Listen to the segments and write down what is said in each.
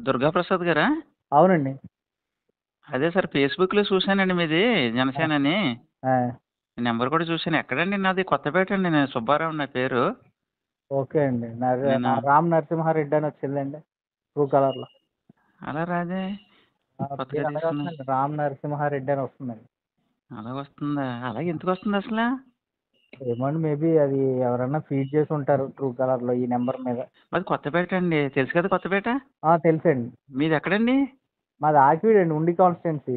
దుర్గాప్రసాద్ గారా? అవునండి. అదే సార్ ఫేస్‌బుక్‌లో చూసానండి మీది ఆ! జనసేన అని. ఆ! నెంబర్ కూడా చూసాను. ఎక్కడండి నాది కొత్తపేట అండి. నేను సుబ్బారావు నా పేరు. ఓకే అండి. నేను రామ్ నరసింహారెడ్డి అని వచ్చిందండి ట్రూ కలర్‌లో. అలా రాదే. కొత్తగా పేరు అలాగే తీసుకున్నా. వస్తుందండి. రామ్ నరసింహారెడ్డి అని వస్తుందండి. అలాగొస్తుందా? అలాగే ఎందుకొస్తుంది అసలా? ఏమో అండి మేబీ అది ఎవరన్నా ఫీడ్ చేసి ఉంటారు ట్రూ కలర్‌లో ఈ నంబర్ మీద. మాది కొత్తపేట అండి. తెలుసు కదా కొత్తపేట? తెలుసండి. మీది ఎక్కడండి? మాది ఆకివీడండి. ఉండి కాన్స్టిట్యున్సీ.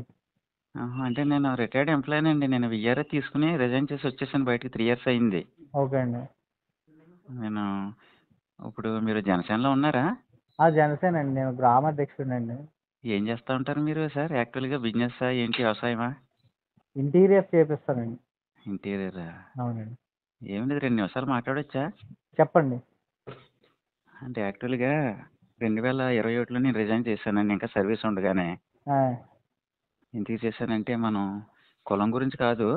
ఆహా! అంటే నేను రిటైర్డ్ ఎంప్లాయీనండి. నేను వీఆర్ఏ తీసుకొని రిజైన్ చేసి వచ్చేసాను బయటికి 3 ఇయర్స్ అయింది. ఓకే అండి. నేను ఇప్పుడు మీరు జనసేనలో ఉన్నారా? జనసేన అండి. నేను గ్రామాధ్యక్షుడినండి. ఏం చేస్తా ఉంటారు మీరు సార్? యాక్చువల్‌గా బిజినెస్సా ఏంటి వ్యవసాయమా? ఇంటీరియర్స్ చేపిస్తానండి. ఇంటీరియరా? అవునండి. ఏమి లేదు 2 నిమిషాలు మాట్లాడొచ్చా? చెప్పండి. అంటే యాక్చువల్‌గా 2021లో నేను రిజైన్ చేశానండి ఇంకా సర్వీస్ ఉండగానే. ఆ! ఎందుకు చేశానంటే మనం కులం గురించి కాదు.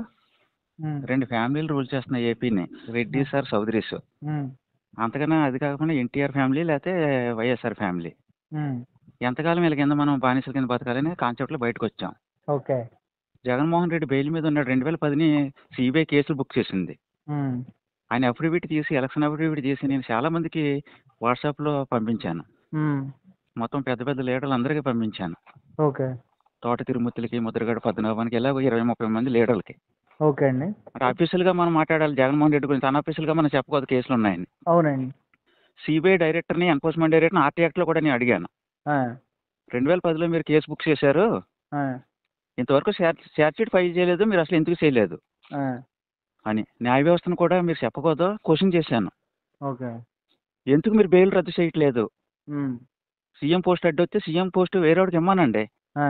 హ్మ్. 2 ఫ్యామిలీలు రూల్ చేస్తున్నాయి ఏపీని. హ్మ్. రెడ్డీస్ ఆర్ చౌదరీస్. హ్మ్. అంతకన్నా అది కాకుండా ఎన్టీఆర్ ఫ్యామిలీ లేతే వైఎస్ఆర్ ఫ్యామిలీ. హ్మ్. ఎంతకాలం వీళ్ళ కింద మనం బానిసల కింద బతకాలనే కాన్సెప్ట్‌లో బయటకొచ్చాం. ఓకే. జగన్మోహన్ రెడ్డి బెయిల్ మీద ఉన్నాడు. 2010 సీబీఐ కేసులు బుక్ చేసింది. హ్మ్. ఆయన అఫిడవిట్ తీసి ఎలక్షన్ అఫిడవిట్ తీసి నేను చాలా మందికి వాట్సాప్‌లో పంపించాను. హ్మ్. మొత్తం పెద్ద పెద్ద లీడర్లందరికీ పంపించాను. ఓకే. తోట తిరుమూర్తులకి, ముద్రగడ పద్మనాభానికి ఇలాగ 20, 30 మంది లీడర్లకి. ఓకే అండి. మరి అఫీషియల్‌గా మనం మాట్లాడాలి జగన్మోహన్ రెడ్డి గురించి. అన్అఫీషియల్‌గా మనం చెప్పకూడదు కేసులున్నాయని. అవునండి. సీబీఐ డైరెక్టర్‌ని, ఎన్ఫోర్స్‌మెంట్ డైరెక్టర్‌ని ఆర్టీ యాక్ట్‌లో కూడా నేను అడిగాను. ఆ! 2010లో మీరు కేసు బుక్ చేశారు. ఆ! ఇంతవరకు చార్జ్ షీట్ ఫైల్ చేయలేదు. మీరసలు ఎందుకు చేయలేదు ఆ! అని. న్యాయ వ్యవస్థను కూడా మీరు చెప్పకూడదు క్వెషన్ చేశాను. ఓకే. ఎందుకు మీరు బెయిల్ రద్దు చేయట్లేదు? హ్మ్. సీఎం పోస్ట్ అడ్డొస్తే సీఎం పోస్ట్ వేరేవాడికి ఇమ్మనండి ఆ!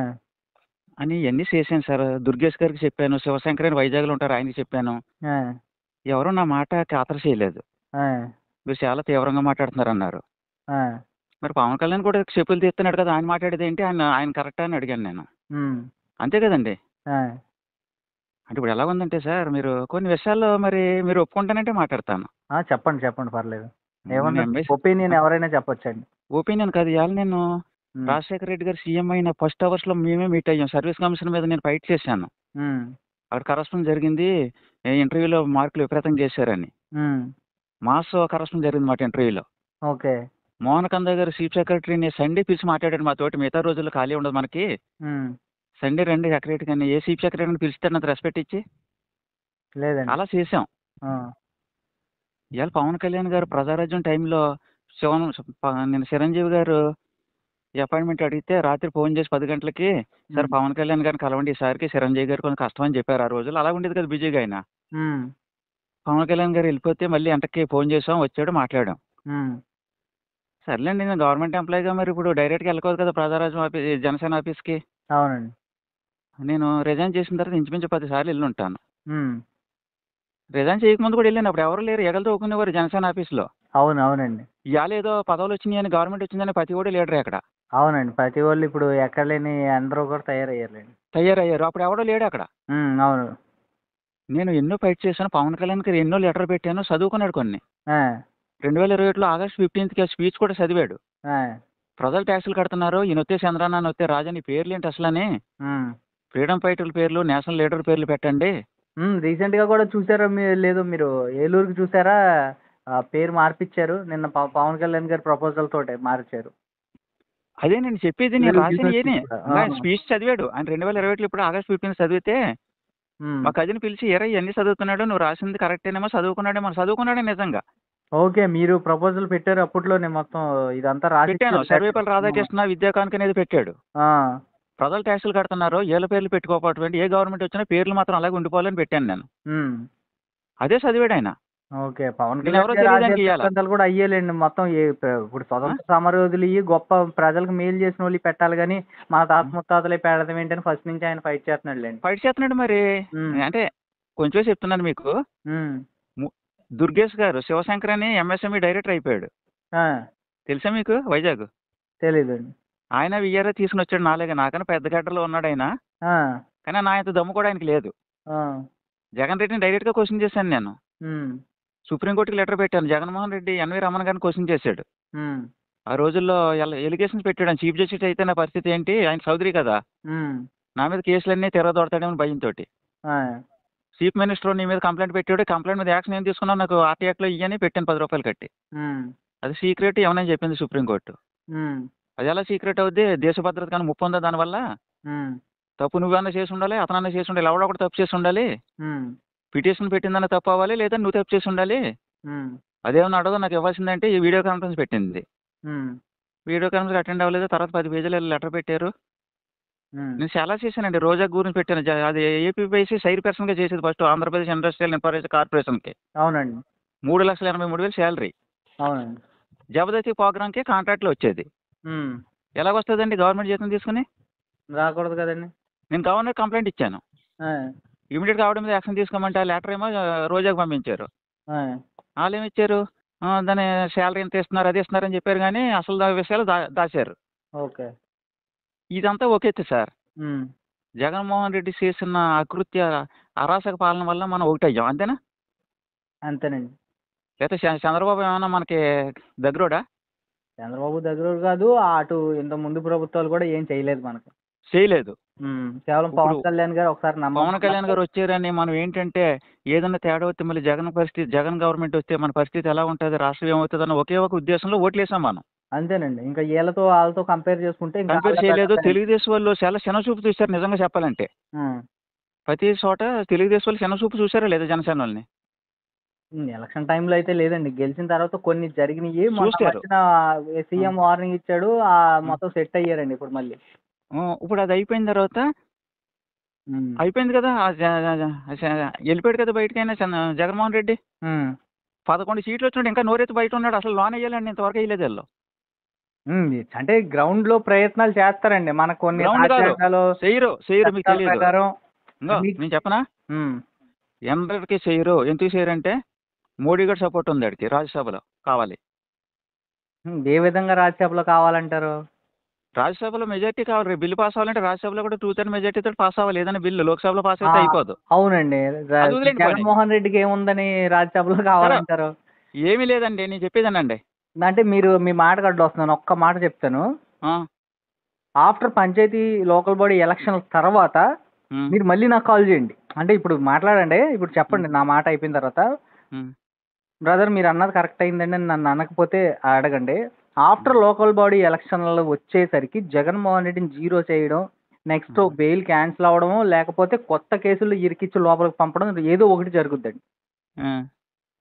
అని ఇయన్నీ చేశాను సార్. దుర్గేష్ గారికి చెప్పాను. శివశంకర్ అని వైజాగ్‌లో ఉంటారు ఆయనకి చెప్పాను. ఆ! ఎవరు నా మాట ఖాతరు చేయలేదు. ఆ! మీరు చాలా తీవ్రంగా మాట్లాడుతున్నారన్నారు. ఆ! మరి పవన్ కళ్యాణ్ కూడా చెప్పులు తీస్తున్నాడు కదా! ఆయన మాట్లాడేదేంటి? ఆయన కరెక్టా అని అడిగాను నేను. హ్మ్. అంతే కదండీ! ఆ! అంటే ఇప్పుడు ఎలాగుందంటే సార్ మీరు కొన్ని విషయాల్లో మరి మీరు ఒప్పుకుంటానంటే మాట్లాడతాను. చెప్పండి. చెప్పండి. పర్లేదు. నేను ఏముందండి ఎంబీసీ ఒపీనియన్ ఎవరైనా చెప్పొచ్చండి. ఒపీనియన్ కాదు. ఇవాళ నేను హ్మ్. రాజశేఖర రెడ్డి గారు సీఎం అయిన ఫస్ట్ అవర్స్‌లో మేమే మీట్ అయ్యాం. సర్వీస్ కమిషన్ మీద నేను ఫైట్ చేశాను. హ్మ్. అక్కడ కరప్షన్ జరిగింది. ఇంటర్వ్యూలో మార్కులు విపరీతంగా చేశారని. హ్మ్. మాస్ కరప్షన్ జరిగింది మాట ఇంటర్వ్యూలో. ఓకే. మోహన్ కందా గారు చీఫ్ సెక్రటరీని సండే పిలిచి మాట్లాడాడు మాతోటి. మిగతా రోజుల్లో ఖాళీ ఉండదు మనకి. హ్మ్. సండే రండి సెక్రటరీకి అని. ఏ చీఫ్ సెక్రటరీని పిలుస్తానంత రెస్పెక్ట్ ఇచ్చి లేదండి. అలా చేశాం. ఆ! ఇవాళ పవన్ కళ్యాణ్ గారు ప్రజారాజ్యం టైంలో నేను చిరంజీవి గారు అపాయింట్మెంట్ అడిగితే రాత్రి ఫోన్ చేసి 10 గంటలకి సార్ హ్మ్. పవన్ కళ్యాణ్ గారిని కలవండి ఈసారికి చిరంజీవి గారు కొంచెం కష్టం అని చెప్పారు ఆ రోజుల్లో. అలా ఉండేది కదా బిజీగా ఆయన. హ్మ్. పవన్ కళ్యాణ్ గారు వెళ్ళిపోతే మళ్ళీ వెంటకి ఫోన్ చేసాం. వచ్చాడు మాట్లాడాం. హ్మ్. సర్లేండి నేను గవర్నమెంట్ ఎంప్లాయీగా మరి ఇప్పుడు డైరెక్ట్‌గా వెళ్ళకూడదు కదా ప్రజారాజ్యం జనసేన ఆఫీస్‌కి. అవునండి. నేను రిజైన్ చేసిన తర్వాత ఇంచుమించు 10 సార్లు ఎళ్ళుంటాను. హ్మ్. రిజైన్ చేయకముందు కూడా ఎళ్ళాను. అప్పుడు ఎవరు లేరు. ఎగలతో ఊకునేవారు జనసేన ఆఫీస్‌లో. అవునండి. ఇయాల ఏదో పదవులొచ్చినాయని గవర్నమెంట్ వచ్చిందని ప్రతి ఓడు లీడరే అక్కడ. అవునండి. ప్రతి ఒళ్ళు ఇప్పుడు ఎక్కడ లేని అందరూ కూడా తయారయ్యారులెండి. తయారయ్యారు. అప్పుడు ఎవడు లేడక్కడ. హ్మ్. అవును. నేను ఎన్నో ఫైట్ చేశాను. పవన్ కళ్యాణ్‌కి ఎన్నో లెటర్‌లు పెట్టాను. చదువుకున్నాడు కొన్ని. ఆ! 2021లో ఆగస్ట్ 15కి ఆ స్పీచ్ కూడా చదివాడు. ఆ! ప్రజలు ట్యాక్సులు కడుతున్నారు. ఈయనొత్తే చంద్రన్న అనొత్తే రాజా నీ పేర్లేంటి అసలని? హ్మ్. ఫ్రీడమ్ ఫైటర్ల పేర్లు, నేషనల్ లీడర్ పేర్లు పెట్టండి. రీసెంట్‌గా కూడా చూసారా లేదో మీరు ఏలూరుకి చూసారా? పేరు మార్పిచ్చారు. నిన్న పవన్ కళ్యాణ్ గారి ప్రపోజల్ తోటే మార్చారు. అదే నేను చెప్పేది నేను ఏలూరు రాసినయేనే. యూనివర్సిటీ కూడా. ఆయన స్పీచ్ చదివాడు. ఆయన 2021లో ఇప్పుడు ఆగస్ట్ 15 చదివితే హ్మ్. మా కజిన్ పిలిచి "ఏరా ఇయన్నీ చదువుతున్నాడు. నువ్వు రాసింది కరెక్టేనేమో చదువుకున్నాడేమో" చదువుకున్నాడే నిజంగా. ఓకే. మీరు ప్రపోజల్ పెట్టారు అప్పట్లోనే మొత్తం ఇదంతా పెట్టాను. రాసిచ్చారు లెటర్. సర్వేపల్లి రాధాకృష్ణ విద్యా కానుక అనేది పెట్టాడు. ఆ! ప్రజలు ట్యాక్సులు కడుతున్నారు. ఈళ్ళ పేర్లు పెట్టుకోకపోవటం ఏంటి? ఏ గవర్నమెంట్ వచ్చినా పేర్లు మాత్రం అలాగే ఉండిపోవాలని పెట్టాను నేను. హ్మ్. అదే చదివాడాయన. ఓకే. పవన్ కళ్యాణ్ నేనెవరో గారి ఆశయ తెలీదానికి ఇయ్యాల. సిద్ధాంతాలు కూడా అయ్యేలెండి. మొత్తం ఇప్పుడు ఆ! స్వతంత్ర సమరయోధులియి గొప్ప ప్రజలకు మేలు చేసినోళ్ళయి పెట్టాలి గాని, మన తాత హ్మ్. ముత్తాతలయి పెడతం ఏంటని ఫస్ట్ నుంచి ఆయన ఫైట్ చేస్తున్నాడులెండి. ఫైట్ చేస్తున్నాడు మరి. హ్మ్. అంటే కొంచెమే చెప్తున్నాను మీకు. హ్మ్. ము దుర్గేష్ గారు శివశంకర్ అని ఎంఎస్ఎంఈ డైరెక్టర్ అయిపోయాడు. ఆ! తెలుసా మీకు వైజాగ్? తెలీదండి. ఆయన వీఆర్ఏ తీసుకొనొచ్చాడు నాలాగే. నాకన్నా పెద్ద గడ్డలో ఉన్నాడాయన. ఆ! కానీ నా అంత దమ్ము కూడా ఆయనకి లేదు. ఆ! జగన్ రెడ్డిని డైరెక్ట్‌గా క్వెషన్ చేశాను నేను. హ్మ్. సుప్రీం కోర్ట్‌కి లెటర్ పెట్టాను. జగన్మోహన్ రెడ్డి ఎన్‌వి రమణ గారిని క్వెషన్ చేశాడు. హ్మ్. ఆ రోజుల్లో ఎలిగేషన్స్ పెట్టాడు. చీఫ్ జస్టిస్ అయితే నా పరిస్థితి ఏంటి? ఆయన చౌదరి కదా! హ్మ్. నా మీద కేసులన్నీ తిరగదొడతాడేమో భయంతోటి. ఆ! చీఫ్ మినిస్టర్ నీ మీద కంప్లెయింట్ పెట్టాడు. కంప్లెయింట్ మీద యాక్షన్ ఏం తీసుకున్నావు? నాకు ఆర్టీ యాక్ట్‌లో ఇయ్యని పెట్టాను ₹10 కట్టి. హ్మ్. అది సీక్రెట్ ఏమని చెప్పింది సుప్రీంకోర్టు. హ్మ్. అది ఎలా సీక్రెట్ అవుద్ది? దేశ భద్రతకి ఏమన్నా ముప్పుందా దానివల్ల? హ్మ్. తప్పు నువ్వన్నా చేసుండాలి. అతనన్నా చేసుండాలి. ఎవడో ఒకడు తప్పు చేసుండాలి. హ్మ్. పిటిషన్ పెట్టిందన్నా తప్పు అవ్వాలి. లేదా నువ్వు తప్పు చేసుండాలి. హ్మ్. అదేమన్నా అడగదు నాకు ఇవ్వాల్సిందంటే ఈ వీడియో కాన్ఫరెన్స్ పెట్టింది. హ్మ్. వీడియో కాన్ఫరెన్స్ అటెండ్ అవ్వలేదు. తర్వాత 10 పేజీలు లెటర్ పెట్టారు. హ్మ్. నేను చాలా చేశానండి. రోజా గురించి పెట్టాను. అది ఏపీపీఎస్సీ సైడ్ పర్సన్‌గా చేసేది ఫస్ట్ ఆంధ్రప్రదేశ్ ఇండస్ట్రియల్ ఇన్ఫర్మేషన్ కార్పొరేషన్‌కి. అవునండి. 3,83,000 శాలరీ. అవునండి. జబర్దస్త్ ప్రోగ్రామ్‌కి కాంట్రాక్ట్‌లో వచ్చేది. హ్మ్. ఎలాగొస్తదండి గవర్నమెంట్ జీతం తీసుకొని? రాకూడదు కదండీ! నేను గవర్నర్‌కి కంప్లెయింట్ ఇచ్చాను. ఆ! ఇమ్మీడియేట్‌గా ఆవిడ మీద యాక్షన్ తీసుకోమంటే ఆ లెటర్ ఏమో రోజాకి పంపించారు. ఆ! ఆళ్ళేమిచ్చారు? దాని శాలరీ ఇంత ఇస్తున్నారు, అది ఇస్తున్నారు అని చెప్పారు గానీ, అసలు విషయాలు దాచారు. ఓకే. ఇదంతా ఒక ఎత్తు సార్. హ్మ్. జగన్మోహన్ రెడ్డి చేసిన అకృత్య అరాచక పాలన వల్ల మనం ఒకటయ్యాం. అంతేనా? అంతేనండి. లేతే చంద్రబాబు ఏమన్నా మనకి దగ్గరోడా? చంద్రబాబు దగ్గరోడు కాదు. అటు ఇంతకు ముందు ప్రభుత్వాలు కూడా ఏం చేయలేదు మనకి. చేయలేదు. కేవలం ఇప్పుడు పవన్ కళ్యాణ్ గారు ఒకసారి పవన్ కళ్యాణ్ నమ్మబలికి గారు వచ్చారని మనం ఏంటంటే, ఏదన్నా తేడా వస్తే మళ్ళీ జగన్ గవర్నమెంట్ వస్తే మన పరిస్థితి ఎలా ఉంటది? రాష్ట్రం ఏమవుతదన్న ఒకే ఒక ఉద్దేశంలో ఓట్లేసాం మనం. అంతేనండి. ఇంకా ఈళ్ళతో ఆళ్ళతో కంపేర్ చేసుకుంటే ఇంకా కంపేర్ ఆళ్ళే చేయలేదు. బెటర్ కదండీ. తెలుగుదేశం వాళ్ళు చాలా చిన్నచూపు చూసారు నిజంగా చెప్పాలంటే. హ్మ్. ప్రతి చోట తెలుగుదేశం వాళ్ళు చిన్నచూపు చూసారా లేదా జనసేనోళ్ళని? ఎలక్షన్ టైమ్‌లో అయితే లేదండి. గెలిచిన తర్వాత కొన్ని జరిగినియి. మొన్న చూసారు. మధ్యన హ్మ్. సీఎం వార్నింగ్ ఇచ్చాడు. హ్మ్. మొత్తం సెట్ అయ్యారండి ఇప్పుడు మళ్ళీ. ఇప్పుడు అది అయిపోయిన తర్వాత హ్మ్. అయిపోయింది కదా! ఆ జ జ జ జ ఎళ్ళిపోయాడు కదా బయటికాయన జగన్మోహన్ రెడ్డి. హ్మ్. 11 సీట్లు వచ్చినోడు ఇంకా నోరెత్తి బయట ఉన్నాడు. అసలు లోనెయ్యాలండి ఇంతవరకు ఎయలేదు ఈళ్ళు. హ్మ్. అంటే గ్రౌండ్‌లో ప్రయత్నాలు చేస్తారండి. మనకు కొన్ని గ్రౌండ్ కాదు. రాజ్యాంగాలు, చెయ్యరు మీకు చట్టాల తెలీదు. ప్రకారం ఇంగో అన్ని నేను చెప్పనా? హ్మ్. ఎందరికీ చెయ్యరు. ఎందుకు చెయ్యరంటే మోడీ గారి సపోర్ట్ ఉంది ఆడికి రాజ్యసభలో కావాలి. ఏ విధంగా రాజ్యసభలో కావాలంటారు? రాజ్యసభలో మెజారిటీ కావాలి. రేపు బిల్లు పాస్ అవ్వాలంటే రాజ్యసభలో కూడా 2/3 మెజారిటీతోటి పాస్ అవ్వాలి. ఏదైనా బిల్లు లోక్‌సభలో పాస్ ఆ! అయితే అయిపోదు. అవునండి. అది వదిలేయండి పోనీ. జగన్మోహన్ రెడ్డికి ఏముందని రాజ్యసభలో సరే కావాలంటారు? ఏమీ లేదండి. నేను చెప్పేదేనండి. అంటే మీ మాటకు అడ్డొస్తున్నాను. ఒక్క మాట చెప్తాను. ఆ! ఆఫ్టర్ పంచాయతీ లోకల్ బాడీ ఎలక్షన్‌ల తర్వాత హ్మ్. మీరు మళ్ళీ నాకు కాల్ చేయండి. అంటే ఇప్పుడు మాట్లాడండి. ఇప్పుడు హ్మ్. చెప్పండి నా మాట అయిపోయిన తర్వాత. హ్మ్. బ్రదర్ మీరన్నది కరెక్ట్ అయిందండి అని నన్ను అనకపోతే అడగండి. హ్మ్. ఆఫ్టర్ లోకల్ బాడీ ఎలక్షన్‌లు వచ్చేసరికి జగన్మోహన్ రెడ్డిని జీరో చేయడం, నెక్స్ట్ హ్మ్. బెయిల్ క్యాన్సిల్ అవ్వడమో, లేకపోతే కొత్త కేసులు ఇరికిచ్చి లోపలికి పంపడం ఏదో ఒకటి జరుగుద్దండి. ఆ!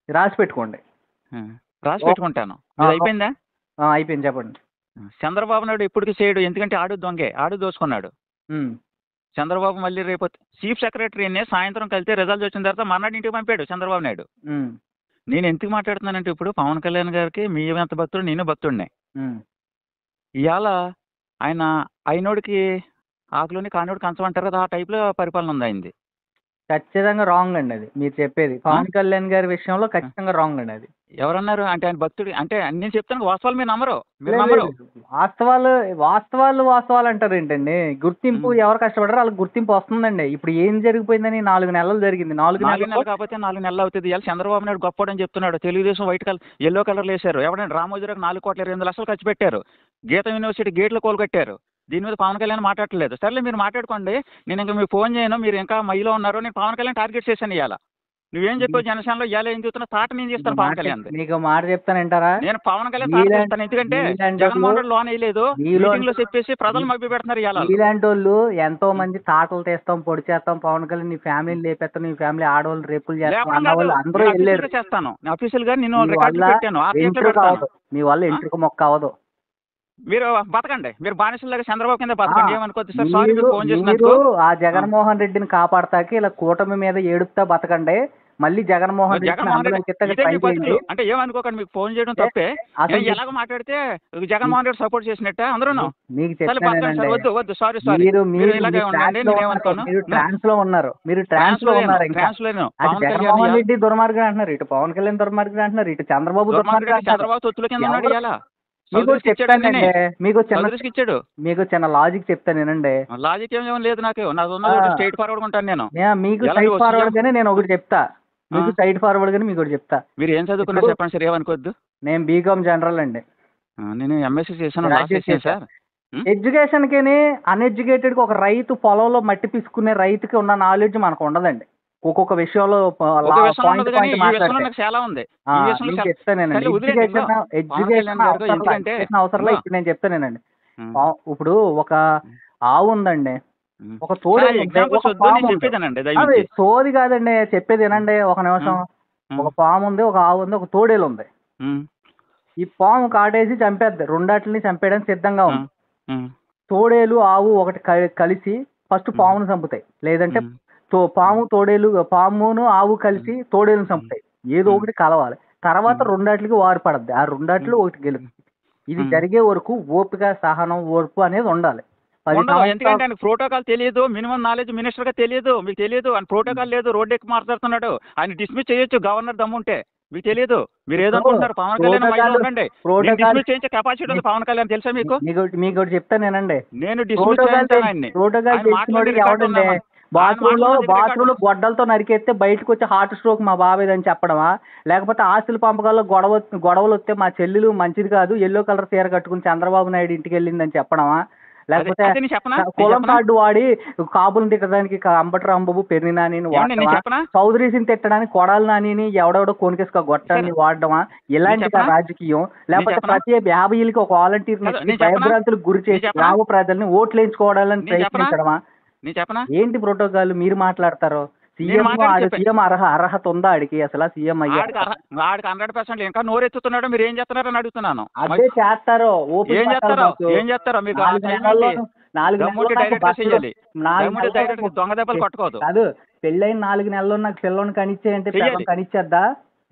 రాసి పెట్టుకోండి. ఆ! రాసి లో పెట్టుకుంటాను. ఆ! మీదయిపోయిందా? అయిపోయింది చెప్పండి. చంద్రబాబు నాయుడు ఎప్పటికి చేయడు. ఎందుకంటే ఆడు దొంగే. ఆడు దోచుకున్నాడు. హ్మ్. చంద్రబాబు మళ్ళీ రేపు చీఫ్ సెక్రటరీని సాయంత్రం కలిస్తే రిజల్ట్స్ వచ్చిన తర్వాత మర్నాడు ఇంటికి పంపాడు చంద్రబాబు నాయుడు. హ్మ్. నేను ఎందుకు మాట్లాడుతున్నానంటే ఇప్పుడు పవన్ కళ్యాణ్ గారికి మీ ఎంత భక్తుడు నేను భక్తుడినే. హ్మ్. ఇయాల ఆయన అయినోడికి ఆకులోని కానోడికి కంచం అంటారు కదా! ఆ టైప్‌లో పరిపాలన ఉంది ఆయనది. ఖచ్చితంగా రాంగ్ అండి అది. మీరు చెప్పేది. ఆ! పవన్ కళ్యాణ్ గారి విషయంలో ఆ! ఖచ్చితంగా రాంగ్ అండి అది. ఎవరన్నారు? అంటే ఆయన భక్తుడు అంటే నేను చెప్తాను వాస్తవాలు మీరు నమ్మరు. మీరు లేదు నమ్మరు. లేదు. వాస్తవాలు, వాస్తవాలు అంటారేంటండి? గుర్తింపు హ్మ్. ఎవరు కష్టపడ్డారో ఆళ్ళకి గుర్తింపు వస్తుందండి. ఇప్పుడు ఏం జరిగిపోయిందని 4 నెలలు జరిగింది. 4 4 నెలల్లో నెలలు కాకపోతే 4 నెలలు అవుతది. ఇయాల చంద్రబాబు నాయుడు గొప్పోడని చెప్తున్నాడు. తెలుగుదేశం యెల్లో కలర్‌లో ఏశారు. ఎవడండి రామోజీరావుకి 4,20,00,000 ఖర్చు పెట్టారు. గీత యూనివర్సిటీ గేట్లు కూలగొట్టారు. దీని మీద పవన్ కళ్యాణ్ మాట్లాడట్లేదు. సర్లే మీరు మాట్లాడుకోండి. నేను ఇంక మీకు ఫోను చేయను. మీరు ఇంకా మైలో ఉన్నారు. నేను పవన్ కళ్యాణ్ టార్గెట్ చేశాను ఇయాల. నువ్వేం చెప్పావు జనసేనలో ఇయాల ఏం చెప్తున్నావు తాట నేను తీస్తాను పవన్ కళ్యాణ్‌ది. మీకో మాట చెప్తాను వింటారా? నేను పవన్ కళ్యాణ్ తాట మీలాంటి తీస్తాను. ఎందుకంటే మీలాంటోళ్ళు జగన్మోహన్ రెడ్డి లోన్ ఎయలేదు. మీలోంటి మీటింగ్‌లో చెప్పేసి మీ ప్రజలు మభ్యపెడుతున్నారు ఇయాల ఆళ్ళు. మీలాంటోళ్ళు ఎంతో హ్మ్. మంది తాటలు తీస్తాం, పొడి చేస్తాం, పవన్ కళ్యాణ్ నీ ఫ్యామిలీని లేపేత్తాం, నీ ఫ్యామిలీ ఆడోళ్ళు రేపులు చేస్తాం లేపడం కాదు. అన్నవాళ్ళు అందరూ నేను ఎళ్ళారు. అఫీషియల్‌గా చేస్తాను. నేను అఫీషియల్‌గా నేను మీ వల్ల రికార్డులు పెట్టాను. ఆర్‌టీఐలో వెంట్రుక పెడతాను. అవ్వదు. మీ వల్ల ఆ! ఎంట్రుక మొక్క అవ్వదు. మీరు బతకండి. మీరు బానిసల్లాగా చంద్రబాబు కింద ఆ! బతకండి. ఏమనుకోవద్దు సార్. సారీ మీరు మీకు ఫోను మీరు చేసినందుకు. ఆ ఆ! జగన్మోహన్ రెడ్డిని కాపాడతాకి ఇలా కూటమి మీద ఏడుపుతా బతకండి. మళ్ళీ జగన్మోహన్ రెడ్డిని జగన్మోహన్ రెడ్డి అందలోకెత్తాక ఇదే ట్రై మీ చేయండి. బతుకులు. అంటే ఏమనుకోకండి మీకు ఫోను చేయడం ఏ తప్పే. అసలు మీకు ఇలాగ మాట్లాడితే మీ జగన్మోహన్ రెడ్డి సపోర్ట్ చేసినట్టా అందరూను? మీకు సర్లే బతకండి చెప్తానేనండి. సార్. వద్దు. వద్దు. సారీ. సారీ. మీరు మీరు మీరు ఇలాగే మీరు ఉండండి. ట్రాన్స్‌లో ఉన్నారు. నేనేమనుకోను. మీరు నో. ట్రాన్స్‌లో ఉన్నారు. మీరు ట్రాన్స్‌లో ట్రాన్స్‌లో లేను. ఉన్నారింకా. ట్రాన్స్‌లో లేను. అటు పవన్ కళ్యాణ్ జగన్మోహన్ ఇయాల రెడ్డి దుర్మార్గుడు అంటున్నారు. ఇటు పవన్ కళ్యాణ్ దుర్మార్గుడు అంటున్నారు. ఇటు చంద్రబాబు దుర్మార్గుడు దుర్మార్గుడు అంటే అంటున్నారు. చంద్రబాబు తొత్తుల కింద ఉన్నాడు ఎవరు ఇయాల. మీకోటి చౌదరీస్‌కి ఇచ్చాడు అన్నీని. చెప్తానండి. చౌదరీస్‌కి ఇచ్చాడు. మీకు చిన్న లాజిక్ చెప్తాను వినండి. లాజిక్ ఏం లేదు నాకు. ఆ! నాదున్నది ఒకటి స్ట్రెయిట్ ఫార్వర్డ్‌గా ఉంటాను నేను. మీకు ఇయాల స్ట్రెయిట్ నువ్వు సీఎం ఫార్వర్డ్‌గానే నేను ఒకటి చెప్తా. ఆ! మీకు స్ట్రెయిట్ ఫార్వర్డ్‌గానే మీకోటి చెప్తా. మీరు ఏం ఇప్పుడు చదువుకున్నారు చెప్పండి సార్ ఏమనుకోవద్దు. నేను బీకామ్ జనరల్ అండి. నేను ఎంఎస్సీ చేశాను, లాస్ట్ గ్రాడ్యుయేట్ చేశాను చేశారు. సార్. ఉం? ఎడ్యుకేషన్కి అన్ఎడ్యుకేటెడ్కి ఒక రైతు పొలంలో మట్టి పిసుకునే రైతుకి ఉన్న నాలెడ్జ్ మనకు ఉండదండి. ఒక్కొక్క విషయంలో ఒక విషయంలో పాయింట్ ఉండదు కానీ పాయింట్ ఈ విషయంలో మాట్లాడితే నాకు చాలా ఉంది. ఈ విషయంలో నేను చాలా చెప్తానేనండి. సరే వదిలేండి. ఇంకో పవన్ కళ్యాణ్ గారు ఎందుకంటే ఎడ్యుకేషన్ అవసరంలో ఇంకో ఇప్పుడు నేను చెప్తానేనండి. ఉం, ఇప్పుడు ఒక ఉం, ఆవు ఉందండి, ఉం. ఒక సార్ తోడేలు ఉంది, ఎగ్జాంపుల్స్ ఒక వద్దు, పాము నేను ఉంది. చెప్పేదేనండి అది దయవుంచి. సోది కాదండి, చెప్పేది వినండి ఒక ఉం, నిమిషం. ఉం, ఒక పాము ఉంది, ఒక ఆవు ఉంది, ఒక తోడేలు ఉంది. ఉం, ఈ పాము కాటేసి చంపేద్ది, రెండాటిని చంపేయడానికి సిద్ధంగా ఉం, ఉంది. ఉం, తోడేలు ఆవు ఒకటి కలిసి ఫస్ట్ ఉం, పామును చంపుతాయి, లేదంటే ఉం, పాము తోడేలు పామును ఆవు కలిసి తోడేలును ఉం, చంపుతాయి. ఏదో ఉం, ఒకటి కలవాలి. తర్వాత ఉం, రెండాటికి వారు పడద్ది, ఆ రెండాటిలో ఉం, ఒకటి గెలుపు. ఇది ఉం. జరిగే వరకు ఓపిక, సహనం, ఓర్పు అనేది ఉండాలి. 10 ఉండదు. ఎందుకంటే సంవత్సరాలు ఆయనకు ప్రోటోకాల్ తెలియదు, మినిమం నాలెడ్జ్ మినిస్టర్గా తెలియదు. మీకు తెలియదు ఆయన ప్రోటోకాల్ లేదు, రోడ్డు ఎక్కి మాట్లాడుతున్నాడు. ఆయన డిస్మిస్ చేయొచ్చు గవర్నర్ దమ్ముంటే. మీకు తెలియదు. మీరు ఇప్పుడు ఏదనుకుంటున్నారు? పవన్ కళ్యాణ్ మైండ్లో ఉండండి. నేను ప్రోటోకాల్ డిస్మిస్ చేయించే కెపాసిటీ ఉంది పవన్ కళ్యాణ్, తెలుసా మీకు? మీకు ఒకటి చెప్తానేనండి. నేను డిస్మిస్ చేయించాను ఆయన్ని. ప్రోటోకాల్ ఆయన తెలిసినోడు మాట్లాడే రికార్డు ఎవడండి? ఉందమ్మా. ఆయన బాత్రూంలో మాట్లాడే రికార్డు గొడ్డలతో నరికేస్తే బయటకు వచ్చి హార్ట్ స్ట్రోక్ మా బావేదని చెప్పడమా? లేకపోతే ఆస్తుల పంపకాల్లో గొడవలు వస్తే మా చెల్లెలు మంచిది కాదు, ఎల్లో కలర్ చీర కట్టుకుని చంద్రబాబు నాయుడు ఇంటికి వెళ్ళిందని చెప్పడమా? లేకపోతే అదే నేను చెప్పనా? కులం కార్డు వాడి కాపులను తిట్టడానికి అంబటి రాంబాబు పెర్ని నానిని నేను వాడటమా? చెప్పనా? చౌదరీసిని తిట్టడానికి కొడాలి నానిని ఎవడెవడో కొనికేసుకో గొట్టాన్ని వాడడమా? ఇలాంటి చెప్పనా? రాజకీయం. లేకపోతే చెప్పనా? ప్రతి 50 ఒక వాలంటీర్ నేను చెప్పనా? భయభ్రాంతులకు గురి చేసి చెప్పనా? గ్రామ ప్రజల్ని ఓట్లు వేయించుకోవడాలని నేను చెప్పనా? ప్రయత్నించడమా? నేను చెప్పనా? ఏంటి ప్రోటోకాల్ మీరు మాట్లాడతారు? సీఎం మాట్లాడి చెప్పాను. సీఎం అర్హత ఉందా ఆడికి? అసలు సీఎం ఆడికి 100% ఇంకా నోరెత్తుతున్నాడు. మీరు ఏం చేస్తున్నారని అడుగుతున్నాను. అదే చేస్తారు. ఏం చేస్తారో ఏం చేస్తారో మీకు ఆ టైం ఏంటి? దమ్ముంటే డైరెక్ట్ చేయాలి. దమ్ముంటే డైరెక్ట్ దొంగ దెబ్బలు కొట్టుకోదు. కాదు, పెళ్ళైన 4 నెలల్లో నాకు పిల్లని కనిచ్చేయంటే చెయ్యాలి. కనిచ్చేద్దా?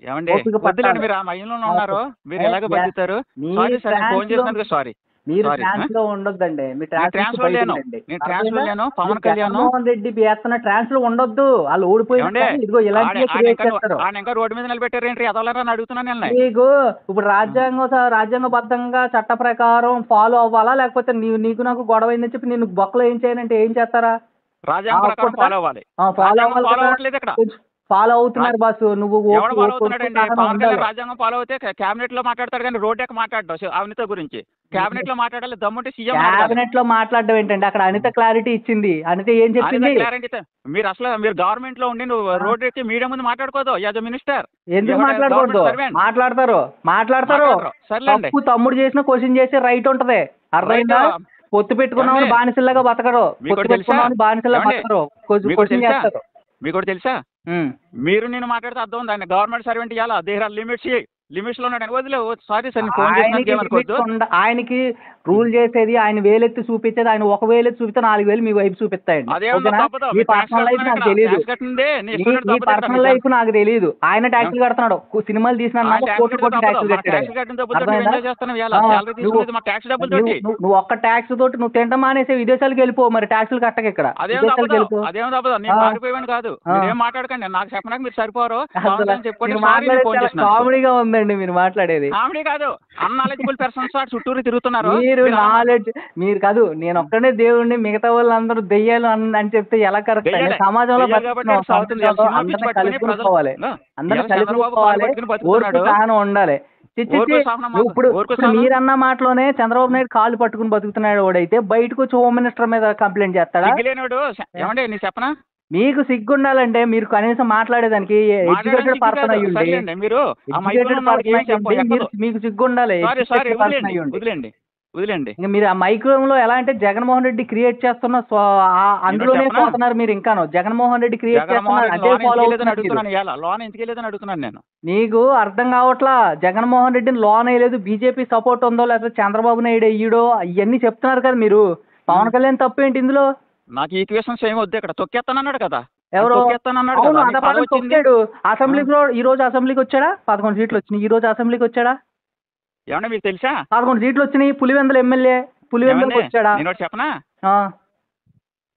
ఏమండి ఓపిక వద్దులేండి, పట్టాలి. మీరు ఆ మైండ్లోనే ఉన్నారు. మీరు ఎలాగ బతుకుతారు? మీ సారీ సార్, నేను ఫోన్ ట్రాన్స్ లో చేసినందుకు సారీ. మీరు సారీ. ట్రాన్స్ లో ఉండొద్దండి. మీ ట్రాన్స్ ట్రాన్స్ లో లేను. నేను ట్రాన్స్ లో లేను. పవన్ కళ్యాణ్ జగన్మోహన్ రెడ్డి వేస్తున్న ట్రాన్స్ లో ఉండొద్దు. వాళ్ళు ఓడిపోయిన ఏమండి? తర్వాత ఇదిగో ఇలాంటివి క్రియేట్ చేస్తారు. ఆయన ఇంకా రోడ్డు మీద నిలబెట్టారు ఏంటి? ఎదవలరని అడుగుతున్నాను నేను. మీకు ఇప్పుడు రాజ్యాంగబద్ధంగా చట్ట ప్రకారం ఫాలో అవ్వాలా? లేకపోతే నీకు నాకు గొడవ అయిందని చెప్పి నేను బొక్కలో ఏం చేయనంటే ఏం చేస్తారా? రాజ్యాంగం ప్రకారం ఫాలో అవ్వాలి. ఫాలో ఫాలో అవ్వట్లేదు ఇక్కడ. ఫాలో అవుతున్నారు బాసు. నువ్వు ఎవడు ఫాలో అవుతున్నాడండి? పవన్ కళ్యాణ్ రాజ్యాంగం ఫాలో అవుతే క్యాబినెట్ లో మాట్లాడతాడు కానీ రోడ్ ఎక్క మాట్లాడడు అవినీతి గురించి. క్యాబినెట్ లో మాట్లాడాలి, దమ్ముంటే సీఎం క్యాబినెట్ లో మాట్లాడడం ఏంటండి? అక్కడ అనిత క్లారిటీ ఇచ్చింది. అనిత ఏం చెప్పింది? మీరు గవర్నమెంట్ లో ఉండి నువ్వు రోడ్ ఎక్కి మీడియా ముందు మాట్లాడుకోదు యాజ్ అ మినిస్టర్. ఎందుకు మాట్లాడకూడదు? మాట్లాడతారు. సర్లేండి. తప్పు తమ్ముడు చేసిన క్వశ్చన్ చేసే రైట్ ఉంటది. అర్థమైందా? పొత్తు పెట్టుకున్నామని బానిసల్లాగా బతకరు. పొత్తు పెట్టుకున్నామని బానిసల్లా బతకరు. క్వశ్చన్ చేస్తారు. మీకు కూడా తెలుసా? మీరు నేను మాట్లాడితే అర్థం ఉంది. ఆయన గవర్నమెంట్ సర్వెంట్ ఇవ్వాలా, దేర్ ఆర్ లిమిట్స్ లో ఉన్నాడు. వదిలే. సారీ సార్, ఫోన్ చేసినందుకు ఏమనుకోవద్దు. ఆయనకి రూల్ చేసేది, ఆయన వేలెత్తి చూపించేది. ఆయన ఒక వేలెత్తి చూపితే 4 వేలు మీ వైపు చూపిస్తాయండి. మీ పర్సనల్ లైఫ్ నాకు తెలియదు. మీ పర్సనల్ లైఫ్ నాకు తెలియదు. ఆయన ట్యాక్సీలు కడుతున్నాడు. సినిమాలు తీసిన కోట్లు ట్యాక్సీలు కట్టాడు. నువ్వు ఒక్క ట్యాక్స్ తోటి నువ్వు తింట మానేసే విదేశాలకు వెళ్ళిపో. మరి ట్యాక్సులు కట్టక ఇక్కడ విదేశాలకు వెళ్ళిపో. అదేం తప్పదు. నేను పారిపోయాను కాదు. ఏం మాట్లాడకండి. నాకు చెప్పడానికి మీరు సరిపోరు. కామెడీగా ఉందండి మీరు మాట్లాడేది. కామెడీ కాదు. అన్నాలెడ్జిబుల్ పర్సన్స్ చుట్టూరు తిరుగుతున్నారు. మీరు నాలెడ్జ్ మీరు కాదు. నేను ఒక్కడే దేవుడిని, మిగతా వాళ్ళందరూ దెయ్యాలు అని చెప్తే ఎలా కరెక్ట్ అండి? సమాజంలో అందరినీ కలుపుకోవాలి. ఓర్పు సహనం ఉండాలి. ఇప్పుడు మీరన్న మాటలోనే చంద్రబాబు నాయుడు కాళ్ళు పట్టుకుని బతుకుతున్నాడు. వాడైతే బయటకు వచ్చి హోమ్ మినిస్టర్ మీద కంప్లైంట్ చేస్తాడా? ఏమండి నేను చెప్పనా? మీకు సిగ్గుండాలంటే మీరు కనీసం మాట్లాడేదానికి ఎడ్యుకేటెడ్ పర్సన్ అయ్యుండి, మీకు సిగ్గుండాలి. వదిలేండి. ఇంకా మీరు ఆ మైక్రోలో ఎలా అంటే జగన్మోహన్ రెడ్డి క్రియేట్ చేస్తున్న అందులోనే పోతున్నారు మీరు. ఇంకాను జగన్మోహన్ రెడ్డి క్రియేట్ చేస్తున్నారు, అదే ఫాలో అడుగుతున్నాను నేను. నీకు అర్థం కావట్లా. జగన్మోహన్ రెడ్డిని లోన్ వేయలేదు, బీజేపీ సపోర్ట్ ఉందో లేకపోతే చంద్రబాబు నాయుడు అయ్యడో ఇవన్నీ చెప్తున్నారు కదా మీరు. పవన్ కళ్యాణ్ తప్పు ఏంటి ఇందులో? నాకు ఈక్వేషన్స్ ఏమి వద్దు. ఇక్కడ తొక్కేస్తానన్నాడు కదా. ఎవరు తొక్కాడు? అసెంబ్లీలో ఈ రోజు అసెంబ్లీకి వచ్చాడా? 11 సీట్లు వచ్చినాయి. ఈ రోజు అసెంబ్లీకి వచ్చాడా? ఏమన్నా మీకు తెలుసా? 11 సీట్లు వచ్చినాయి. పులివెందుల ఎమ్మెల్యే పులివెందులకు వచ్చాడా? నేను చెప్పనా?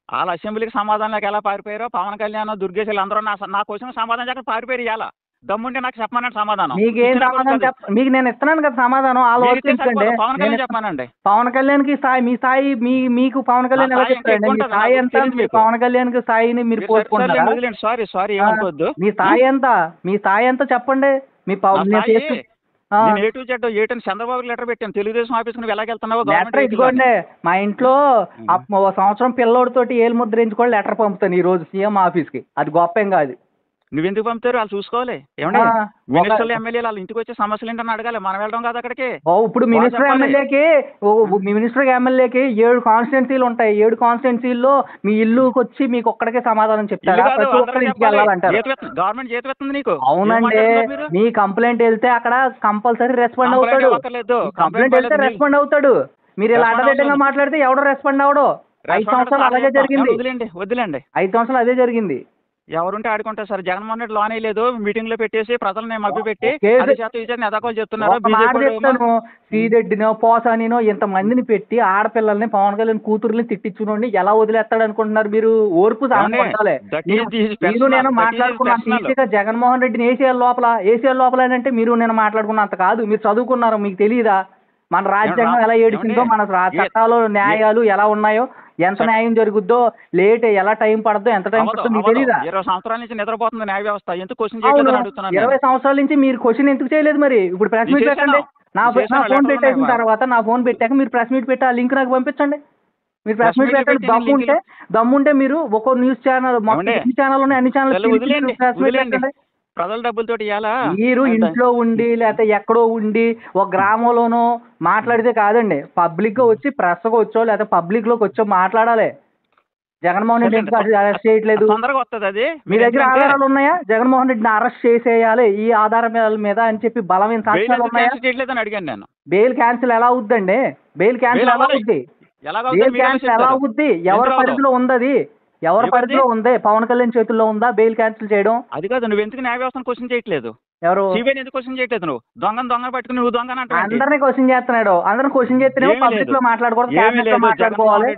వాళ్ళ అసెంబ్లీకి సమాధానం ఎలా పారిపోయారో పవన్ కళ్యాణ్, దుర్గేశలు అందరూ నా క్వశ్చన్ సమాధానం చెప్పి పారిపోయారు. ఇవాళ దమ్ముంటే నాకు చెప్పమన్నాడు సమాధానం. మీకేం సమాధానం మీకు నేను ఇస్తున్నాను కదా సమాధానం. ఆలోచించండి. పవన్ కళ్యాణ్ చెప్పానండి. పవన్ కళ్యాణ్ కి స్థాయి, మీ స్థాయి మీకు పవన్ కళ్యాణ్ ఎలా చెప్తారండి? మీ స్థాయి ఎంత? పవన్ కళ్యాణ్ కి స్థాయిని మీరు కోరుకుంటారా? సారీ ఏమనుకోవద్దు. మీ స్థాయి ఎంత? మీ స్థాయి ఎంత చెప్పండి. మీ నేను ఏ టు జెడ్ ఏటని చంద్రబాబుకి లెటర్ పెట్టాను, తెలుగుదేశం ఆఫీస్ నువ్వు ఎలాగెళ్తున్నావో లెటర్ ఇదిగోండి. మా ఇంట్లో ఓ సంవత్సరం పిల్లోడితోటి ఏలు ముద్రించుకోవాలి లెటర్ పంపుతాను ఈ రోజు సీఎం ఆఫీస్కి. అది గొప్ప ఏం కాదు. నువ్వెందుకు పంపుతారు? వాళ్ళు చూసుకోవాలి. ఏమంటే మినిస్టర్లు ఎమ్మెల్యేలు వాళ్ళ ఇంటికి వచ్చే సమస్యలు ఏంటని అడగాలి, మనం వెళ్ళడం కాదు అక్కడికి. ఇప్పుడు మినిస్టర్ ఎమ్మెల్యేకి 7 కాన్స్టిట్యున్సీలు ఉంటాయి. 7 కాన్స్టిట్యున్సీల్లో మీ ఇల్లుకి వచ్చి మీకు ఒక్కడికే సమాధానం చెప్తారు. గవర్నమెంట్ జీతం ఇస్తుంది నీకు. అవునండి, మీ కంప్లైంట్ వెళ్తే అక్కడ కంపల్సరీ రెస్పాండ్ అవుతాడు. కంప్లైంట్ వెళ్తే రెస్పాండ్ అవుతాడు. మీరు ఇలా అడ్డదిడ్డంగా మాట్లాడితే ఎవడో రెస్పాండ్ అవడు. 5 సంవత్సరాలు అలాగే జరిగింది. వదిలేండి 5 సంవత్సరాలు అదే జరిగింది. ఎవరుంటే ఆడుకుంటారు సార్. జగన్మోహన్ రెడ్డి లోనే లేదు, మీటింగ్ లో పెట్టేసి ప్రజల్ని మభ్య పెట్టి నెదాకోలు చెప్తున్నారు. శ్రీరెడ్డినో పోసానినో ఇంతమందిని పెట్టి ఆడపిల్లల్ని పవన్ కళ్యాణ్ కూతుర్ని తిట్టించుకోండి ఎలా వదిలేస్తాడు అనుకుంటున్నారు మీరు? ఓర్పు సాగుండాలి. మీరు నేను మాట్లాడుకున్నాను జగన్మోహన్ రెడ్డిని ఏసీఎల్ లోపల అంటే మీరు నేను మాట్లాడుకున్నంత కాదు. మీరు చదువుకున్నారు, మీకు తెలియదా మన రాజ్యాంగం ఎలా ఏడిచిందో, మన చట్టాలు న్యాయాలు ఎలా ఉన్నాయో, ఎంత న్యాయం జరుగుద్దో, లేట్ ఎలా టైం పడద్దో, ఎంత టైం పడుతుందో మీకు తెలీదా? 20 సంవత్సరాల నుంచి నిద్రపోతుంది న్యాయ వ్యవస్థ. ఎందుకు క్వశ్చన్ చేయలేదు అడుగుతున్నాను. 20 సంవత్సరాల నుంచి మీరు క్వశ్చన్ ఎందుకు చేయలేదు మరి? ఇప్పుడు ప్రెస్ మీట్ పెట్టండి. నా ఫోన్ పెట్టేసిన తర్వాత నా ఫోన్ పెట్టాక మీరు ప్రెస్ మీట్ పెట్టి ఆ లింక్ నాకు పంపించండి. మీరు ప్రెస్ మీట్ పెట్టండి. దమ్ముంటే మీరు ఒక న్యూస్ ఛానల్ ఎన్ని ఛానల్ ఉన్నాయి అన్ని ఛానల్ ప్రెస్ మీట్ పెట్టండి. ప్రజల డబ్బులతోటి మీరు ఇంట్లో ఉండి లేకపోతే ఎక్కడో ఉండి ఒక గ్రామంలోనో మాట్లాడితే కాదండి. పబ్లిక్ గా వచ్చి ప్రెస్ గా వచ్చో లేకపోతే పబ్లిక్ లోకి వచ్చో మాట్లాడాలి. జగన్మోహన్ రెడ్డి అరెస్ట్ చేయట్లేదు. మీ దగ్గర ఆధారాలు ఉన్నాయా? జగన్మోహన్ రెడ్డిని అరెస్ట్ చేసేయాలి ఈ ఆధారాల మీద అని చెప్పి బలమైన సాక్ష్యాలు ఉన్నాయా? బెయిల్ క్యాన్సిల్ ఎలా అవుద్దండి? బెయిల్ క్యాన్సిల్ ఎలా అవుద్ది? బెయిల్ క్యాన్సిల్ ఎలా అవుద్ది? ఎవరి పరిధిలో ఉంది? ఎవరి పరిధిలో ఉంది? పవన్ కళ్యాణ్ చేతుల్లో ఉందా బెయిల్ క్యాన్సిల్ చేయడం? అది కాదు. నువ్వు ఎందుకు న్యాయ వ్యవస్థను క్వశ్చన్ చేయట్లేదు? ఎవరు ఎందుకు క్వశ్చన్ చేయట్లేదు? నువ్వు దొంగ పట్టుకుని నువ్వు దొంగ అందరినీ క్వశ్చన్ చేస్తున్నాడు. అందరిని క్వశ్చన్ చేస్తేనే పబ్లిక్ లో మాట్లాడకూడదు, మాట్లాడుకోవాలి.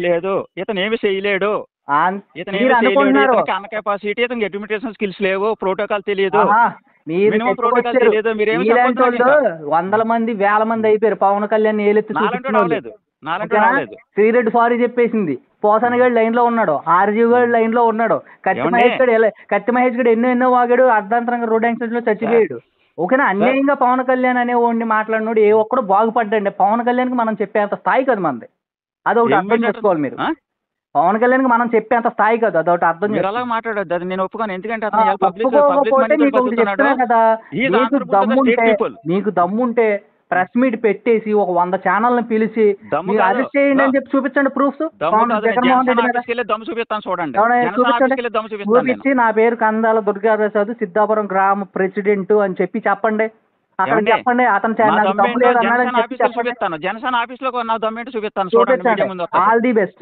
లేదు, ఇతను ఏమి చేయలేడు. అన్న కెపాసిటీ, ఇతను అడ్మినిస్ట్రేషన్ స్కిల్స్ లేవు, ప్రోటోకాల్ తెలియదు. వందల మంది 1000 మంది అయిపోయారు పవన్ కళ్యాణ్ ఏలెత్తి చూపించలేదు. శ్రీరెడ్డి సారీ చెప్పేసింది. పోసాని గడు లైన్ లో ఉన్నాడు, ఆర్జీవి గడు లైన్ లో ఉన్నాడు, కత్తి మహేష్ గడు ఎన్నో వాగాడు, అర్ధాంతరంగా రోడ్ యాక్సిడెంట్ లో చచ్చిపోయాడు. ఓకేనా? అన్యాయంగా పవన్ కళ్యాణ్ అనే వాడిని మాట్లాడినాడు ఏ ఒక్కడు బాగుపడ్డండి. పవన్ కళ్యాణ్ కి మనం చెప్పేంత స్థాయి కాదు మనది. అదొకటి అర్థం చేసుకోవాలి మీరు. పవన్ కళ్యాణ్ కి మనం చెప్పేంత స్థాయి కాదు, అదొకటి అర్థం చేసుకోవాలి. మాట్లాడద్దు, అది నేను ఒప్పుకోను. ఎందుకంటే చెప్తున్నా కదా, మీకు దమ్ముంటే ప్రెస్ మీట్ పెట్టేసి ఒక 100 ఛానల్ని పిలిచి మీరు అరెస్ట్ చేయండి అని చెప్పి చూపించండి ప్రూఫ్స్. చూపించి నా పేరు కందాల దుర్గాప్రసాద్, సిద్ధాపురం గ్రామ ప్రెసిడెంట్ అని చెప్పి చెప్పండి. అక్కడ చెప్పండి అతను జనసేన ఆఫీస్ లో చూపిస్తాను. All the best.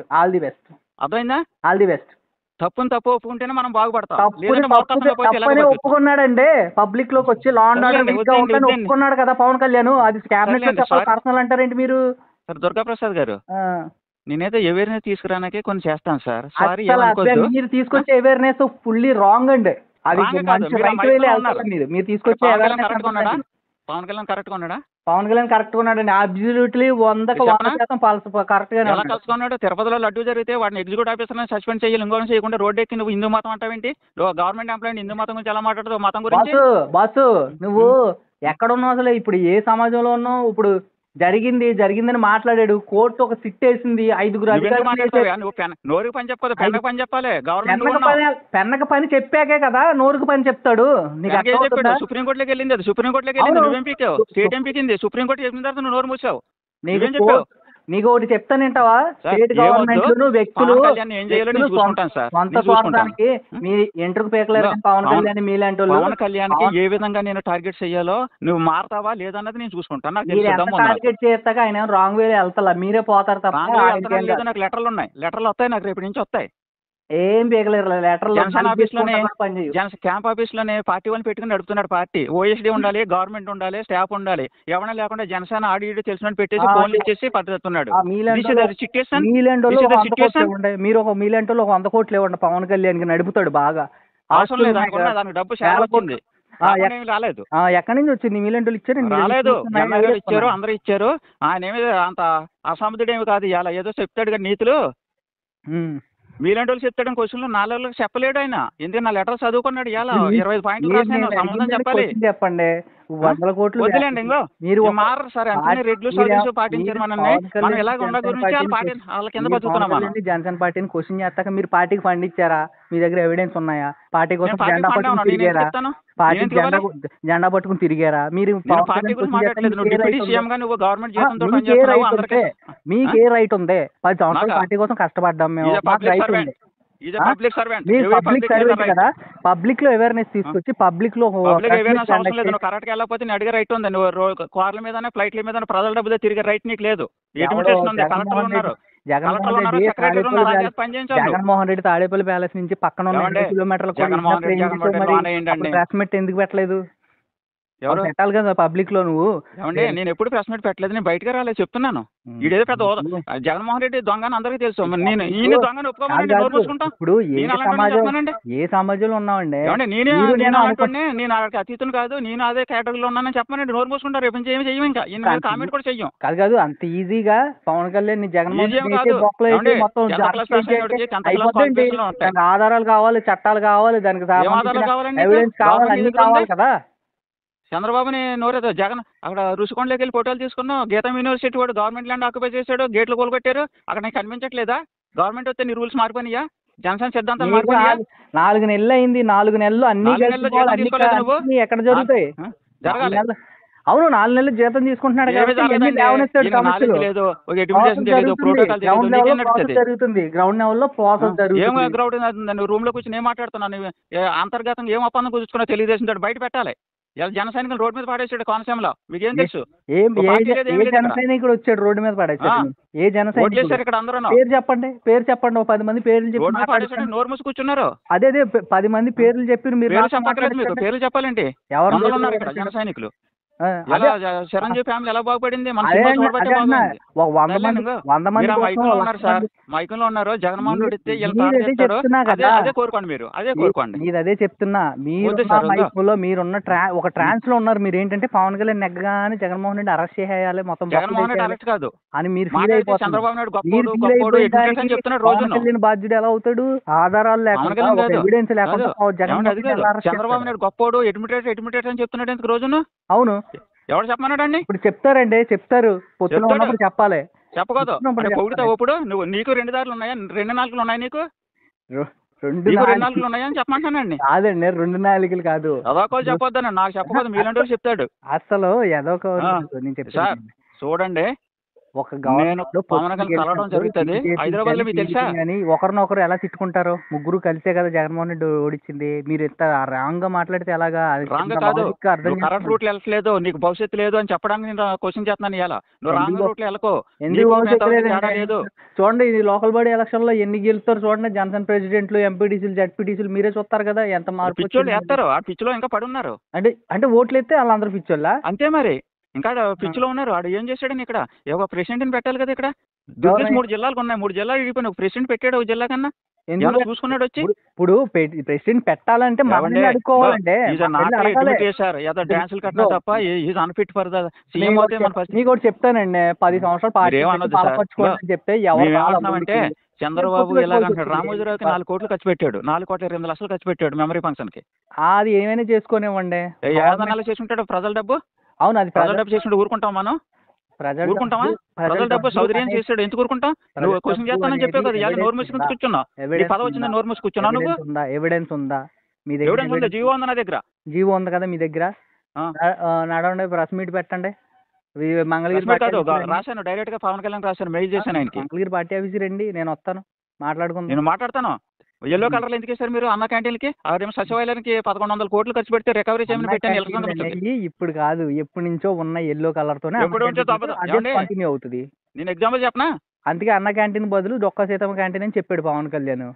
అర్థమైందా? All the best. తప్పు ఒప్పుకుంటేనే మనం బాగుపడతాం. ఒప్పుకున్నాడండి పబ్లిక్ లోకి వచ్చి లా అండ్ ఆర్డర్ ఒప్పుకున్నాడు కదా పవన్ కళ్యాణ్. అది క్యాబినెట్ లో చెప్పాలి, పర్సనల్ అంటారేంటి మీరు? సార్ దుర్గాప్రసాద్ గారు, నేనైతే అవేర్నెస్ తీసుకురానికే కొన్ని చేస్తాను సార్. మీరు తీసుకొచ్చే అవేర్నెస్ ఫుల్లీ రాంగ్ అండి. అది మీరు తీసుకొచ్చే పవన్ కళ్యాణ్ కరెక్ట్ గా ఉన్నాడా? పవన్ కళ్యాణ్ కరెక్ట్ గా ఉన్నాడండి. అబ్సల్యూట్లీ 100% కరెక్ట్ గా ఎలా కలుసుకున్నాడు? తిరుపతిలో లడ్డు జరిగితే వాడిని ఎగ్జిక్యూటివ్ ఆఫీసర్ సస్పెండ్ చేయాలి, ఇంకోటి చేయకుండా రోడ్డు ఎక్కి నువ్వు హిందూ మతం అంటావేంటి? గవర్నమెంట్ ఎంప్లాయీ హిందూ మతం గురించి ఎలా మాట్లాడుతావు? మతం గురించి బాసు నువ్వు ఎక్కడున్నావు అసలు? ఇప్పుడు ఏ సమాజంలో ఉన్నావు? ఇప్పుడు జరిగిందని మాట్లాడాడు, కోర్టు ఒక సిట్ వేసింది, 5 అధికారులు. నోరుకు పని చెప్పదు, పెన్నకు పని చెప్పాలి. పెన్నక పని చెప్పాకే కదా నోరుకు పని చెప్తాడు. సుప్రీంకోర్టులోకి వెళ్ళింది, అది సుప్రీంకోర్టులోకి వెళ్ళింది. నువ్వేం పీకావు? స్టేట్ ఏం పీకింది? సుప్రీంకోర్టు చెప్పిన తర్వాత నువ్వు నోరు మూసావు. నువ్వేం చెప్పావు? నీకు ఒకటి చెప్తానేంటావా? స్టేట్ గవర్నమెంట్ వ్యక్తులు సొంత స్వార్థానికి మీ ఎంట్రుకు పేకలేరు పవన్ కళ్యాణ్ మీలాంటి పవన్ కళ్యాణ్ కి ఏ విధంగా నేను టార్గెట్ చేయాలో నువ్వు మారతావా లేదన్నది నేను చూసుకుంటాను. టార్గెట్ చేస్తాక ఆయన రాంగ్ వే వెళ్తా, మీరే పోతారు తప్ప. నాకు లెటర్లు ఉన్నాయి, లెటర్లు వస్తాయి, నాకు రేపటి నుంచి వస్తాయి. ఏం పీకలేరు లెటర్లు. క్యాంప్ ఆఫీస్ లోనే పార్టీ వాళ్ళని పెట్టుకుని నడుపుతున్నాడు. పార్టీ ఓఎస్డీ ఉండాలి, గవర్నమెంట్ ఉండాలి, స్టాఫ్ ఉండాలి. ఎవరైనా లేకుండా జనసేన ఆడియో తెలిసిన పెట్టేసి ఫోన్లు ఇచ్చేసి పట్టుతున్నాడు. మీరు ఒక మీలాంటి 100 కోట్లు ఇవ్వండి పవన్ కళ్యాణ్ కి, నడుపుతాడు బాగా. అవసరం లేదు, దానికి డబ్బు చాలా వచ్చింది. రాలేదు. ఎక్కడి నుంచి వచ్చింది? మీలాంటి ఇచ్చారు? రాలేదు, ఇచ్చారు, అందరూ ఇచ్చారు. ఆయన ఏమి అంత అసమర్థుడేమి కాదు. ఇలా ఏదో చెప్తాడు కదా నీతులు. మీలాంటి వాళ్ళు చెప్తాడు క్వశ్చన్లు 4 చెప్పలేడు ఆయన. ఎందుకంటే నా లెటర్ చదువుకున్నాడు. ఇలా 25 పాయింట్లు రాశాను, సంబంధం చెప్పాలి. చెప్పండి. వందల కోట్లు వదిలేండి ఇంకో మీరు మారరు సార్ ఎంతనే రెడ్లు స్వదేశం పాటించారు మనల్ని మనం ఇలాగ ఉన్న గురించి వాళ్ళ కింద బతుకుతున్నాం మనం. జనసేన పార్టీని క్వశ్చన్ చేస్తాక మీరు పార్టీకి ఫండ్ ఇచ్చారా? మీ దగ్గర ఎవిడెన్స్ ఉన్నాయా? పార్టీ కోసం జెండా పట్టుకుని తిరిగారా? పార్టీ జెండా పట్టుకుని తిరిగారా? మీరు మీకే రైట్ ఉంది. 10 సంవత్సరాలు పార్టీ కోసం కష్టపడ్డాం మేము, రైట్ ఉంది. పబ్లిక్ సర్వీస్ కదా, పబ్లిక్ లో అవేర్నెస్ తీసుకొచ్చి పబ్లిక్ లో కరెక్ట్ వెళ్ళకపోతే నేను అడిగే రైట్ ఉంది. నువ్వు కార్ల మీద ఫ్లైట్ల మీద ప్రజల డబ్బుతో తిరిగే రైట్ నీకు లేదు. జగన్మోహన్ రెడ్డి తాడేపల్లి ప్యాలెస్ నుంచి పక్కన ఉన్న కిలోమీటర్ల ప్రెస్ మీట్ ఎందుకు పెట్టలేదు? ఎవరు పెట్టాలి కదా పబ్లిక్ లో. నువ్వు నేను ఎప్పుడు ప్రెస్ మీట్ పెట్టలేదు, నేను బయటకు రాలేదు చెప్తున్నాను. ఇదేదో పెద్ద జగన్మోహన్ రెడ్డి దొంగ అని అందరికీ తెలుసు. నేను ఈయన దొంగను ఒప్పుకోమని ఇప్పుడు ఏ సమాజంలో ఉన్నామండి? నేను అతీతులు కాదు, నేను అదే కేటగిరీలో ఉన్నానని చెప్పమని నోరు మూసుకుంటారు. రేపు నుంచి ఏమి చెయ్యం, ఇంకా కామెంట్ కూడా చెయ్యం. కాదు అంత ఈజీగా పవన్ కళ్యాణ్ జగన్మోహన్ ఆధారాలు కావాలి, చట్టాలు కావాలి, దానికి ఎవిడెన్స్ కావాలి, అన్ని కావాలి కదా. చంద్రబాబుని నోరేదో జగన్ అక్కడ రుషికొండలోకి వెళ్ళి ఫోటోలు తీసుకున్నావు. గీతం యూనివర్సిటీ వాడు గవర్నమెంట్ ల్యాండ్ ఆక్యుపై చేశాడు, గేట్లు కోలుకొట్టారు. అక్కడ నీకు కనిపించట్లేదా? గవర్నమెంట్ వస్తే నీ రూల్స్ మారిపోయినాయా? జనసేన సిద్ధాంతాలు మారిపోయినాయా? 4 నెలలు అయింది. 4 నెలలు అన్ని ఎక్కడ జరుగుతాయి? జరగాలి. అవును, 4 నెలలు జీతం తీసుకుంటున్నాడు జరుగుతుంది. గ్రౌండ్ లెవెల్ లో ప్రాసెస్ జరుగుతుంది. గ్రౌండ్ రూమ్ లో కూర్చొని ఏం మాట్లాడుతున్నాను? అంతర్గతంగా ఏం ఒప్పందం కూర్చుకున్నా తెలుగుదేశం తోటి బయట పెట్టాలి. జన సైనికులు రోడ్డు మీద పాడేసాడు కోనసీమలో. మీకు ఏం తెలుసు? జన సైనికుడు వచ్చాడు రోడ్డు మీద పాడేసాడు. ఏ జన సైనికుడు ఇక్కడ అందరూ పేరు చెప్పండి, పేరు చెప్పండి. 10 మంది పేర్లు చెప్పి నోరు మూసి కూర్చున్నారు. అదే 10 మంది పేర్లు చెప్పి మీరు పేర్లు చెప్పాలండి. ఎవరు ఉన్నారు ఇక్కడ జన సైనికులు? చిరంజీవి ఫ్యామిలీ ఎలా బాగుపడింది? మైకంలో ఉన్నారు. జగన్మోహన్ రెడ్డి అదే కోరుకోండి, మీరు అదే కోరుకోండి. మీరు అదే చెప్తున్నా. మీరున్న ఒక ట్రాన్స్ లో ఉన్నారు. మీరు ఏంటంటే పవన్ కళ్యాణ్ నెగ్గగానే జగన్మోహన్ రెడ్డి అరెస్ట్ చేయాలి, మొత్తం జగన్మోహన్ రెడ్డి అరెస్ట్ కాదు అని మీరు ఫీల్ అయిపోతారు. చంద్రబాబు నాయుడు పవన్ కళ్యాణ్ బాధ్యుడు ఎలా అవుతాడు? ఆధారాలు లేకుండా, ఎవిడెన్స్ లేకుండా చంద్రబాబు నాయుడు గొప్పోడు ఎడ్మిటేట్ అని చెప్తున్నాడు ఎందుకు రోజును? అవును, ఎవరు చెప్పమన్నాడండి? ఇప్పుడు చెప్తారండి, చెప్తారు. చెప్పాలి, చెప్పకూడదు. పొగిడితే ఇప్పుడు నువ్వు నీకు 2 దారులు ఉన్నాయా? 2 నాలుగులు ఉన్నాయి నీకు? 2 నాలుగులు ఉన్నాయని చెప్పమంటానండి. కాదండి, 2 నాలుగులు కాదు. అదొక చెప్పొద్దని నాకు చెప్పకూడదు, మీలాంటి చెప్తాడు. అసలు ఏదో చూడండి, ఒక ఒకరినొకరు ఎలా తిట్టుకుంటారు? ముగ్గురు కలిసే కదా జగన్మోహన్ రెడ్డి ఓడించింది. మీరు ఎంత రాంగ్ గా మాట్లాడితే ఎలాగా? రాంగ్ కాదు, కరెక్ట్ రూట్ వెళ్ళట్లేదు, నీకు భవిష్యత్తు లేదు అని చెప్పడానికి నేను క్వశ్చన్ చేస్తున్నాను. ఇలా నువ్వు రాంగ్ రూట్ వెళ్ళకో. చూడండి, ఇది లోకల్ బాడీ ఎలక్షన్ లో ఎన్ని గెలుస్తారు చూడండి. జనసేన ప్రెసిడెంట్లు, ఎంపీటీసీలు, జడ్పీటీసీలు మీరే చూస్తారు కదా ఎంత మార్పు. పిచ్చోళ్ళు వేస్తారు, ఆ పిచ్చిలో ఇంకా పడి ఉన్నారు. అంటే ఓట్లు ఎత్తే వాళ్ళందరూ పిచ్చోళ్ళ అంతే. మరి ఇంకా పిచ్చిలో ఉన్నారు. ఆడు ఏం చేశాడని ఇక్కడ ఒక ప్రెసిడెంట్ పెట్టాలి కదా. ఇక్కడ 3 జిల్లాలకు ఉన్నాయి, 3 జిల్లాలు విడిపోయిన ఒక ప్రెసిడెంట్ పెట్టాడు. ఒక జిల్లా కన్నా చూసుకున్నాడు వచ్చి. ఇప్పుడు ప్రెసిడెంట్ పెట్టాలంటే అడుకోవాలంటే డాన్సులు కట్టినా తప్ప is unfit for the CM అవుతే మన పరిస్థితి. మీకు చెప్పానండి, 10 సంవత్సరాలు చెప్తే అంటే చంద్రబాబు ఎలాగంటాడు? రామోజీరావుకి 4 కోట్లు ఖర్చు పెట్టాడు, 4,20,00,000 ఖర్చు పెట్టాడు మెమరీ ఫంక్షన్ కి. అది ఏమైనా చేసుకోనివ్వండి. ఏదన్నా చేసుకుంటాడు ప్రజల డబ్బు. అవును, అది ప్రజల డబ్బు చేసుకుంటే ఊరుకుంటాం మనం? ఊరుకుంటామా? ప్రజల డబ్బు సౌదర్యం చేసాడు, ఎందుకు ఊరుకుంటాం? నువ్వు క్వశ్చన్ చేస్తానని చెప్పావు కదా, ఇలా నోరు మూసుకుని కూర్చున్నావు. పదవి వచ్చిందా నోరు మూసి కూర్చున్నావు నువ్వు? ఎవిడెన్స్ ఉందా మీ దగ్గర? ఎవిడెన్స్ ఉందా? జీవో ఉందా నా దగ్గర? జీవో ఉంది కదా మీ దగ్గర. నడవండి, ప్రెస్ మీట్ పెట్టండి. మంగళగిరి కాదు, రాశాను డైరెక్ట్ గా పవన్ కళ్యాణ్ రాశాను, మెయిల్ చేశాను ఆయనకి. మంగళగిరి పార్టీ ఆఫీస్ రండి, నేను వస్తాను, మాట్లాడుకుందాం. నేను మాట్లాడతాను. ఎల్లో కలర్లో ఎందుకు వేశారు మీరు అన్న క్యాంటీన్కి? ఆవిడేమో సచివాలయానికి 1100 కోట్లు ఖర్చు పెడితే రికవరీ చేయమని పెట్టాను. ఇప్పుడు కాదు, ఎప్పటి నుంచో ఉన్న ఎల్లో కలర్ తోనే కంటిన్యూ అవుతుంది. నేను ఎగ్జాంపుల్ చెప్పనా? అందుకే అన్న క్యాంటీన్ బదులు డొక్కా సీతమ్మ క్యాంటీన్ అని చెప్పాడు పవన్ కళ్యాణ్.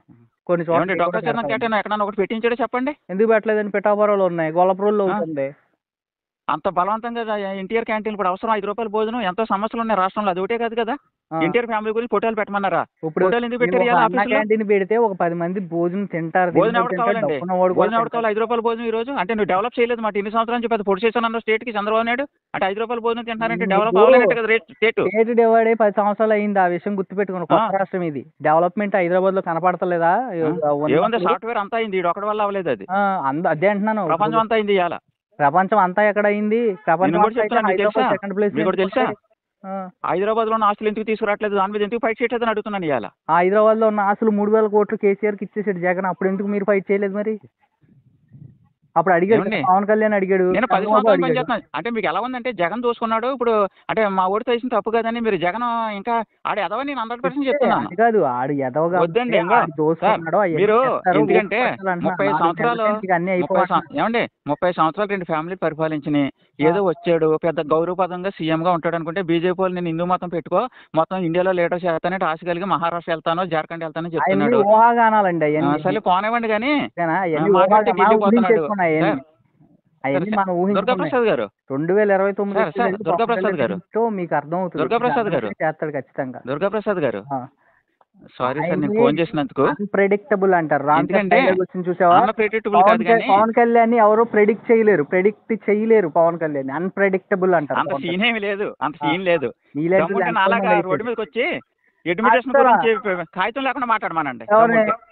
కొన్ని చోట్ల డొక్కా సీతమ్మ క్యాంటీన్ ఎక్కడన్నా ఒకటి పెట్టించాడో చెప్పండి. ఎందుకు పెట్టలేదని? పిఠాపురంలో ఉన్నాయి, గొల్లపురంలో అవుతుంది. అంత బలవంతంగా ఎన్టీఆర్ క్యాంటీన్ కూడా అవసరం? 5 రూపాయల భోజనం ఎంతో సమస్యలు ఉన్నాయి రాష్ట్రంలో, అది ఒకటే కాదు కదా. ఎన్టీఆర్ ఫ్యామిలీ గురించి ఫోటోలు పెట్టమన్నారా? ఇప్పుడు క్యాంటీన్ పెడితే ఒక 10 మంది భోజనం తింటారు. భోజనం ఎవరు కావాలండి? భోజనం ఎవరు కావాలి? 5 రూపాయల భోజనం ఈ రోజు అంటే నువ్వు డెవలప్ చేయలేదు మాట. ఇన్ని సంవత్సరాలు చెప్పి పొడి చేశాను స్టేట్ కి చంద్రబాబు నాయుడు. అంటే 5 రూపాయల భోజనం తింటారంటే డెవలప్ అవ్వాలంటే కదా స్టేట్ డివైడ్ అయ్యి 10 సంవత్సరాలు అయింది. ఆ విషయం గుర్తుపెట్టుకుని కొత్త రాష్ట్రం ఇది. డెవలప్మెంట్ హైదరాబాద్ లో కనపడతలేదా? ఏముంది, సాఫ్ట్వేర్ అంతా అయింది, ఒకటి వల్ల అవ్వలేదు. అది అదే అంటున్నాను, ప్రపంచం అంతా అయింది. ఇవాళ ప్రపంచం అంతా ఎక్కడ అయింది? ప్రపంచం నేను కూడా అంతా అయితే చెప్తున్నాను, మీకు తెలుసా? హైదరాబాద్ సెకండ్ ప్లేస్ మీకు కూడా తెలుసా? హైదరాబాద్లో ఉన్న ఆస్తులు ఎందుకు తీసుకురావట్లేదు, దాని మీద ఎందుకు ఫైట్ చేయట్లేదని అడుగుతున్నాను ఇవాళ. హైదరాబాద్లో ఉన్న ఆస్తులు 3,000 కోట్లు కేసీఆర్కి ఇచ్చేసాడు జగన్. అప్పుడు ఎందుకు మీరు ఫైట్ చేయలేదు మరి? అప్పుడు అడిగాడు కదా, పవన్ కళ్యాణ్ అడిగాడు, నేను 10 చంద్రబాబు సంవత్సరాలు అడిగాడు. పనిచేస్తున్నాను. అంటే మీకు ఎలా ఉందంటే జగన్ దోసుకున్నాడు ఇప్పుడు, అంటే మా ఓడి చేసిన తప్పు కదని మీరు జగన్ ఇంకా ఆడ ఎదవని నేను 100% చెప్తున్నాను. అది కాదు, ఆడు ఎదవగా వద్దండి ఇంకా దోసుకున్నాడు. మీరు ఎందుకంటే 30 సంవత్సరాలు అన్ని 30 సంవత్సరాలు 2 ఫ్యామిలీ పరిపాలించినాయి. ఏదో వచ్చాడు పెద్ద గౌరవపదంగా సీఎం గా ఉంటాడు అనుకుంటే బీజేపీ వాళ్ళు నేను హిందూ మతం పెట్టుకో, మొత్తం ఇండియాలో లీడర్ చేస్తానంటే ఆశ కలిగి మహారాష్ట్ర వెళ్తాను, జార్ఖండ్ వెళ్తాను చెప్తున్నాడు. ఊహాగానాలండి అసలు పోనివ్వండి కానీ దుర్గాప్రసాద్ గారు 2029 దుర్గాప్రసాద్ గారు మీకు అర్థం అవుతుంది. దుర్గాప్రసాద్ గారు చేస్తాడు ఖచ్చితంగా. దుర్గాప్రసాద్ గారు సారీ సార్ నేను ఫోన్ చేసినందుకు. అన్ప్రెడిక్టబుల్ అంటారు. ఎందుకంటే చూసావా, అన్ప్రెడిక్టబుల్ కాదు కానీ పవన్ కళ్యాణ్ ఎవరు ప్రెడిక్ట్ చేయలేరు పవన్ కళ్యాణ్. అన్ప్రెడిక్టబుల్ అంటారు. అంత సీన్ ఏమి లేదు, అంత సీన్ లేదు. నీలాంటి అలాగా రోడ్డు మీదకి వచ్చి అడ్మినిస్ట్రేషన్ గురించి కాగితం లేకుండా మాట్లాడమానండి.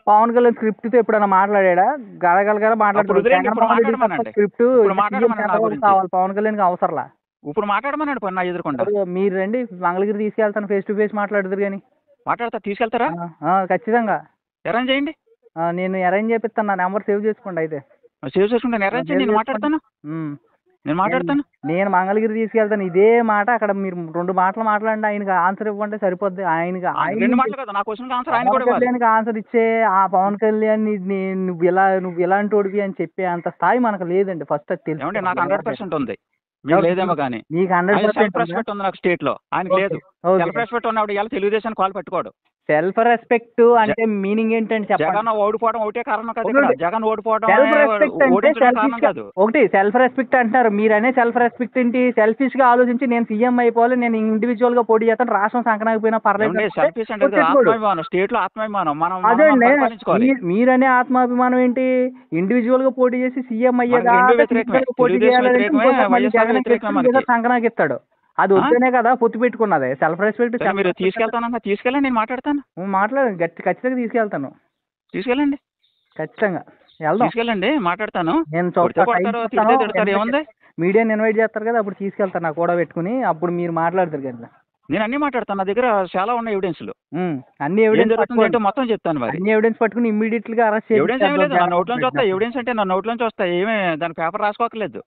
పవన్ కళ్యాణ్ స్క్రిప్ట్ తో ఎప్పుడైనా మాట్లాడా? గలగలగా మాట్లాడుతున్నాడు. స్క్రిప్ట్ కావాలి పవన్ కళ్యాణ్ అవసరంలా. ఇప్పుడు మాట్లాడమన్నాడు పని నా ఎదుర్కొంటా. మీరు రండి మంగళగిరి తీసుకెళ్తాను, ఫేస్ టు ఫేస్ మాట్లాడుతారు కానీ. మాట్లాడతా, తీసుకెళ్తారా? ఖచ్చితంగా అరేంజ్ చేయండి. నేను అరేంజ్ చేపిస్తాను. నా నెంబర్ సేవ్ చేసుకోండి. అయితే సేవ్ చేసుకుంటాను, అరేంజ్ చేయండి, నేను మాట్లాడతాను. నేను మంగళగిరి తీసుకెళ్తాను. ఇదే మాట అక్కడ మీరు 2 మాటలు మాట్లాడండి, ఆయనకి ఆన్సర్ ఇవ్వండి సరిపోద్ది. ఆయనకి ఆన్సర్ ఇచ్చే ఆ పవన్ కళ్యాణ్ నువ్వు ఇలాంటి వాడివి అని చెప్పే అంత స్థాయి మనకు లేదండి. ఫస్ట్ అది తెలుసు. నాకు 100% ఉంది, మీకు లేదేమో కానీ. మీకు 100% ఉంది నాకు స్టేట్ లో, ఆయనకు లేదు. సెల్ఫ్ రెస్పెక్ట్ ఉన్నప్పుడు ఇలా తెలుగుదేశం కాల్ పెట్టుకోడు. సెల్ఫ్ రెస్పెక్ట్ అంటే మీనింగ్ ఏంటంటే జగన్ ఓడిపోవడం ఒకటే కారణం కాదు. జగన్ ఓడిపోవడం ఒకటి సెల్ఫ్ రెస్పెక్ట్ అంటారు. మీరనే సెల్ఫ్ రెస్పెక్ట్ ఏంటి? సెల్ఫిష్ గా ఆలోచించి నేను సీఎం అయిపోవాలి, నేను ఇండివిజువల్ గా పోటీ చేస్తాను, రాష్ట్రం సంకనాకపోయినా పర్లేదు. స్టేట్ లో ఆత్మాభిమానం. మీరనే ఆత్మాభిమానం ఏంటి? ఇండివిజువల్ గా పోటీ చేసి సీఎం అయ్యేదా పోటీ చేయాలంటే సంకనాకి ఇస్తాడు. అది వద్దనే కదా పొత్తు పెట్టుకున్నది. Self respect. మీరు తీసుకెళ్ళండి, నేను మాట్లాడతాను. మాట్లాడండి, ఖచ్చితంగా తీసుకెళ్తాను. ఖచ్చితంగా తీసుకెళ్ళండి, మాట్లాడతాను. నేను మీడియాని ఇన్వైట్ చేస్తారు కదా, అప్పుడు తీసుకెళ్తాను నా కూడా పెట్టుకుని, అప్పుడు మీరు మాట్లాడతారు కదా. నేను అన్ని మాట్లాడతాను, నా దగ్గర చాలా ఉన్నాయి ఎవిడెన్స్లు. అన్ని ఎవిడెన్స్ మొత్తం చెప్తాను. అన్ని ఎవిడెన్స్ పట్టుకుని ఇమ్మీడియట్ గా అరెస్ట్ చేయాలి. ఎవిడెన్స్ ఏమి లేదు, నా నోట్లోంచి వస్తాయి. ఎవిడెన్స్ అంటే నా నోట్లోంచి వస్తాయి, ఏమే దాని పేపర్ రాసుకోకర్లేదు.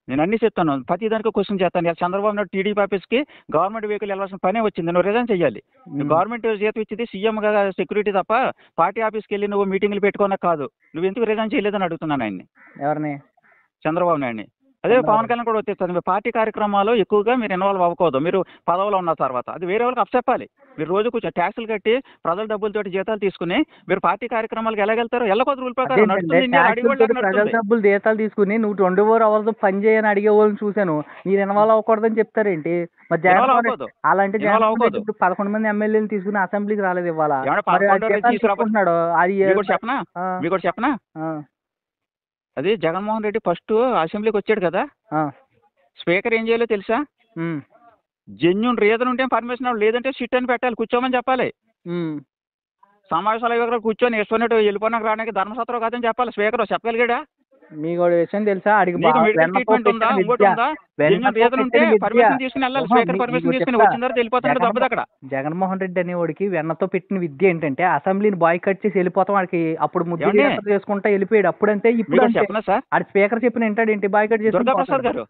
నేను అన్ని చెప్తాను, ప్రతి దానికి క్వశ్చన్ చేస్తాను. చంద్రబాబు నాయుడు టీడీపీ ఆఫీస్కి గవర్నమెంట్ వెహికల్ వెళ్ళాల్సిన పనే వచ్చింది, నువ్వు రిజైన్ చేయాలి. గవర్నమెంట్ జీతం ఇచ్చింది సీఎంగా సెక్యూరిటీ తప్ప, పార్టీ ఆఫీస్కి వెళ్ళి నువ్వు మీటింగ్లు పెట్టుకోనకు కాదు. నువ్వు ఎందుకు రిజైన్ చేయలేదని అడుగుతున్నాను ఆయన్ని. ఎవరిని? చంద్రబాబు నాయుడిని. అదే పవన్ కళ్యాణ్ కూడా వచ్చేస్తుంది. మీ పార్టీ కార్యక్రమాలు ఎక్కువగా మీరు ఇన్వాల్వ్ అవ్వకూడదు. మీరు పదవిలో ఉన్న తర్వాత అది వేరే వాళ్ళకి అప్పచెప్పాలి. మీరు రోజు కూర్చొని ట్యాక్సులు కట్టి ప్రజల డబ్బులతోటి జీతాలు తీసుకుని మీరు పార్టీ కార్యక్రమాలకు ఎలా వెళ్తారు? వెళ్ళకూడదు. రూల్ ప్రకారం ప్రజల డబ్బులు జీతాలు తీసుకుని నువ్వు 24 hours పని చేయని అడిగే వాళ్ళని చూశాను. మీరు ఇన్వాల్వ్ అవ్వకూడదని చెప్తారేంటి? మరి జగన్ అలాంటి 11 మంది ఎమ్మెల్యేలు తీసుకుని అసెంబ్లీకి రాలేదు ఇవ్వాలా? అది చెప్పనా? అది జగన్మోహన్ రెడ్డి ఫస్ట్ అసెంబ్లీకి వచ్చాడు కదా, స్పీకర్ ఏం చేయాలో తెలుసా? జెన్యూన్ రీజన్ ఉంటే పర్మిషన్, లేదంటే సిట్ అని పెట్టాలి, కూర్చోమని చెప్పాలి. సమావేశాలు కూర్చొని వేసుకున్నట్టు వెళ్ళిపోయినాక రావడానికి ధర్మసత్రం కాదని చెప్పాలి. స్పీకర్ చెప్పగలిగాడా? మీకు విషయం తెలుసా? జగన్మోహన్ రెడ్డి అనేవాడికి వెన్నతో పెట్టిన విద్య ఏంటంటే అసెంబ్లీని బాయ్కట్ చేసి వెళ్ళిపోతాం. వాడికి అప్పుడు ముద్దు చేసుకుంటా వెళ్ళిపోయాడు. అప్పుడంతే ఇప్పుడు ఆడి స్పీకర్ చెప్పిన వింటాడేంటి? బాయ్కట్ చేసి. దుర్గాప్రసాద్ గారు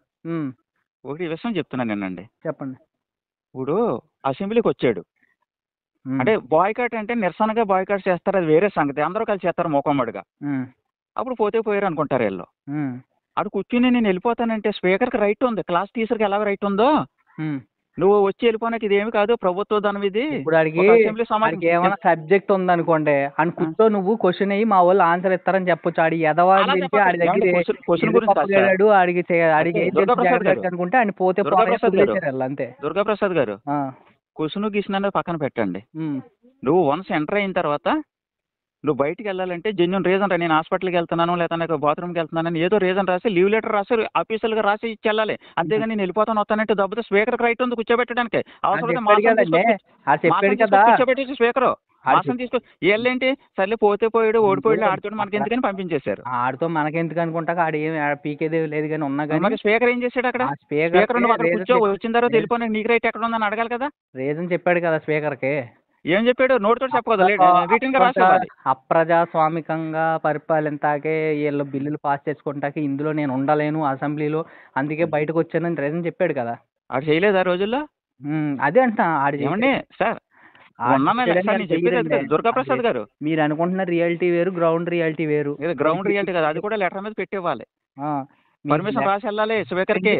ఒకటి విషయం చెప్తున్నాను నేనండి. చెప్పండి. ఇప్పుడు అసెంబ్లీకి వచ్చాడు అంటే బాయ్కట్ అంటే నిరసనగా బాయ్కట్ చేస్తారు, అది వేరే సంగతి. అందరూ కలిసి చేస్తారు మూకమ్మడిగా. అప్పుడు పోయారు అనుకుంటారు వీళ్ళు. అక్కడ కూర్చుని నేను వెళ్ళిపోతానంటే స్పీకర్కి రైట్ ఉంది, క్లాస్ టీచర్కి ఎలా రైట్ ఉందో. నువ్వు వచ్చి వెళ్ళిపోయినాకి ఇదేమి కాదు, ప్రభుత్వ దాని ఇది. ఇప్పుడు అడిగి ఏమైనా సబ్జెక్ట్ ఉందనుకోండి అని కూర్చో, నువ్వు క్వశ్చన్ అయ్యి మా వాళ్ళు ఆన్సర్ ఇస్తారని చెప్పొచ్చు. ఆడి ఎదవాడు ఆడికి అనుకుంటే ఆయన పోతే అంతే. దుర్గాప్రసాద్ గారు క్వశ్చన్ గీసిన అనేది పక్కన పెట్టండి. నువ్వు వన్స్ ఎంటర్ అయిన తర్వాత నువ్వు బయటికి వెళ్ళాలంటే జెన్యూన్ రీజన్ రా. నేను హాస్పిటల్కి వెళ్తున్నాను, లేదా నాకు బాత్రూమ్కి వెళ్తున్నానని ఏదో రీజన్ రాసి లీవ్ లెటర్ రాసి ఆఫీసులుగా రాసి ఇచ్చి వెళ్ళాలి. అంతేగాని నేను వెళ్ళిపోతాను వస్తానంటే దెబ్బతో స్పీకర్ రైట్ ఉంది కూర్చోబెట్టడానికి. అవసరం కూర్చోబెట్టేసి స్పీకర్ మాసం తీసుకో వీళ్ళేంటి సర్లే పోతే పోయాడు ఓడిపోయాడు ఆడితో మనకి ఎందుకని పంపించేశారు. ఆడితో మనకెందుకు అనుకుంటా ఆడు ఏమి పీకేదే లేదు కానీ ఉన్నా కానీ స్పీకర్ ఏం చేశాడు అక్కడ? స్పీకర్ అక్కడ కూర్చో వచ్చిన తర్వాత వెళ్ళిపోయిన నీకు రైట్ ఎక్కడ ఉందని అడగాలి కదా. రీజన్ చెప్పాడు కదా స్పీకర్కి. ఏం చెప్పాడు? నోటితో చెప్పకూడదు, రిటర్న్ గా రాసేవాడి. అప్రజాస్వామికంగా పరిపాలింతాకే వీళ్ళు బిల్లులు పాస్ చేసుకుంటాకే ఇందులో నేను ఉండలేను అసెంబ్లీలో, అందుకే బయటకు వచ్చానని రీజన్ చెప్పాడు కదా. ఆడు చేయలేదు ఆ రోజుల్లో. అదే అంట ఆడు ఏమండి సార్, దుర్గాప్రసాద్ గారు మీరు అనుకుంటున్న రియాలిటీ వేరు, గ్రౌండ్ రియాలిటీ వేరు. గ్రౌండ్ రియాలిటీ కదా, అది కూడా లెటర్ మీద పెట్టివ్వాలి, పర్మిషన్ రాసి వెళ్ళాలి స్పీకర్ కి.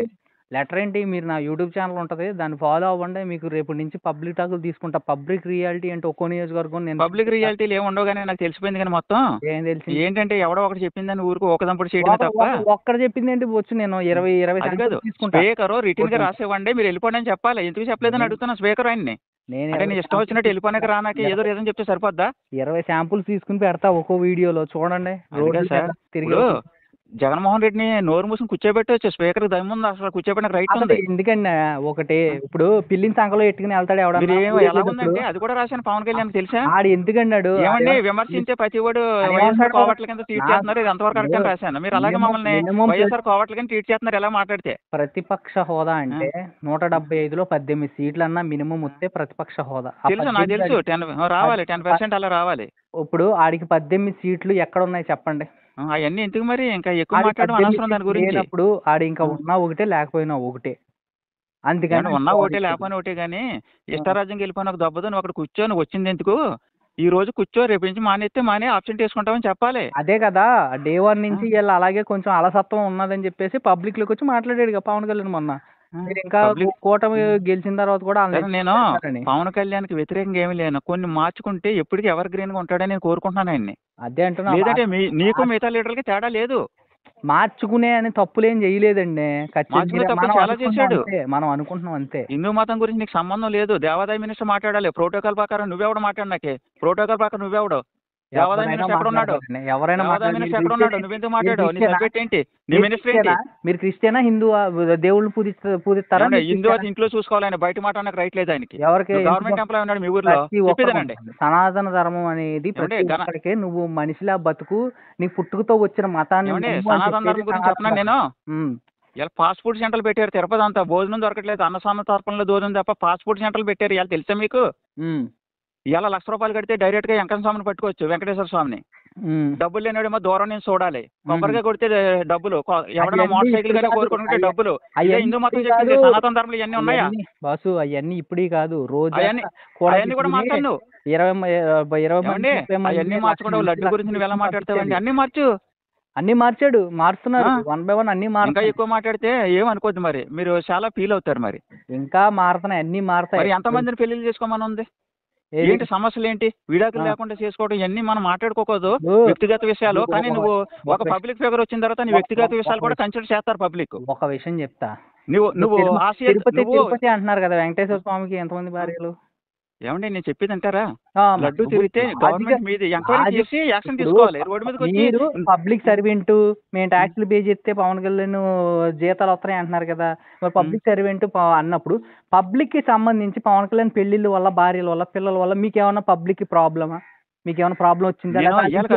లెటర్ ఏంటి, మీరు నా యూట్యూబ్ ఛానల్ ఉంటుంది దాన్ని ఫాలో అవ్వండి, మీకు రేపు నుంచి పబ్లిక్ టాకులు తీసుకుంటా. పబ్లిక్ రియాలిటీ అంటే ఒక్కో నియోజకవర్గం నేను పబ్లిక్ రియాలిటీలు ఏమి ఉండవు కానీ నాకు తెలిసిపోయింది కానీ మొత్తం ఏం తెలిసి ఏంటంటే ఎవడో ఒకటి చెప్పిందని ఊరికి ఒకదంపుడు చేయడమే తప్ప ఒక్కడ చెప్పింది ఏంటి వచ్చు నేను 20 కాదు. స్పీకర్ రిటర్న్ గా రాసేవ్వండి, మీరు వెళ్ళిపోండి అని చెప్పాలి. ఎందుకు చెప్పలేదని అడుగుతున్నా స్పీకర్ ఆయన్ని. నేను ఇష్టం వచ్చినట్టు వెళ్ళిపోయినాక రానాకి ఏదో రీజన్ చెప్తే సరిపోద్దా? 20 శాంపుల్స్ తీసుకుని పెడతా ఒక్కో వీడియోలో చూడండి. తిరిగి జగన్మోహన్ రెడ్డిని నోరు మూసుకుని కూర్చోబెట్టవచ్చు, స్పీకర్ దమ్ముంది అసలు కూర్చోబెట్టిన రైట్ ఉంది. ఎందుకండి ఒకటి ఇప్పుడు పిల్లిని సంఖలో ఎట్టుకుని వెళ్తాడు ఎవడ ఎలా ఉందంటే అది కూడా రాశాను పవన్ కళ్యాణ్ తెలుసా? ఆడు ఎందుకన్నాడు ఏమండి విమర్శించే ప్రతి వాడు వైఎస్ఆర్ కోవట్ల కింద ట్రీట్ చేస్తున్నారు, ఇది ఎంతవరకు కరెక్ట్ అని రాశాను. మీరు అలాగే మమ్మల్ని వైఎస్ఆర్ కోవట్ల కింద ట్రీట్ చేస్తున్నారు ఎలా మాట్లాడితే. ప్రతిపక్ష హోదా అంటే 175లో 18 సీట్లన్నా మినిమం వస్తే ప్రతిపక్ష హోదా తెలుసు, నాకు తెలుసు. 10 రావాలి, 10% అలా రావాలి. ఇప్పుడు ఆడికి 18 సీట్లు ఎక్కడ ఉన్నాయి చెప్పండి? అవన్నీ ఎందుకు మరి, ఇంకా ఎక్కువ మాట్లాడడం అనవసరం దాని గురించి. అప్పుడు ఆడు ఇంకా ఉన్నా ఒకటే లేకపోయినా ఒకటే, అందుకని ఉన్నా ఒకటే లేకపోయినా ఒకటే. కానీ ఇష్టారాజ్యంకి వెళ్ళిపోయిన ఒక దెబ్బతో నువ్వు అక్కడ కూర్చొని వచ్చింది ఎందుకు? ఈ రోజు కూర్చో, రేపు నుంచి మానేస్తే మానే ఆబ్సెంట్ వేసుకుంటామని చెప్పాలి. అదే కదా, డే 1 నుంచి వీళ్ళు అలాగే కొంచెం అలసత్వం ఉన్నదని చెప్పేసి పబ్లిక్ లోకి వచ్చి మాట్లాడాడు పవన్ కళ్యాణ్ మొన్న. ఇంకా కూటమి గెలిచిన తర్వాత కూడా నేను పవన్ కళ్యాణ్ కి వ్యతిరేకంగా ఏమి లేను, కొన్ని మార్చుకుంటే ఎప్పటికీ ఎవర్ గ్రీన్ గా ఉంటాడని నేను కోరుకుంటున్నాను ఆయన్ని. అదే అంటున్నా, లేదంటే నీకు మిగతా లీడర్లకి తేడా లేదు. మార్చుకునే అని తప్పులేం చేయలేదండి, చాలా చేశాడు. మనం అనుకుంటున్నాం అంతే. హిందూ మతం గురించి నీకు సంబంధం లేదు, దేవాదాయ మినిస్టర్ మాట్లాడాలి. ప్రోటోకాల్ ప్రకారం నువ్వెవడు మాట్లాడు, నాకే ప్రోటోకాల్ ప్రకారం నువ్వెవడు? దేవాదాయ మినిస్టర్ ఎక్కడ ఉన్నాడు? ఎవరైనా ఎక్కడ ఉన్నాడు? నువ్వెందుకు మాట్లాడు? నీ సబ్జెక్ట్ ఏంటి? నీ మినిస్టర్ ఏంటి? మీరు క్రిస్టియనా హిందూ? దేవుళ్ళు పూజిస్తారా? హిందూ అది ఇంట్లో చూసుకోవాలి, ఆయన బయట మాట నాకు రైట్ లేదు ఆయనకి. ఎవరికి? గవర్నమెంట్ ఎంప్లాయ్ ఉన్నాడు మీ ఊర్లో. చెప్పేదానండి, సనాతన ధర్మం అనేది ప్రతి నువ్వు మనిషిలా బతుకు, నీ పుట్టుకతో వచ్చిన మతాన్ని. సనాతన ధర్మం గురించి చెప్తున్నాను నేను. ఇలా ఫాస్ట్ ఫుడ్ సెంటర్లు పెట్టారు తిరుపతి అంతా, భోజనం దొరకట్లేదు, అన్నసాన తర్పణలో భోజనం తప్ప ఫాస్ట్ ఫుడ్ సెంటర్లు పెట్టారు. ఇలా తెలుసా మీకు? ఇలా ₹1,00,000 కడితే డైరెక్ట్ గా వెంకట స్వామిని పట్టుకోవచ్చు, వెంకటేశ్వర స్వామిని. డబ్బులు లేనివాడేమో దూరం నుంచి చూడాలి, కొబ్బరిగా కొడితే డబ్బులు, ఎవరైనా మోటార్ సైకిల్ గానే కోరుకుంటే డబ్బులు. హిందూ మతం చెప్పింది సనాతన ధర్మంలో ఇవన్నీ ఉన్నాయా బాసు? అవన్నీ ఇప్పుడే కాదు, రోజు అవన్నీ కూడా మాట్లాడు. 20 అవన్నీ మార్చుకుంటావు. లడ్డు గురించి నువ్వు ఎలా మాట్లాడతావండి? అన్ని మార్చు. అన్ని మార్చాడు, మారుస్తున్నారు 1 by 1 అన్ని ఇంకా ఎక్కువ మాట్లాడితే ఏమనుకోద్దు మరి, మీరు చాలా ఫీల్ అవుతారు. మరి ఇంకా మారుతున్నాయి, అన్ని మారుతాయి. ఎంతమందిని పెళ్లి చేసుకోమని ఉంది? ఏంటి సమస్యలు ఏంటి? విడాకులు లేకుండా చేసుకోవడం ఇవన్నీ మనం మాట్లాడుకోకూడదు, వ్యక్తిగత విషయాలు. కానీ నువ్వు ఒక పబ్లిక్ ఫిగర్ వచ్చిన తర్వాత నీ వ్యక్తిగత విషయాలు కూడా కన్సిడర్ చేస్తారు పబ్లిక్. ఒక విషయం చెప్తా, నువ్వు తిరుపతి అంటున్నారు కదా, వెంకటేశ్వర స్వామికి ఎంతమంది భార్యలు? ఏమండి నేను చెప్పేది అంటారా? లడ్డు తిరిగితే గవర్నమెంట్ మీద ఎంక్వైరీ చేసి యాక్షన్ తీసుకోవాలి. రోడ్డు మీదకి వచ్చి పబ్లిక్ సర్వెంట్ మేము ట్యాక్స్లు పే చేస్తే పవన్ కళ్యాణ్ జీతాలు వస్తాయి అంటున్నారు కదా, మరి పబ్లిక్ సర్వెంట్ అన్నప్పుడు పబ్లిక్ కి సంబంధించి పవన్ కళ్యాణ్ పెళ్లిళ్ళ వల్ల, భార్యల వల్ల, పిల్లల వల్ల మీకు ఏమన్నా పబ్లిక్ కి ప్రాబ్లమా? మీకు ఏమైనా ప్రాబ్లం వచ్చిందా?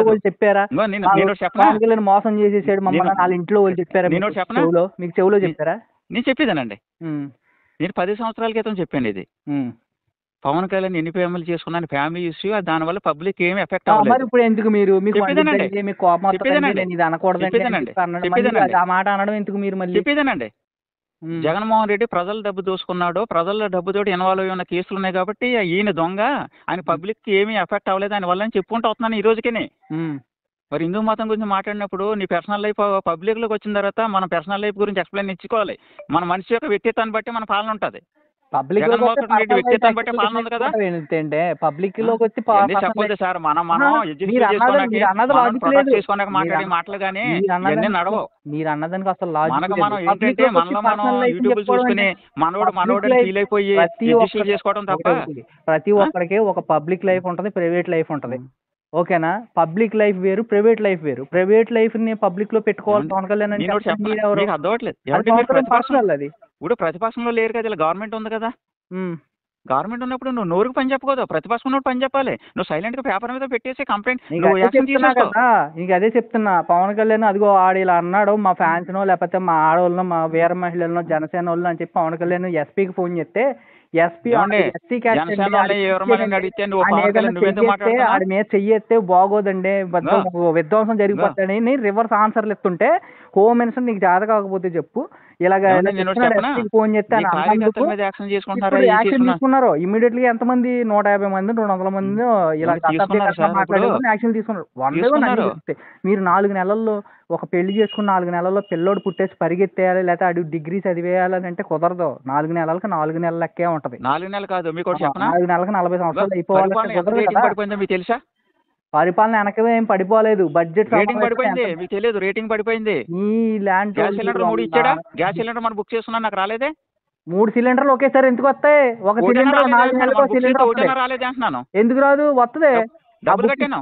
వాళ్ళు చెప్పారా పవన్ కళ్యాణ్ మోసం చేసేసాడు మమ్మల్ని? వాళ్ళ ఇంట్లో వాళ్ళు చెప్పారా? మీకు చెవులో చెప్పారా? నేను చెప్పేదానండి, నేను 10 సంవత్సరాల క్రితం చెప్పాను ఇది. పవన్ కళ్యాణ్ ఎన్ని ఫ్యామిలీ చేసుకున్నాను, ఫ్యామిలీ ఇష్యూ, దానివల్ల పబ్లిక్ ఏమి ఎఫెక్ట్ అవ్వలేదు. ఇప్పుడు ఎందుకు మీరు మాట అనడం ఎందుకు మీరు? మళ్ళీ చెప్పేదానండి, జగన్మోహన్ రెడ్డి ప్రజల డబ్బు దోసుకున్నాడు, ప్రజల డబ్బుతోటి ఇన్వాల్వ్ అయిన కేసులు ఉన్నాయి కాబట్టి ఈయన దొంగ, ఆయన పబ్లిక్ కి ఏమీ ఎఫెక్ట్ అవ్వలేదు ఆయన వల్ల అని చెప్పుకుంటూ వస్తున్నాను ఈ రోజుకనే. మరి హిందూ మతం గురించి మాట్లాడినప్పుడు నీ పర్సనల్ లైఫ్ పబ్లిక్ లోకి వచ్చిన తర్వాత మన పర్సనల్ లైఫ్ గురించి ఎక్స్ప్లెయిన్ ఇచ్చుకోవాలి. మన మనిషి యొక్క వ్యక్తిత్వాన్ని బట్టి మన పాలన ఉంటుంది. పబ్లిక్ పబ్లిక్ లోకి వచ్చి చెప్పొద్దు సార్, మనం మాటలు కానీ నడవు. మీరు అన్నదానికి అసలు మనం ఏంటంటే మనం యూట్యూబ్ చూసుకుని మనోడు ఫీల్ అయిపోయి చేసుకోవడం తప్ప. ప్రతి ఒక్కరికి ఒక పబ్లిక్ లైఫ్ ఉంటది, ప్రైవేట్ లైఫ్ ఉంటది. ఓకేనా? పబ్లిక్ లైఫ్ వేరు, ప్రైవేట్ లైఫ్ వేరు. ప్రైవేట్ లైఫ్ ని పబ్లిక్ లో పెట్టుకోవాలి పవన్ కళ్యాణ్ అని అర్థవట్లేదు. ఇప్పుడు ప్రతిపక్షంలో లేరు కదా, గవర్నమెంట్ ఉంది కదా. గవర్నమెంట్ ఉన్నప్పుడు నువ్వు నోరుకు పని చెప్పకూడదు, ప్రతిపక్షం ఉన్నప్పుడు పని చెప్పాలి. నువ్వు సైలెంట్గా పేపర్ మీద పెట్టేసి కంప్లైంట్ నీకు నువ్వు అదే యాక్షన్ చెప్తున్నా తీసేస్తావు. కదా, నీకు అదే చెప్తున్నా. పవన్ కళ్యాణ్ అదిగో ఆడు ఇలా అన్నాడు, మా ఫ్యాన్స్నో లేకపోతే మా ఆడవాళ్ళనో మా వీర మహిళలను జనసేన వాళ్ళు అని చెప్పి పవన్ కళ్యాణ్ ఎస్పీకి ఫోన్ చేస్తే ఎస్పీ ఎస్సీ ఆడి మీద చెయ్యేస్తే బాగోదండి, విధ్వంసం జరిగిపోతాడని రివర్స్ ఆన్సర్లు ఇస్తుంటే హోమ్ మినిస్టర్ నీకు జాత కాకపోతే చెప్పు ఇలాగ ఫోన్ చేస్తే యాక్షన్ తీసుకున్నారు. ఇమీడియట్లీ ఎంతమంది 150 మంది 200 మంది ఇలా మాట్లాడుకుని యాక్షన్ తీసుకున్నారు. 1 మీరు 4 నెలల్లో ఒక పెళ్లి చేసుకుని 4 నెలల్లో పిల్లోడు పుట్టేసి పరిగెత్తేయాలి లేకపోతే అడు డిగ్రీ చదివేయాలని అంటే కుదరదు. 4 నెలలకు 4 నెలల లెక్కే ఉంటది. 4 నెలలు కాదు, 4 నెలలకు 40 సంవత్సరాలు అయిపోవాలి. మీకు తెలుసా? పరిపాలన వెనక ఏం పడిపోలేదు. బడ్జెట్ పడిపోయింది, మీకు తెలియదు. రేటింగ్ పడిపోయింది. ఈ ల్యాండ్ గ్యాస్ సిలిండర్ 3 ఇచ్చాడా? గ్యాస్ సిలిండర్ మనం బుక్ చేసుకున్నా నాకు రాలేదే. 3 సిలిండర్లు ఒకేసారి ఎందుకు వస్తాయి? ఒక సిలిండర్ 4 నెలలకు సిలిండర్ రాలేదు అంటున్నాను. ఎందుకు రాదు? వస్తుంది. డబ్బులు కట్టాను.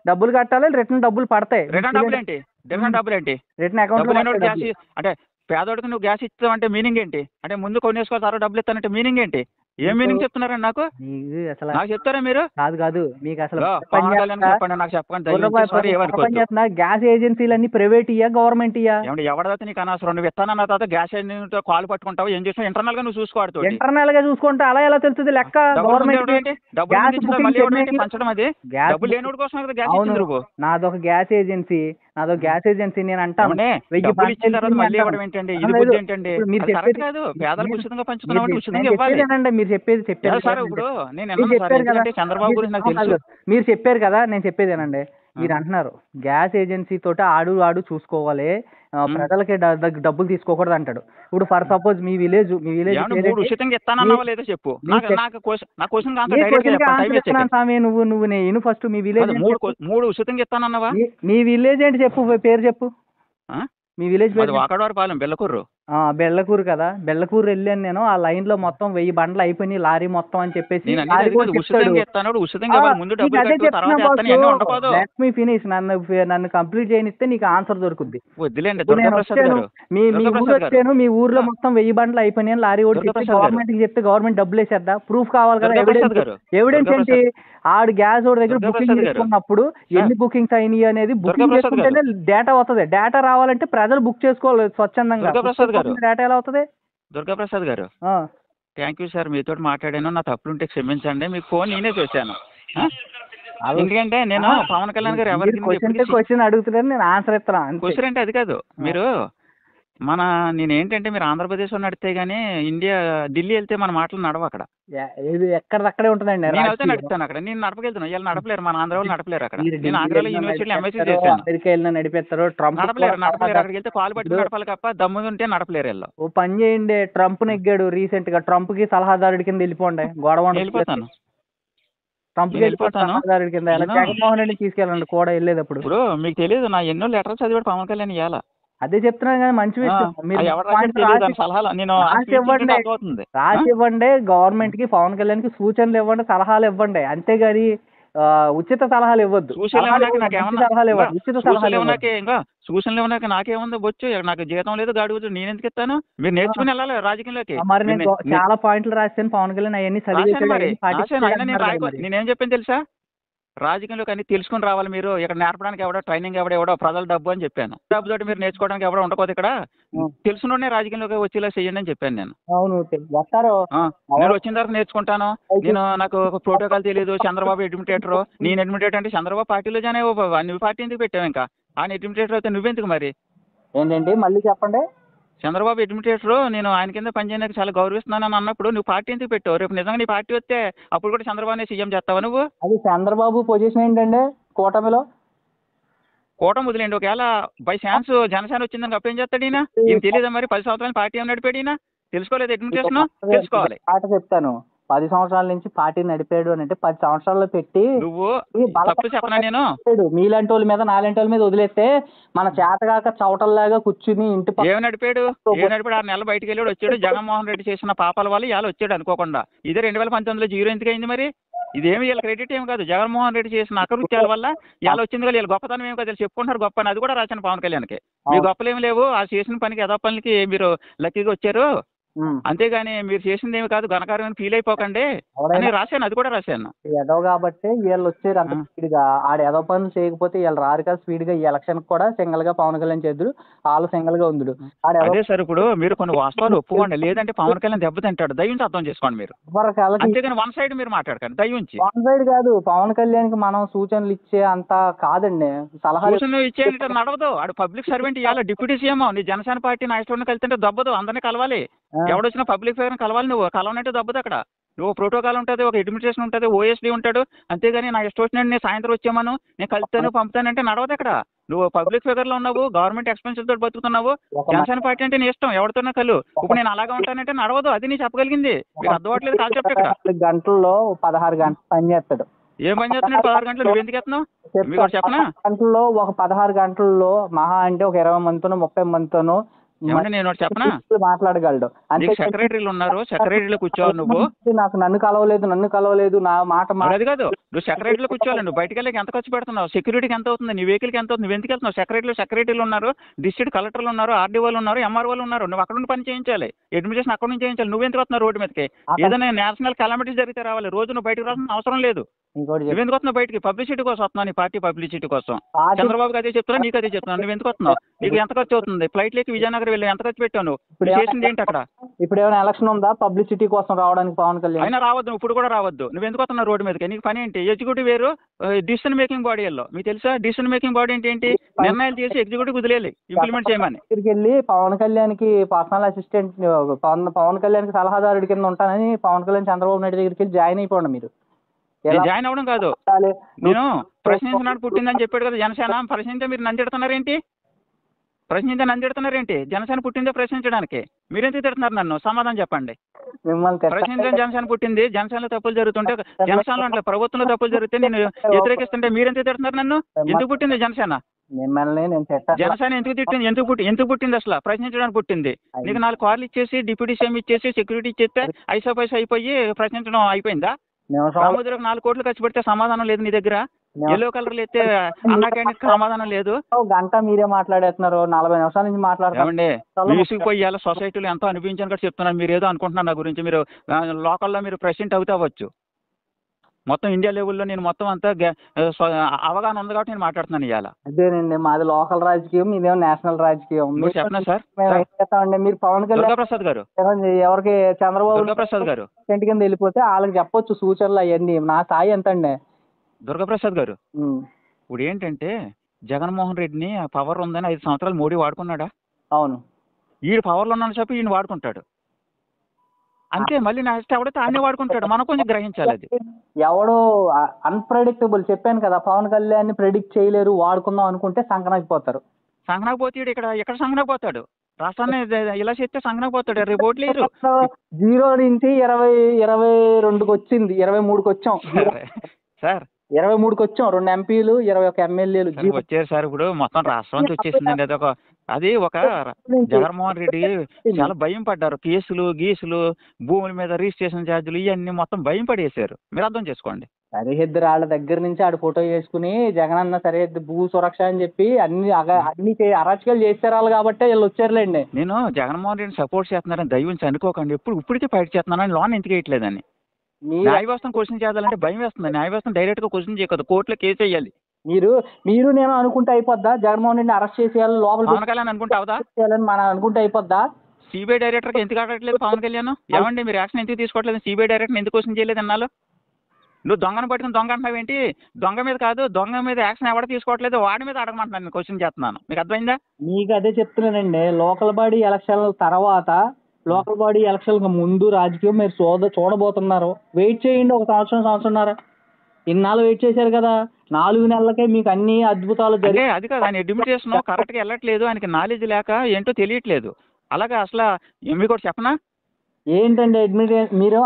డబ్బులు కట్టాలి, రిటర్న్ డబ్బులు పడతాయి. రిటర్న్ డబ్బులు ఏంటి? రిటర్న్ అకౌంట్ గ్యాస్ అంటే పేదోడికి నువ్వు గ్యాస్ ఇస్తావు అంటే మీనింగ్ ఏంటి? అంటే ముందు కొనేసుకో తర్వాత డబ్బులు ఇస్తానంటే మీనింగ్ ఏంటి? ఏం మీనింగ్ చెప్తున్నారండి నాకు? నాకు చెప్తారా మీరు? కాదు మీకు అసలు చెప్పండి, నాకు చెప్పండి. గ్యాస్ ఏజెన్సీలన్నీ ప్రైవేట్ ఇయ్యా గవర్నమెంట్ ఇయ్యా? ఎవరిదైతే నీకు అనవసరం. నువ్వు ఇస్తానన్న తర్వాత గ్యాస్ కాలు పట్టుకుంటావు, ఏం చేస్తావు? ఇంటర్నల్ గా నువ్వు చూసుకోవద్దు. ఇంటర్నల్ గా చూసుకుంటే అలా ఎలా తెలుస్తుంది లెక్క? పంచడం అది డబ్బులు లేనోడి కోసం గ్యాస్. నాదొక గ్యాస్ ఏజెన్సీ నేను అంటాను. మీరు చెప్పారు కదా, నేను చెప్పేదేనండి. మీరు అంటున్నారు గ్యాస్ ఏజెన్సీ తోటి ఆడు చూసుకోవాలి, ప్రజలకి డబ్బులు తీసుకోకూడదు అంటాడు. ఇప్పుడు ఫర్ సపోజ్ మీ విలేజ్ స్వామి నువ్వు నేను ఫస్ట్ మీ విలేజ్ మీ విలేజ్ ఏంటి చెప్పు, పేరు చెప్పు. మీ విలేజ్ బెల్లకూరు కదా, బెల్లకూరు వెళ్ళాను నేను. ఆ లైన్ లో మొత్తం 1000 బండ్లు అయిపోయినాయి, లారీ మొత్తం అని చెప్పేసి ఫినిష్. నన్ను కంప్లీట్ చేయనిస్తే నీకు ఆన్సర్ దొరుకుద్ది. మీ ఊర్లో మొత్తం 1000 బండ్లు అయిపోయినాయి లారీ ఓడి గవర్నమెంట్ కి చెప్తే గవర్నమెంట్ డబ్బులు వేసేద్దా? ప్రూఫ్ కావాలి కదా, ఎవిడెన్స్ ఏంటి? ఆడు గ్యాస్ ఓడి దగ్గర బుకింగ్ చేసుకున్నప్పుడు ఎన్ని బుకింగ్స్ అయినాయి అనేది బుకింగ్ చేసుకుంటేనే డేటా వస్తుంది. డేటా రావాలంటే ప్రజలు బుక్ చేసుకోవాలి స్వచ్ఛందంగా. డేటా ఎలా అవుతుంది? దుర్గాప్రసాద్ గారు, థ్యాంక్ యూ సార్. మీతో మాట్లాడాను, నా తప్పులుంటే క్షమించండి. మీకు ఫోన్ నేనే చేశాను. ఎందుకంటే నేను పవన్ కళ్యాణ్ గారు ఎవరికి క్వశ్చన్ అడుగుతున్నాను, నేను ఆన్సర్ ఇస్తాను. క్వశ్చన్ అంటే అది కాదు. మీరు నేనేంటంటే మీరు ఆంధ్రప్రదేశ్లో నడితే గానీ ఇండియా ఢిల్లీ వెళ్తే మన మాటలు నడవ. అక్కడ ఎక్కడక్కడే ఉంటుందండి. నేను వెళ్తే నడుపుతాను అక్కడ. నేను నడపగలుగుతాను, ఇలా నడపలేరు, మన ఆంధ్ర వాళ్ళు నడపలేరు. అక్కడ నేను ఆంధ్రాలో యూనివర్సిటీలో ఎంఎస్సీ చేశాను. నడిపేస్తారు, నడపలేరు. అక్కడికి వెళ్తే కాలు పట్టుకుని నడపాలి తప్ప దమ్ము ఉంటే నడపలేరు. వెళ్ళి ఓ పని చేయండి, ట్రంప్ నెగ్గాడు రీసెంట్ గా, ట్రంప్ కి సలహాదారుడి కింద వెళ్ళిపోండి. గొడవ వెళ్ళిపోతాను, ట్రంప్ సలహాదారుడి కింద. జగన్మోహన్ రెడ్డి తీసుకెళ్ళండి కూడా వెళ్ళేటప్పుడు. ఇప్పుడు మీకు తెలియదు నా ఎన్నో లెటర్స్ చదివాడు పవన్ కళ్యాణ్ ఇవాళ. అదే చెప్తున్నాను కానీ మంచి విషయం. రాసి ఇవ్వండి గవర్నమెంట్ కి, పవన్ కళ్యాణ్ కి సూచనలు ఇవ్వండి, సలహాలు ఇవ్వండి. అంతేగాని ఉచిత సలహాలు ఇవ్వద్దు. సలహాలు ఇవ్వండి, ఉచిత సలహాలు సూచనలు ఇవ్వడానికి నాకేముంది బొచ్చు? నాకు జీతం లేదు, గాడి నేను ఎందుకు ఇస్తాను? మీరు నేర్చుకుని వెళ్ళాలి రాజకీయంలోకి. మరి నేను చాలా పాయింట్లు రాస్తాను పవన్ కళ్యాణ్ అవన్నీ నేనేం చెప్పాను తెలుసా? రాజకీయంలోకి అన్ని తెలుసుకుని రావాలి మీరు. ఇక్కడ నేర్పడానికి ఎవడో, ట్రైనింగ్ ఎవడో, ప్రజల డబ్బు అని చెప్పాను. డబ్బు తోటి మీరు నేర్చుకోవడానికి ఎవడో ఉండకూడదు. ఇక్కడ తెలుసుకునే రాజకీయంలోకి వచ్చేలా చెయ్యండి అని చెప్పాను నేను. నేను వచ్చిన తర్వాత నేర్చుకుంటాను. నాకు ఒక ప్రోటోకాల్ తెలియదు. చంద్రబాబు అడ్మినిస్ట్రేటర్, నేను అడ్మినిస్ట్రేటర్ అంటే చంద్రబాబు పార్టీలో జాయిన్ అయ్యో, నువ్వు పార్టీ ఎందుకు పెట్టావు? ఇంకా ఆయన అడ్మినిస్ట్రేటర్ అయితే నువ్వెందుకు మరి? ఏంటండి మళ్ళీ చెప్పండి. చంద్రబాబు అడ్మినిస్ట్రేటర్, నేను ఆయన కింద పనిచేయడానికి చాలా గౌరవిస్తున్నాను అని అన్నప్పుడు నువ్వు పార్టీ ఎందుకు పెట్టావు? రేపు నిజంగా నీ పార్టీ వస్తే అప్పుడు కూడా చంద్రబాబునే సీఎం చేస్తావా నువ్వు? అది చంద్రబాబు పొజిషన్ ఏంటండి కూటమిలో? కూటమి వదిలేండి. ఒకవేళ బై ఛాన్స్ జనసేన వచ్చిందని అప్పుడు ఏం చేస్తాడు ఈయన? ఏం తెలియదా మరి? 10 సంవత్సరాలు పార్టీ ఏం నడిపాడు ఈయన? తెలుసుకోలేదు అడ్మినిస్ట్రేషన్? తెలుసుకోవాలి. చెప్తాను, 10 సంవత్సరాల నుంచి పార్టీ నడిపాడు అని అంటే 10 సంవత్సరాలు పెట్టి నువ్వు తప్పు చెప్పనా? నేను మీలాంటి వాళ్ళ మీద నాలాంటి వాళ్ళ మీద వదిలేస్తే మన చేతగాక చవటల్లాగా కూర్చుని ఇంటి ఏం నడిపాడు? 6 నెలలు బయటకు వెళ్ళాడు, వచ్చాడు. జగన్మోహన్ రెడ్డి చేసిన పాపాల వల్ల ఇవాళ వచ్చాడు అనుకోకుండా. ఇదే 2019లో 0 ఎందుకు అయింది మరి? ఇదేమి వీళ్ళ క్రెడిట్ ఏమి కాదు. జగన్మోహన్ రెడ్డి చేసిన అకృత్యాల వల్ల ఇవాళ వచ్చింది కదా. వీళ్ళ గొప్పతనం ఏమి కదా చెప్పుకుంటారు గొప్ప అని. అది కూడా రాశాను పవన్ కళ్యాణ్కి. మీ గొప్పలేమి లేవు, ఆ చేసిన పనికి ఎదో పనికి మీరు లక్కీగా వచ్చారు. ఉమ్. అంతేగాని మీరు చేసింది ఏమి కాదు, ఘనకార్యం ఫీల్ అయిపోకండి అని ఎవడైనా రాశాను, అది కూడా రాశాను. ఎదవ కాబట్టి వీళ్ళు వచ్చారు అంత ఆ. స్పీడ్ గా. ఆడ ఎదవ పనులు చేయకపోతే వీళ్ళు రారు కదా స్పీడ్ గా. ఈ ఎలక్షన్ కూడా సింగల్ గా పవన్ కళ్యాణ్ చేద్దరు, వాళ్ళు సింగల్ గా ఉందుడు. ఆడ అదే సార్, ఇప్పుడు మీరు కొన్ని వాస్తవాలు ఒప్పుకోండి, లేదంటే పవన్ కళ్యాణ్ దెబ్బతింటాడు, దయ్యుంచి అర్థం చేసుకోండి మీరు. ఎవరికి అంతేగాని వన్ సైడ్ మీరు మాట్లాడకండి దయ్యుంచి. వన్ సైడ్ కాదు, పవన్ కళ్యాణ్ కి మనం సూచనలు ఇచ్చే అంత కాదండి, సలహాలు. సూచనలు ఇచ్చేయంటే నడవదు, ఆడు పబ్లిక్ సర్వెంట్ ఇవ్వాలి, డిప్యూటీ సీఎం. నీ జనసేన పార్టీ నాయకుడిని కలిస్తే దబ్బదు, అందరినీ కలవాలి. ఎవడొచ్చినా పబ్లిక్ ఫిగర్ కలవాలి, నువ్వు కలవనంటే దబ్బదు అక్కడ. నువ్వు ప్రోటోకాల్ ఉంటుంది, ఒక అడ్మినిస్ట్రేషన్ ఉంటుంది, ఓఎస్డీ ఉంటాడు. అంతేగాని నా ఇష్టం వచ్చినట్టు నేను సాయంత్రం వచ్చామను, నేను కలుపుతాను పంపుతానంటే నడవదు అక్కడ. నువ్వు పబ్లిక్ ఫిగర్ లో ఉన్నావు, గవర్నమెంట్ ఎక్స్పెన్సెస్ తోటి బతుకుతున్నావు. జనసేన పార్టీ అంటే నీ ఇష్టం, ఎవరితోనే కలు. ఇప్పుడు నేను అలాగా ఉంటానంటే నడవదు, అది నీ చెప్పగలిగింది. మీకు అర్థం అవ్వట్లేదు కాన్సెప్ట్ ఇక్కడ. 4 గంటల్లో 16 గంటలు పని చేస్తాడు. ఏం పని చేస్తున్నాడు 16 గంటలు? నువ్వు ఎందుకు ఎత్తున్నావు? మీకు చెప్పనా, గంటల్లో ఒక 16 గంటల్లో మహా అంటే ఒక 20 మందితోనో 30 మందితోనో ఏమంటే నేను ఒకటి చెప్పనా, మాట్లాడగలడు. నీకు సెక్రటరీలు ఉన్నారు, సెక్రటరీలో కూర్చోవాలి నువ్వు. నన్ను కలవలేదు నా మాట అది కాదు, నువ్వు సెక్రటరీలో కూర్చోవాలి. నువ్వు బయటకు వెళ్ళి ఎంత ఖర్చు పెడుతున్నావు, సెక్యూరిటీకి ఎంత అవుతుంది, నీ వెహికల్కి ఎంత అవుతుంది, నువ్వు ఎందుకు వెళ్తున్నావు? సెక్రటరీలు ఉన్నారు, డిస్ట్రిక్ట్ కలెక్టర్లు ఉన్నారు, ఆర్డీఓలు ఉన్నారు, ఎంఆర్ఓలు ఉన్నారు. నువ్వు అక్కడ నుండి పని చేయించాలి, అడ్మినిస్ట్రేషన్ అక్కడ నుంచి చేయించాలి. నువ్వు ఎందుకు వస్తున్నావు రోడ్డు మీదకి? ఏదైనా నేషనల్ కెలామిటీస్ జరిగితే రావాలి, రోజు నువ్వు బయటకు రావాల్సిన అవసరం లేదు. నువ్వు ఎందుకు వస్తున్నావు బయటికి? పబ్లిసిటీ కోసం వస్తున్నావు, నీ పార్టీ పబ్లిసిటీ కోసం. చంద్రబాబుకి అదే చెప్తున్నా, నీకు అదే చెప్తున్నాను. నువ్వు ఎందుకు వస్తున్నావు? నీకు ఎంత ఖర్చు అవుతుంది? ఫ్లైట్ లేకి విజయనగరం వెళ్ళి ఎంత ఖర్చు పెట్టావు? నువ్వు చేసింది ఏంటి అక్కడ? ఇప్పుడు ఏమైనా ఎలక్షన్ ఉందా పబ్లిసిటీ కోసం రావడానికి పవన్ కళ్యాణ్? అయినా రావద్దు, ఇప్పుడు కూడా రావద్దు. నువ్వు ఎందుకు వస్తున్నావు రోడ్డు మీదకి? నీకు పని ఏంటి? ఎగ్జిక్యూటివ్ వేరు, డిసిషన్ మేకింగ్ బాడీల్లో. మీకు తెలుసా డిసిషన్ మేకింగ్ బాడీ అంటే ఏంటి? నిర్ణయాలు చేసి ఎగ్జిక్యూటివ్ వదిలేయాలి, ఇంప్లిమెంట్ చేయమని. దగ్గరికి వెళ్ళి పవన్ కళ్యాణ్ కి పర్సనల్ అసిస్టెంట్, పవన్ కళ్యాణ్ కి సలహాదారుడి కింద ఉంటానని పవన్ కళ్యాణ్ చంద్రబాబు నాయుడు దగ్గరికి వెళ్ళి జాయిన్ అయిపోండి మీరు. జాయిన్ అవ్వడం కాదు, నేను ప్రశ్నించినాడు పుట్టిందని చెప్పాడు కదా జనసేన. ప్రశ్నించే మీరు నన్ను తిడుతున్నారేంటి? ప్రశ్నించే నన్ను తిడుతున్నారేంటి? జనసేన పుట్టిందే ప్రశ్నించడానికి, మీరెందుకు తిడుతున్నారు నన్ను? సమాధానం చెప్పండి. ప్రశ్నించడం జనసేన పుట్టింది, జనసేనలో తప్పులు జరుగుతుంటే, జనసేనలో అంటే ప్రభుత్వంలో తప్పులు జరిగితే నేను వ్యతిరేకిస్తుంటే మీరెందుకు తిడుతున్నారు నన్ను? ఎందుకు పుట్టింది జనసేన? జనసేన ఎందుకు పుట్టింది అసలు? ప్రశ్నించడానికి పుట్టింది. నీకు 4 కార్లు ఇచ్చేసి, డిప్యూటీ సీఎం ఇచ్చేసి, సెక్యూరిటీ ఇచ్చేస్తే ఐసా పైసా అయిపోయి ప్రశ్నించడం అయిపోయిందా? రామోజీరావు 4 కోట్లు ఖర్చు పెడితే సమాధానం లేదు నీ దగ్గర. ఎల్లో కలర్లు అయితే అన్నా క్యాండిడేట్ సమాధానం లేదు. గంట మీరే మాట్లాడేస్తున్నారు, 40 నిమిషాల నుంచి మాట్లాడుతున్నాండి. విసిగిపోయి సొసైటీలో ఎంతో అనిపించాను కూడా చెప్తున్నాను. మీరు ఏదో అనుకుంటున్నారు నా గురించి. మీరు లోకల్లో మీరు ప్రెసిడెంట్ అవుతే అవ్వచ్చు, మొత్తం ఇండియా లెవెల్లో నేను మొత్తం అంతా అవగాహన ఉంది కాబట్టి నేను మాట్లాడుతున్నాను ఇవాళ. అదేనండి, మాది లోకల్ రాజకీయం, మీదేమో నేషనల్ రాజకీయం. మీరు చెప్పనా సార్? మీరు పవన్ కళ్యాణ్ దుర్గాప్రసాద్ గారు, ఎవరికి చంద్రబాబు దుర్గాప్రసాద్ గారు కింద వెళ్ళిపోతే వాళ్ళకి చెప్పొచ్చు సూచనలు అవన్నీ. నా స్థాయి ఎంత అండి? దుర్గాప్రసాద్ గారు, ఇప్పుడు ఏంటంటే జగన్మోహన్ రెడ్డిని పవర్ ఉందని 5 సంవత్సరాలు మోడీ వాడుకున్నాడా? అవును. ఈడు పవర్లో ఉన్నాను చెప్పి ఈయన వాడుకుంటాడు అంతే. మళ్ళీ నెక్స్ట్ ఎవడైతే అన్నీ వాడుకుంటాడు. మనం కొంచెం గ్రహించాలి. అది ఎవడో అన్ప్రెడిక్టబుల్. చెప్పాను కదా, పవన్ కళ్యాణ్ ని ప్రెడిక్ట్ చేయలేరు, వాడుకుందాం అనుకుంటే సంకనాకి పోతారు. సంకనాకి పోతాడు. ఇక్కడ సంకనాకి పోతాడు. రాష్ట్రాన్ని ఇలా చేస్తే సంకనాకి పోతాడు. రేపు ఓట్లు లేరు. 0 నుంచి 22కి వచ్చింది, 23కి వచ్చాం సార్. 23కి వచ్చాం. 2 ఎంపీలు, 21 ఎమ్మెల్యేలు వచ్చారు సార్. ఇప్పుడు మొత్తం రాష్ట్రం నుంచి వచ్చేసిందండి. అది ఒక జగన్మోహన్ రెడ్డి చాలా భయం పడ్డారు. కేసులు గీసులు, భూముల మీద రిజిస్ట్రేషన్ ఛార్జీలు ఇవన్నీ మొత్తం భయం పడేసారు. మీరు అర్థం చేసుకోండి. సరిహద్దు వాళ్ళ దగ్గర నుంచి ఆడు ఫోటో వేసుకుని జగన్ అన్న సరిహద్దు భూ సురక్ష అని చెప్పి అన్ని అరాచకాలు చేస్తారు వాళ్ళు కాబట్టి వీళ్ళు వచ్చారులేండి. నేను జగన్మోహన్ రెడ్డిని సపోర్ట్ చేస్తున్నారని దయవుంచి అనుకోకండి. ఇప్పటికే ఫైట్ చేస్తున్నానని లోన్ ఎందుకు వేయట్లేదని. న్యాయ వ్యవస్థను క్వశ్చన్ చేయాలంటే భయం వేస్తుంది. న్యాయ వ్యవస్థను డైరెక్ట్ గా క్వశ్చన్ చేయకూడదు, కోర్టులో కేసు వేయాలి. మీరు నేను అనుకుంటే అయిపోద్దా? జగన్మోహన్ రెడ్డిని అరెస్ట్ చేసేయాలి, లోపల పవన్ కళ్యాణ్ అనుకుంటే అవుదా? మనం అనుకుంటే అయిపోద్దా? సిబిఐ డైరెక్టర్కి ఎందుకు అడగట్లేదు పవన్ కళ్యాణ్? ఏమండి మీరు యాక్షన్ ఎందుకు తీసుకోవట్లేదు? సిబిఐ డైరెక్టర్ ఎందుకు క్వశ్చన్ చేయలేదు అన్నాళ్ళు? నువ్వు దొంగను పట్టుకుని దొంగ అంటున్నావు ఏంటి? దొంగ మీద కాదు, దొంగ మీద యాక్షన్ ఎవడ తీసుకోవట్లేదు, వాడి మీద అడగమంటున్నాను. నేను క్వశ్చన్ చేస్తున్నాను. మీకు అర్థమైందా? మీకు అదే చెప్తున్నానండి. లోకల్ బాడీ ఎలక్షన్ల తర్వాత, లోకల్ బాడీ ఎలక్షన్ ముందు రాజకీయం మీరు చూడబోతున్నారు. వెయిట్ చేయండి, ఒక సంవత్సరంన్నర. ఇన్నాళ్ళు వెయిట్ చేశారు కదా, 4 నెలలకే మీకు అన్ని అద్భుతాలు జరిగాయి. అది కాదు, ఆయన అడ్మినిస్ట్రేషన్ కరెక్ట్గా వెళ్ళట్లేదు, ఆయనకి నాలెడ్జ్ లేక ఏంటో తెలియట్లేదు. అలాగే అసలు మీకు ఒకటి చెప్పనా? ఏంటండి అడ్మినిస్ట్రేషన్? మీరు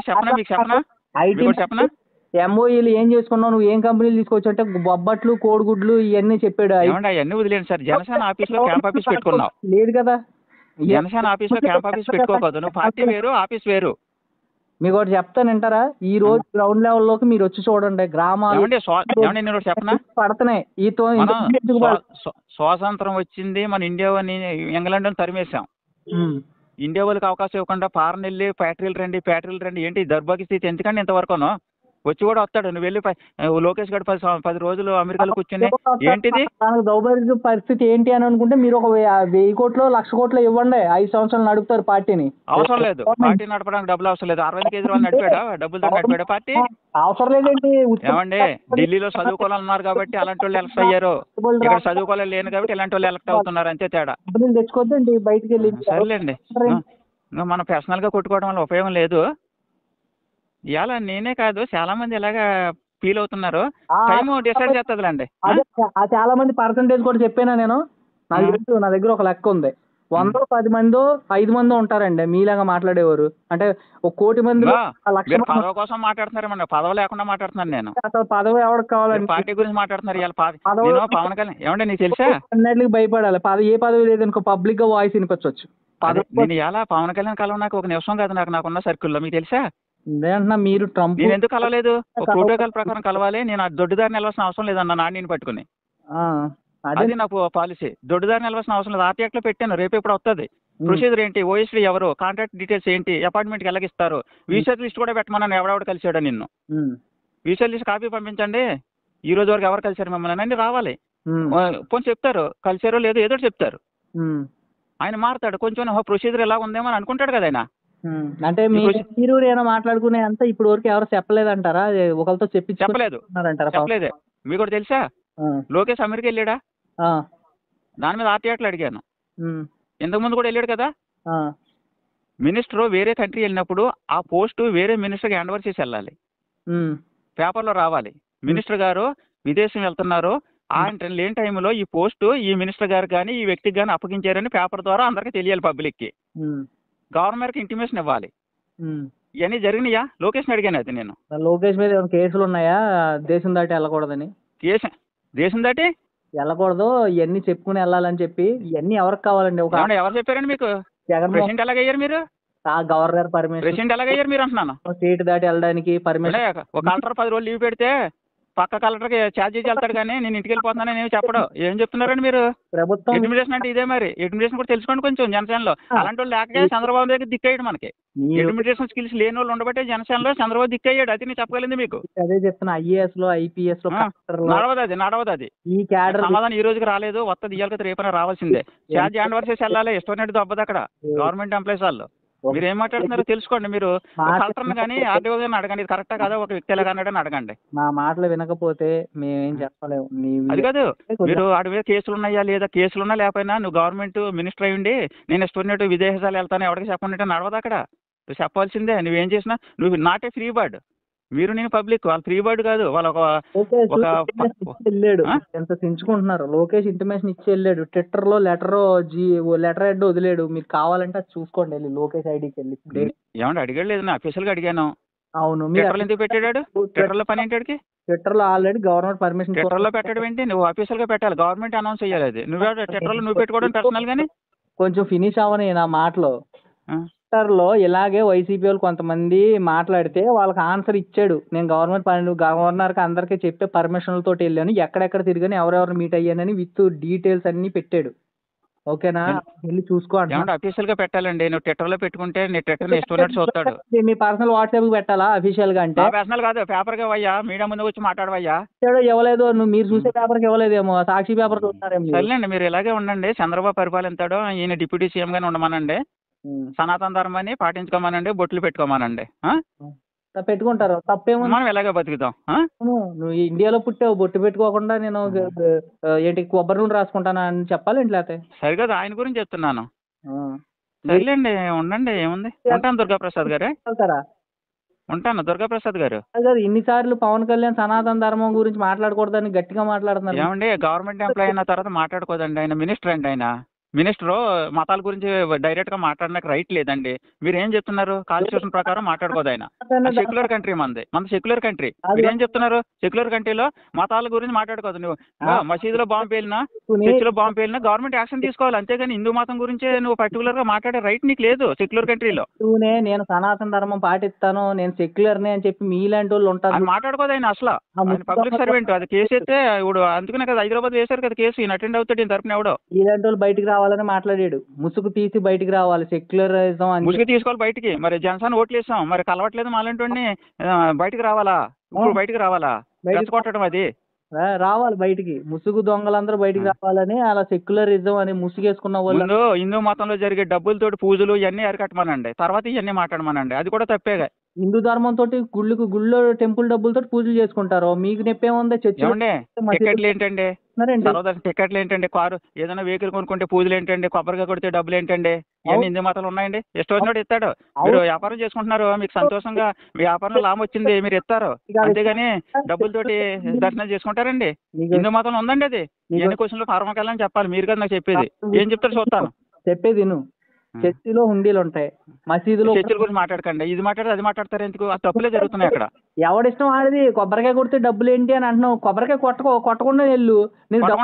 చెప్పనా? మీకు చెప్పనా? ఐటీ చెప్పనా? ఎంఓఈలు ఏం చేసుకున్నావు, నువ్వు ఏం కంపెనీలు తీసుకొచ్చి అంటే బొబ్బట్లు, కోడిగుడ్లు ఇవన్నీ చెప్పాడు. అవన్నీ వదిలేండి సార్. జనసేన ఆఫీస్ లో క్యాంప్ ఆఫీస్ పెట్టుకున్నావు లేదు కదా? జనసేన ఆఫీస్ లో క్యాంప్ ఆఫీస్ పెట్టుకోకూడదు. నువ్వు పార్టీ వేరు, ఆఫీస్ వేరు. మీకు ఒకటి చెప్తాను వింటారా? ఈ రోజు గ్రౌండ్ లెవెల్లోకి మీరు వచ్చి చూడండి. గ్రామాలు చెప్పనా పడుతున్నాయి. స్వాతంత్రం వచ్చింది, మన ఇండియా ఇంగ్లాండ్ తరిమేశాం. ఇండియా వాళ్ళకి అవకాశం ఇవ్వకుండా ఫారెన్ వెళ్ళి ఫ్యాక్టరీలు రండి ఏంటి దౌర్భాగ్య స్థితి ఎందుకండి ఇంతవరకును వచ్చి కూడా వస్తాడు నువ్వు వెళ్ళి లోకేష్ గారు 10 రోజులు అమెరికాలో కూర్చొని ఏంటిది దౌర్భాగ్య పరిస్థితి ఏంటి అని అనుకుంటే మీరు ఒక 1000 కోట్లు 1,00,000 కోట్లు ఇవ్వండి 5 సంవత్సరాలు నడుపుతారు పార్టీని. అవసరం లేదు, పార్టీ నడపడానికి డబ్బులు అవసరం లేదు. అరవింద్ కేజ్రీవాల్ నడిపాడా డబ్బులతో నడిపాడా పార్టీ? అవసరం లేదండి. ఏమండి ఢిల్లీలో చదువుకోవాలన్నారు కాబట్టి అలాంటి వాళ్ళు ఎలక్ట్ అయ్యారు, ఇక్కడ చదువుకోవాలి లేని కాబట్టి ఇలాంటి వాళ్ళు ఎలక్ట్ అవుతున్నారు, అంతే తేడా. తెచ్చుకోద్దండి బయటికి వెళ్ళి. సర్లేండి, మనం పర్సనల్ గా కొట్టుకోవడం వల్ల ఉపయోగం లేదు. ఇవాళ నేనే కాదు చాలా మంది ఇలాగా ఫీల్ అవుతున్నారు. టైం డిసైడ్ చేస్తుందిలేండి. చాలా మంది పర్సంటేజ్ కూడా చెప్పానా నేను. నా దగ్గర ఒక లెక్క ఉంది. 100 10 మందో 5 మందో ఉంటారండి మీలాగా మాట్లాడేవారు. అంటే 1 కోటి మంది పదవి కోసం మాట్లాడుతున్నారు, పదవి లేకుండా మాట్లాడుతున్నాను నేను. అసలు పదవి ఎవరికి కావాలండి? పార్టీ గురించి మాట్లాడుతున్నారు ఇవాళ. పవన్ కళ్యాణ్ ఏమంటే నీకు తెలుసా అన్నిటికి భయపడాలి. ఏ పదవి లేదనుకో పబ్లిక్ గా వాయిస్ వినిపించవచ్చు. నేను ఇలా పవన్ కళ్యాణ్ కలవ నాకు ఒక నిమిషం కాదు, నాకున్న సర్కిల్లో మీకు తెలుసా. మీరు ట్రంప్ నేను ఎందుకు కలవలేదు? ఒక ప్రోటోకాల్ ప్రకారం కలవాలి. నేను ఆ దొడ్డుదారిని వెళ్ళవలసిన అవసరం లేదన్న నాణ్యని పట్టుకుని. అది నాకు పాలసీ. దొడ్డుదారిని వెళ్ళవలసిన అవసరం లేదు. ఆర్టీఐలో పెట్టాను, రేపు ఇప్పుడు వస్తుంది. ప్రొసీజర్ ఏంటి, ఓఎస్డీ ఎవరు, కాంటాక్ట్ డీటెయిల్స్ ఏంటి, అపార్ట్మెంట్కి ఎలాగిస్తారు, వీసా లిస్ట్ కూడా పెట్టమన్నాను. ఎవడెవడు కలిసాడో నిన్ను వీసా లిస్ట్ కాపీ పంపించండి, ఈ రోజు వరకు ఎవరు కలిసారు మిమ్మల్ని అన్నీ రావాలి. పోనీ చెప్తారు కలిసారో లేదో ఏదో చెప్తారు. ఆయన మారుతాడు కొంచెం, ప్రొసీజర్ ఎలా ఉందేమో అని అనుకుంటాడు కదా ఆయన. అంటే మీరు నేను మాట్లాడుకునే అంతా ఇప్పుడు వరకు ఎవరు చెప్పలేదంటారా? ఒకరితో చెప్పలేదు. చెప్పలేదే. మీకు కూడా తెలుసా లోకేష్ అమెరికా వెళ్ళాడా? దాని మీద ఆర్టీఐట్లు అడిగాను. ఇంతకు ముందు కూడా వెళ్ళాడు కదా. మినిస్టర్ వేరే కంట్రీ వెళ్ళినప్పుడు ఆ పోస్ట్ వేరే మినిస్టర్కి హ్యాండ్ ఓవర్ చేసి వెళ్ళాలి, పేపర్లో రావాలి. మినిస్టర్ గారు విదేశం వెళ్తున్నారు, ఆయన లేని టైంలో ఈ పోస్టు ఈ మినిస్టర్ గారు కానీ ఈ వ్యక్తికి కానీ అప్పగించారని పేపర్ ద్వారా అందరికీ తెలియాలి, పబ్లిక్కి. గవర్నమెంట్కి ఇంటిమేషన్ ఇవ్వాలి. ఇవన్నీ జరిగినాయా? లోకేష్ని అడిగాను. అది నేను లోకేష్ మీద కేసులు ఉన్నాయా దేశం దాటి వెళ్ళకూడదని? దేశం దాటి వెళ్ళకూడదు ఇవన్నీ చెప్పుకుని వెళ్ళాలని చెప్పి. ఇవన్నీ ఎవరికి కావాలండి? ఎవరు చెప్పారండి మీకు? ప్రెసిడెంట్ ఎలాగయ్యారు మీరు? Governor permission. ప్రెసిడెంట్ ఎలాగయ్యారు మీరు అంటున్నాను? స్టేట్ దాటి వెళ్ళడానికి పర్మిషన్. ఒక కలెక్టర్ 10 రోజులు లీవ్ పెడితే పక్క కలెక్టర్కి ఛార్జ్ చేసి వెళ్తాడు కానీ నేను ఇంటికి వెళ్ళిపోతున్నానని ఏమి చెప్పడం. ఏం చెప్తున్నారండి మీరు? ప్రభుత్వం అడ్మినిస్ట్రేషన్ అంటే ఇదే. మరి అడ్మినిస్ట్రేషన్ కూడా తెలుసుకోండి కొంచెం. జనసేనలో అలాంటి వాళ్ళు లేక చంద్రబాబు దగ్గర దిక్కయ్యాడు. మనకి అడ్మినిస్ట్రేషన్ స్కిల్స్ లేని వాళ్ళు ఉండబట్టే జనసేనలో చంద్రబాబు దిక్కయ్యాడు. అది నేను చెప్పగలింది మీకు. అదే చెప్తున్నా. ఐఏఎస్ లో ఐపీఎస్ లో నడవదు అది. ఈ క్యాడర్ సమాధానం ఈ రోజుకి రాలేదు, వస్తుంది ఇవాళ కదా రేపైనా రావాల్సిందే. ఛార్జ్ హ్యాండ్ ఓవర్ చేసి వెళ్ళాలి. ఇష్టమైనట్టు దొబ్బదు అక్కడ గవర్నమెంట్ ఎంప్లాయీస్ వాళ్ళు. మీరు ఏం మాట్లాడుతున్నారో తెలుసుకోండి. మీరు కలెక్టర్ని కానీ ఆర్డీఓ గారిని అడగండి, ఇది కరెక్టా కదా, ఒక వ్యక్తి ఎలాగా అన్నాడని అడగండి. నా మాటలు వినకపోతే మేమేం చెప్పలేము. అది కాదు, మీరు ఆడి మీద కేసులు ఉన్నాయా లేదా, కేసులున్నా లేకపోయినా నువ్వు గవర్నమెంట్ మినిస్టర్ అయ్యి ఉండి నేను ఇష్టమైనట్టు విదేశాలు వెళ్తాను ఎవరికి చెప్పండి నడవదు అక్కడ. నువ్వు చెప్పాల్సిందే. నువ్వేం చేసినా నువ్వు నాట్ ఏ ఫ్రీ బర్డ్. మీరు నేను పబ్లిక్, వాళ్ళు ఫ్రీ బర్డ్ కాదు. వాళ్ళు వెళ్ళాడు ఎంత సించుకుంటున్నారు. లోకేష్ ఇంటిమేషన్ ఇచ్చి వెళ్ళాడు. ట్విట్టర్ లో లెటర్ హెడ్ వదిలేడు. మీరు కావాలంటే అది చూసుకోండి వెళ్ళి లోకేష్ ఐడికి వెళ్ళి. ఏమంటే అడిగాడు లేదు, నేను అఫీషియల్ గా అడిగాను. అవును, ట్విట్టర్ ఎందుకు పెట్టాడు? ట్విట్టర్ లో పని ఏంటి? ట్విట్టర్ లో ఆల్రెడీ గవర్నమెంట్ పర్మిషన్. ట్విట్టర్ లో పెట్టడం ఏంటి? నువ్వు అఫీషియల్ గా పెట్టాలి, గవర్నమెంట్ అనౌన్స్ చేయాలి. అది నువ్వు ట్విట్టర్ లో నువ్వు పెట్టుకోవడం పర్సనల్ గానీ. కొంచెం ఫినిష్ అవని నా మాటలో. ట్విట్టర్లో ఇలాగే వైసీపీ వాళ్ళు కొంతమంది మాట్లాడితే వాళ్ళకి ఆన్సర్ ఇచ్చాడు. నేను గవర్నర్కి అందరికీ చెప్పే పర్మిషన్లతో వెళ్ళాను, ఎక్కడెక్కడ తిరిగాను, ఎవరెవరు మీట్ అయ్యానని విత్ డీటెయిల్స్ అన్ని పెట్టాడు. ఓకేనా? వెళ్ళి చూసుకో. అఫీషియల్ గా పెట్టాలండి. నువ్వు ట్విట్టర్ లో పెట్టుకుంటే నీ ట్విట్టర్ ఇష్టం చూస్తాడు. మీ పర్సనల్ వాట్సాప్ పెట్టాలా అఫీషియల్ గా? అంటే పర్సనల్ కాదు, పేపర్ గా అయ్యా, మీడియా ముందు వచ్చి మాట్లాడవయ్యా. ఇవ్వలేదు, మీరు చూసే పేపర్ కి ఇవ్వలేదేమో, సాక్షి పేపర్ చూస్తున్నారేమో. సర్లేండి, మీరు ఇలాగే ఉండండి. చంద్రబాబు పరిపాలిస్తాడు, ఈయన డిప్యూటీ సీఎం గానే ఉండమనండి. సనాతన ధర్మాన్ని పాటించుకోమనండి, బొట్లు పెట్టుకోమనండి. పెట్టుకుంటారు, తప్పేమో. మనం ఎలాగే బతుకుతాం. నువ్వు ఇండియాలో పుట్టావు, బొట్టు పెట్టుకోకుండా నేను ఏంటి కొబ్బరి నూనె రాసుకుంటానా అని చెప్పాలి ఏంటి? లేకపోతే సరిగా ఆయన గురించి చెప్తున్నాను. సర్లేండి, ఉండండి, ఏముంది. ఉంటాను దుర్గాప్రసాద్ గారు. ఉంటాను దుర్గాప్రసాద్ గారు. ఇన్నిసార్లు పవన్ కళ్యాణ్ సనాతన ధర్మం గురించి మాట్లాడకూడదని గట్టిగా మాట్లాడుతున్నారు. ఏమండి, గవర్నమెంట్ ఎంప్లాయీ అయిన తర్వాత మాట్లాడుకోదండి. ఆయన మినిస్టర్ అండి. ఆయన మినిస్టరు మతాల గురించి డైరెక్ట్ గా మాట్లాడడానికి రైట్ లేదండి. మీరు ఏం చెప్తున్నారు? కాన్స్టిట్యూషన్ ప్రకారం మాట్లాడుకోదు ఆయన. సెక్యులర్ కంట్రీ మనది సెక్యులర్ కంట్రీ. మీరు ఏం చెప్తున్నారు? సెక్యులర్ కంట్రీలో మతాల గురించి మాట్లాడుకోదు. నువ్వు మసీదులో బాంబు పేలినా, చర్చిలో బాంబు పేలినా గవర్నమెంట్ యాక్షన్ తీసుకోవాలి, అంతేగాని హిందూ మతం గురించే నువ్వు పర్టికులర్ గా మాట్లాడే రైట్ నీకు లేదు సెక్యులర్ కంట్రీలో. నేను సనాతన ధర్మం పాటిస్తాను, నేను సెక్యులర్ నే అని చెప్పి మీలాంటి వాళ్ళు ఉంటారు. మాట్లాడుకోదు ఆయన. అసలు ఆయన పబ్లిక్ సర్వెంట్. అది కేసు అయితే ఇప్పుడు అందుకనే కదా హైదరాబాద్ వేశారు కదా కేసు. ఈయన అటెండ్ అవుతాడు, ఈయన తరపున ఎవడో. ఇలాంటి వాళ్ళు బయటికి రావాలి. రావాలని మాట్లాడాడు. ముసుగు తీసి బయటికి రావాలి, సెక్యులరిజం అని. ముసుగు తీసుకోవాలి బయటికి. మరి జనసేన ఓట్లు వేసాం, మరి కలవట్లేదు మాలాంటి బయటికి రావాలా? ఇప్పుడు బయటికి రావాలా? రెచ్చగొట్టడం అది రావాలి బయటికి. ముసుగు దొంగలందరూ బయటికి రావాలని అలా సెక్యులరిజం అని ముసుగేసుకున్న వాళ్ళు. హిందూ మతంలో జరిగే డబ్బులతోటి పూజలు ఇవన్నీ అరికట్టమనండి, తర్వాత ఇవన్నీ మాట్లాడమనండి. అది కూడా తప్పేగా. హిందూ ధర్మం తోటి గుళ్ళో టెంపుల్ డబ్బులతో పూజలు చేసుకుంటారు. మీకు నొప్పేముంది? టికెట్లు ఏంటండి? టికెట్లు ఏంటండి? కారు ఏదైనా వెహికల్ కొనుక్కుంటే పూజలు ఏంటండి? కొబ్బరిగా కొడితే డబ్బులు ఏంటండి? ఇవన్నీ హిందూ మతాలు ఉన్నాయండి. ఇష్టం వచ్చినట్టు ఇస్తాడు. మీరు వ్యాపారం చేసుకుంటున్నారు, మీకు సంతోషంగా మీ వ్యాపారంలో లాభం వచ్చింది, మీరు ఇస్తారు. అంతేగాని డబ్బులతోటి దర్శనం చేసుకుంటారండి? హిందూ మతంలో ఉందండి అది. ఇవన్నీ క్వశ్చన్లు ఫార్మకి వెళ్ళని చెప్పాలి. మీరు కదా నాకు చెప్పేది. ఏం చెప్తారు చూస్తాను. చెప్పేది చర్చిలో హుండీలు ఉంటాయి, మసీదులో. చర్చిల గురించి మాట్లాడకండి. ఇది మాట్లాడితే అది మాట్లాడతారు ఎందుకు? ఆ తప్పులే జరుగుతున్నాయి అక్కడ. ఎవడిష్టం ఆడిది. కొబ్బరికాయ కొడితే డబ్బులు ఏంటి అని అంటున్నావు. కొబ్బరికాయ కొట్టకుండా వెళ్ళు.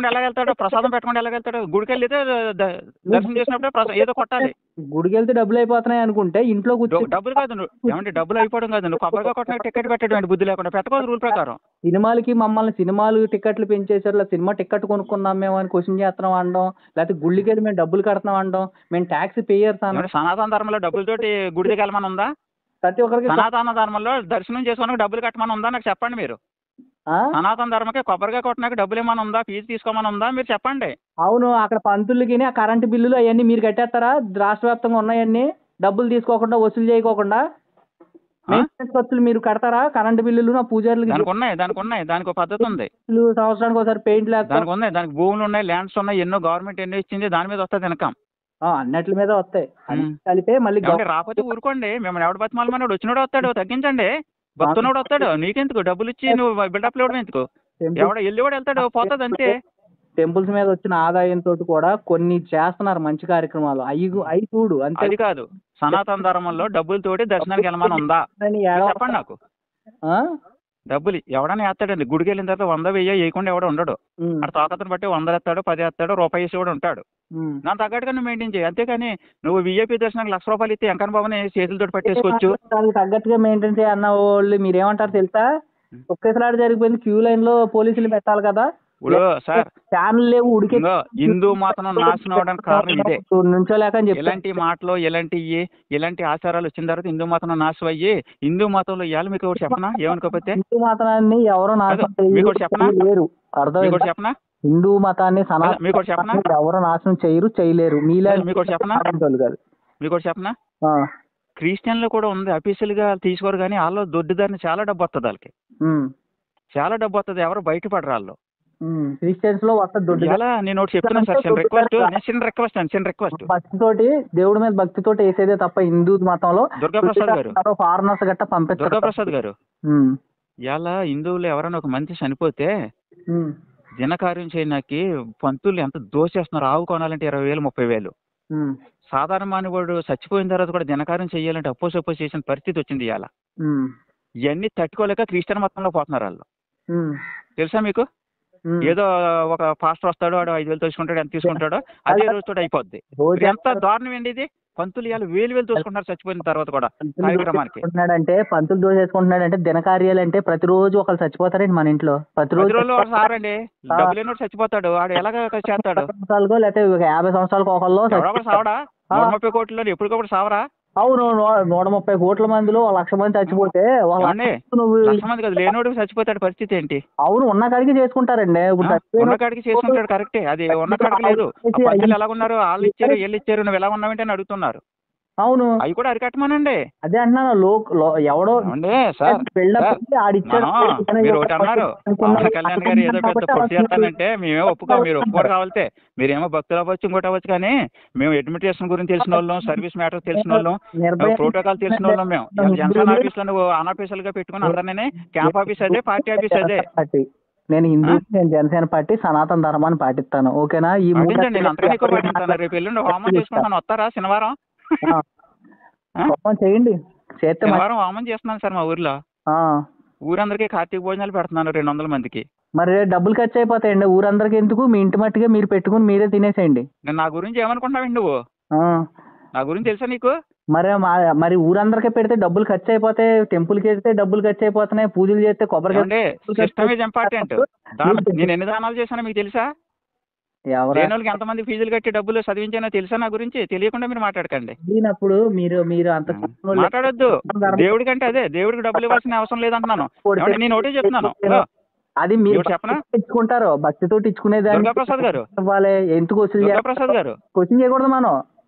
ఎలా వెళ్తాడు? ప్రసాదం పెట్టుకుంటే ఎలా వెళ్తాడు? గుడికి వెళ్తే దర్శనం చేసినప్పుడు ఏదో కొట్టాలి. గుడికి వెళ్తే డబ్బులు అయిపోతున్నాయి అనుకుంటే ఇంట్లో డబ్బులు కాదు. ఏమంటే డబ్బులు అయిపోవడం కాదు. కొబ్బరికాయ కొట్టిన టికెట్ పెట్టడం బుద్ధి లేకుండా పెట్టకూడదు రూల్ ప్రకారం. సినిమాలకి మమ్మల్ని సినిమాలు టికెట్లు పెంచేసారు, సినిమా టికెట్ కొనుక్కున్నాం మేము అని క్వశ్చన్ చేస్తున్నాం అనడం, లేకపోతే గుళ్ళకి వెళ్ళి మేము డబ్బులు కడుతున్నాం అనడం, మేము ట్యాక్స్ పేయర్స్ అన్న. సనాతన ధర్మంలో డబ్బులతోటి గుడి దగ్గర వెళ్ళమని ఉందా? ప్రతి ఒక్కరికి సనాతన ధర్మంలో దర్శనం చేసుకోవడానికి డబ్బులు కట్టమని ఉందా? నాకు చెప్పండి మీరు. సనాతన ధర్మకే కొబ్బరికాయ కొట్టడానికి డబ్బులు ఏమైనా ఉందా? ఫీజు తీసుకోమని ఉందా? మీరు చెప్పండి. అవును, అక్కడ పంతులకి ఆ కరెంటు బిల్లులు అవన్నీ మీరు కట్టేస్తారా? రాష్ట్ర వ్యాప్తంగా ఉన్నాయన్నీ డబ్బులు తీసుకోకుండా, వసూలు చేయకోకుండా మెయింటెనెన్స్ ఖర్చులు మీరు కడతారా? కరెంటు బిల్లులు పూజారులకి దానికి ఒక పద్ధతి ఉంది. సంవత్సరానికి ఒకసారి పెయింట్ లేక దానికి భూములు ఉన్నాయి, ల్యాండ్స్ ఉన్నాయి, ఎన్నో గవర్నమెంట్ ఎన్నో ఇచ్చింది, దాని మీద వస్తుంది ఇన్కమ్. అన్నిటి మీద వస్తాయి కలిపే. మళ్ళీ రాకపోతే ఊరుకోండి. మిమ్మల్ని ఎవడు బతిమాలమన్నాడు? వచ్చినోడు వస్తాడు, తగ్గించండి. భక్తునోడు వస్తాడు, నీకెందుకు? డబ్బులు ఇచ్చి నువ్వు బిల్డప్ ఇవ్వడం ఎందుకు? ఎవడ వెళ్ళి కూడా వెళ్తాడు, పోతుంది అంతే. టెంపుల్స్ మీద వచ్చిన ఆదాయంతో కూడా కొన్ని చేస్తున్నారు మంచి కార్యక్రమాలు. అవి చూడు అంతే. అది కాదు, సనాతన ధర్మంలో డబ్బులతోటి దర్శనానికి వెళ్ళమని ఉందా? చెప్పండి నాకు. డబ్బులు ఎవడన్నా వేస్తాడండి. గుడికి వెళ్ళిన తర్వాత 100 1000 వేయకుండా ఎవడో ఉండడు. అక్కడ తాకతను బట్టి 100 వేస్తాడు, 10 వేస్తాడు, రూపాయి వేసి కూడా ఉంటాడు. దాని తగ్గట్టుగా నువ్వు మెయింటైన్ చేయి. అంతేకాని నువ్వు VIP దర్శనానికి ₹1,00,000 ఇస్తే వెంకన్న బాబుని చేతులతో పట్టేసుకోవచ్చు. దానికి తగ్గట్టుగా మెయింటైన్ చేయన్న వాళ్ళు మీరేమంటారు తెలుసా? ఒకేసారి జరిగిపోయింది. క్యూ లైన్ లో పోలీసులు పెట్టాలి కదా. ఇప్పుడు సార్ ఛానల్ లేవు. ఉడికి హిందూ మతం నాశనం అవడానికి కారణం ఇదే. నుంచోలేక ఇలాంటి మాటలు, ఇలాంటి ఆచారాలు వచ్చిన తర్వాత హిందూ మతం నాశనం అయ్యి, హిందూ మతంలో ఇవాళ మీకు ఒకటి చెప్పనా? ఏమనుకోకపోతే హిందూ మతాన్ని ఎవరు మీకు చెప్పనా? చెప్పనా? హిందూ మతాన్ని మీకు చెప్పనా? ఎవరు నాశనం చేయలేరు. మీకు చెప్పనా? మీకు చెప్పనా? క్రిస్టియన్లు కూడా ఉంది, అఫీషియల్ గా తీసుకోరు, కానీ వాళ్ళు దొడ్డిదారిని చాలా డబ్బు వస్తుంది. వాళ్ళకి చాలా డబ్బు వస్తుంది. ఎవరు బయటపడరు వాళ్ళు. క్రిస్టియన్స్ లో నేను ఒకటి చెప్తున్నాను సార్, చిన్న రిక్వెస్ట్. భక్తితోటి, దేవుడి మీద భక్తితోటి వేసేదే తప్ప హిందూ మతంలో దుర్గాప్రసాద్ గారు, ఫారినర్స్ గట్ట పంపిస్తారు. దుర్గాప్రసాద్ గారు, ఇలా హిందువులు ఎవరైనా ఒక మనిషి చనిపోతే దినకార్యం చేయడానికి పంతులు ఎంత దోచేస్తున్నారు. ఆవు కొనాలంటే 20,000 30,000. సాధారణ మానవుడు చచ్చిపోయిన తర్వాత కూడా దినకార్యం చేయాలంటే అప్పో సప్పో చేసిన పరిస్థితి వచ్చింది. ఇవాళ ఇవన్నీ తట్టుకోలేక క్రిస్టియన్ మతంలో పోతున్నారు వాళ్ళు. తెలుసా మీకు? ఏదో ఒక పాస్టర్ వస్తాడు, వాడు 5,000 తీసుకుంటాడు, ఎంత తీసుకుంటాడో అదే రోజుతో అయిపోద్ది. ఎంత దారుణం ఏంటి ఇది? పంతులు ఇవాళ వేలు దోసుకుంటున్నారు చచ్చిపోయిన తర్వాత కూడా కార్యక్రమానికి. అంటే పంతులు దోసేసుకుంటున్నాడంటే దినకార్యాలు అంటే ప్రతిరోజు ఒకళ్ళు చచ్చిపోతారండి మన ఇంట్లో. ప్రతిరోజు సారండి డబ్బులు ఎన్నో చచ్చిపోతాడు. వాడు ఎలాగ చేస్తాడు? లేకపోతే 50 సంవత్సరాలకు ఒకళ్ళు సావడా? 130 కోట్లలో ఎప్పటికప్పుడు సావరా? అవును, 130 కోట్ల మందిలో 1,00,000 మంది చచ్చిపోతే లేనోడికి చచ్చిపోతాడు పరిస్థితి ఏంటి? అవును, ఉన్న కాడికి చేసుకుంటారండి. ఇప్పుడు ఉన్న కాడికి చేసుకుంటాడు, కరెక్టే. అది ఉన్న కాడికి లేదు. ఎలాగున్నారు? వాళ్ళు ఇచ్చారు, వీళ్ళు ఇచ్చారు, నువ్వు ఎలా ఉన్నావంటే అని అడుగుతున్నారు. అవును, అవి కూడా అరికట్టమనండి. అదే అంటున్నాను. ఎవడో మీరు ఒకటి అన్నారు, పవన్ కళ్యాణ్ గారు ఏదో పెద్ద పొట్టి చేస్తానంటే మేమేమో మీరు ఒప్పుకోరు కావాలితే. మీరేమో భక్తులు అవ్వచ్చు, ఇంకోటి అవ్వచ్చు, కానీ మేము అడ్మినిస్ట్రేషన్ గురించి తెలిసిన వాళ్ళం, సర్వీస్ మ్యాటర్ తెలిసిన వాళ్ళం, ప్రోటోకాల్ తెలిసిన వాళ్ళం. మేము జనసేన ఆఫీస్ లో అన్అఫీషియల్ గా పెట్టుకుని అందరినీ క్యాంప్ ఆఫీస్ అదే, పార్టీ ఆఫీస్ అదే. నేను జనసేన పార్టీ సనాతన ధర్మాన్ని పాటిస్తాను. ఓకేనా? ఈ అంతకన్నా ఎక్కువ పాటిస్తాను. రేపు ఎల్లుండి హోమం చేసుకుంటాను, వస్తారా? శనివారం చేయండి. శనివారం హోమం చేస్తున్నాను సార్ మా ఊర్లో. ఊరందరికీ కార్తీక భోజనాలు పెడుతున్నాను 200 మందికి. మరి డబ్బులు ఖర్చు అయిపోతాయండి. ఊరందరికి ఎందుకు? మీ ఇంటి మట్టిగా మీరు పెట్టుకుని మీరే తినేసేయండి. నా గురించి ఏమనుకుంటున్నావండి నువ్వు? నా గురించి తెలుసా నీకు? మరి ఊరందరికీ పెడితే డబ్బులు ఖర్చు అయిపోతాయి. టెంపుల్కి వెళ్తే డబ్బులు ఖర్చు అయిపోతున్నాయి. పూజలు చేస్తే కొబ్బరికాయ. System is important. నేను ఎన్ని దానాలు చేశానో మీకు తెలుసా? లేని వాళ్ళకి ఎంతమంది ఫీజులు కట్టి డబ్బులు చదివించానో తెలుసా నా గురించి? తెలియకుండా మీరు మాట్లాడకండి. లేనప్పుడు మీరు అంత మాట్లాడొద్దు. దేవుడి కంటే అదే దేవుడికి డబ్బులు ఇవ్వాల్సిన అవసరం లేదంటున్నాను. నేను ఒకటే చెప్తున్నాను. అది మీరు చెప్పనా? ఇచ్చుకుంటారు, భక్తితో ఇచ్చుకునేదాన్ని. దుర్గాప్రసాద్ గారు, ఇవ్వాలి. ఎందుకు దుర్గాప్రసాద్ గారు, క్వశ్చన్ చేయకూడదు మనం.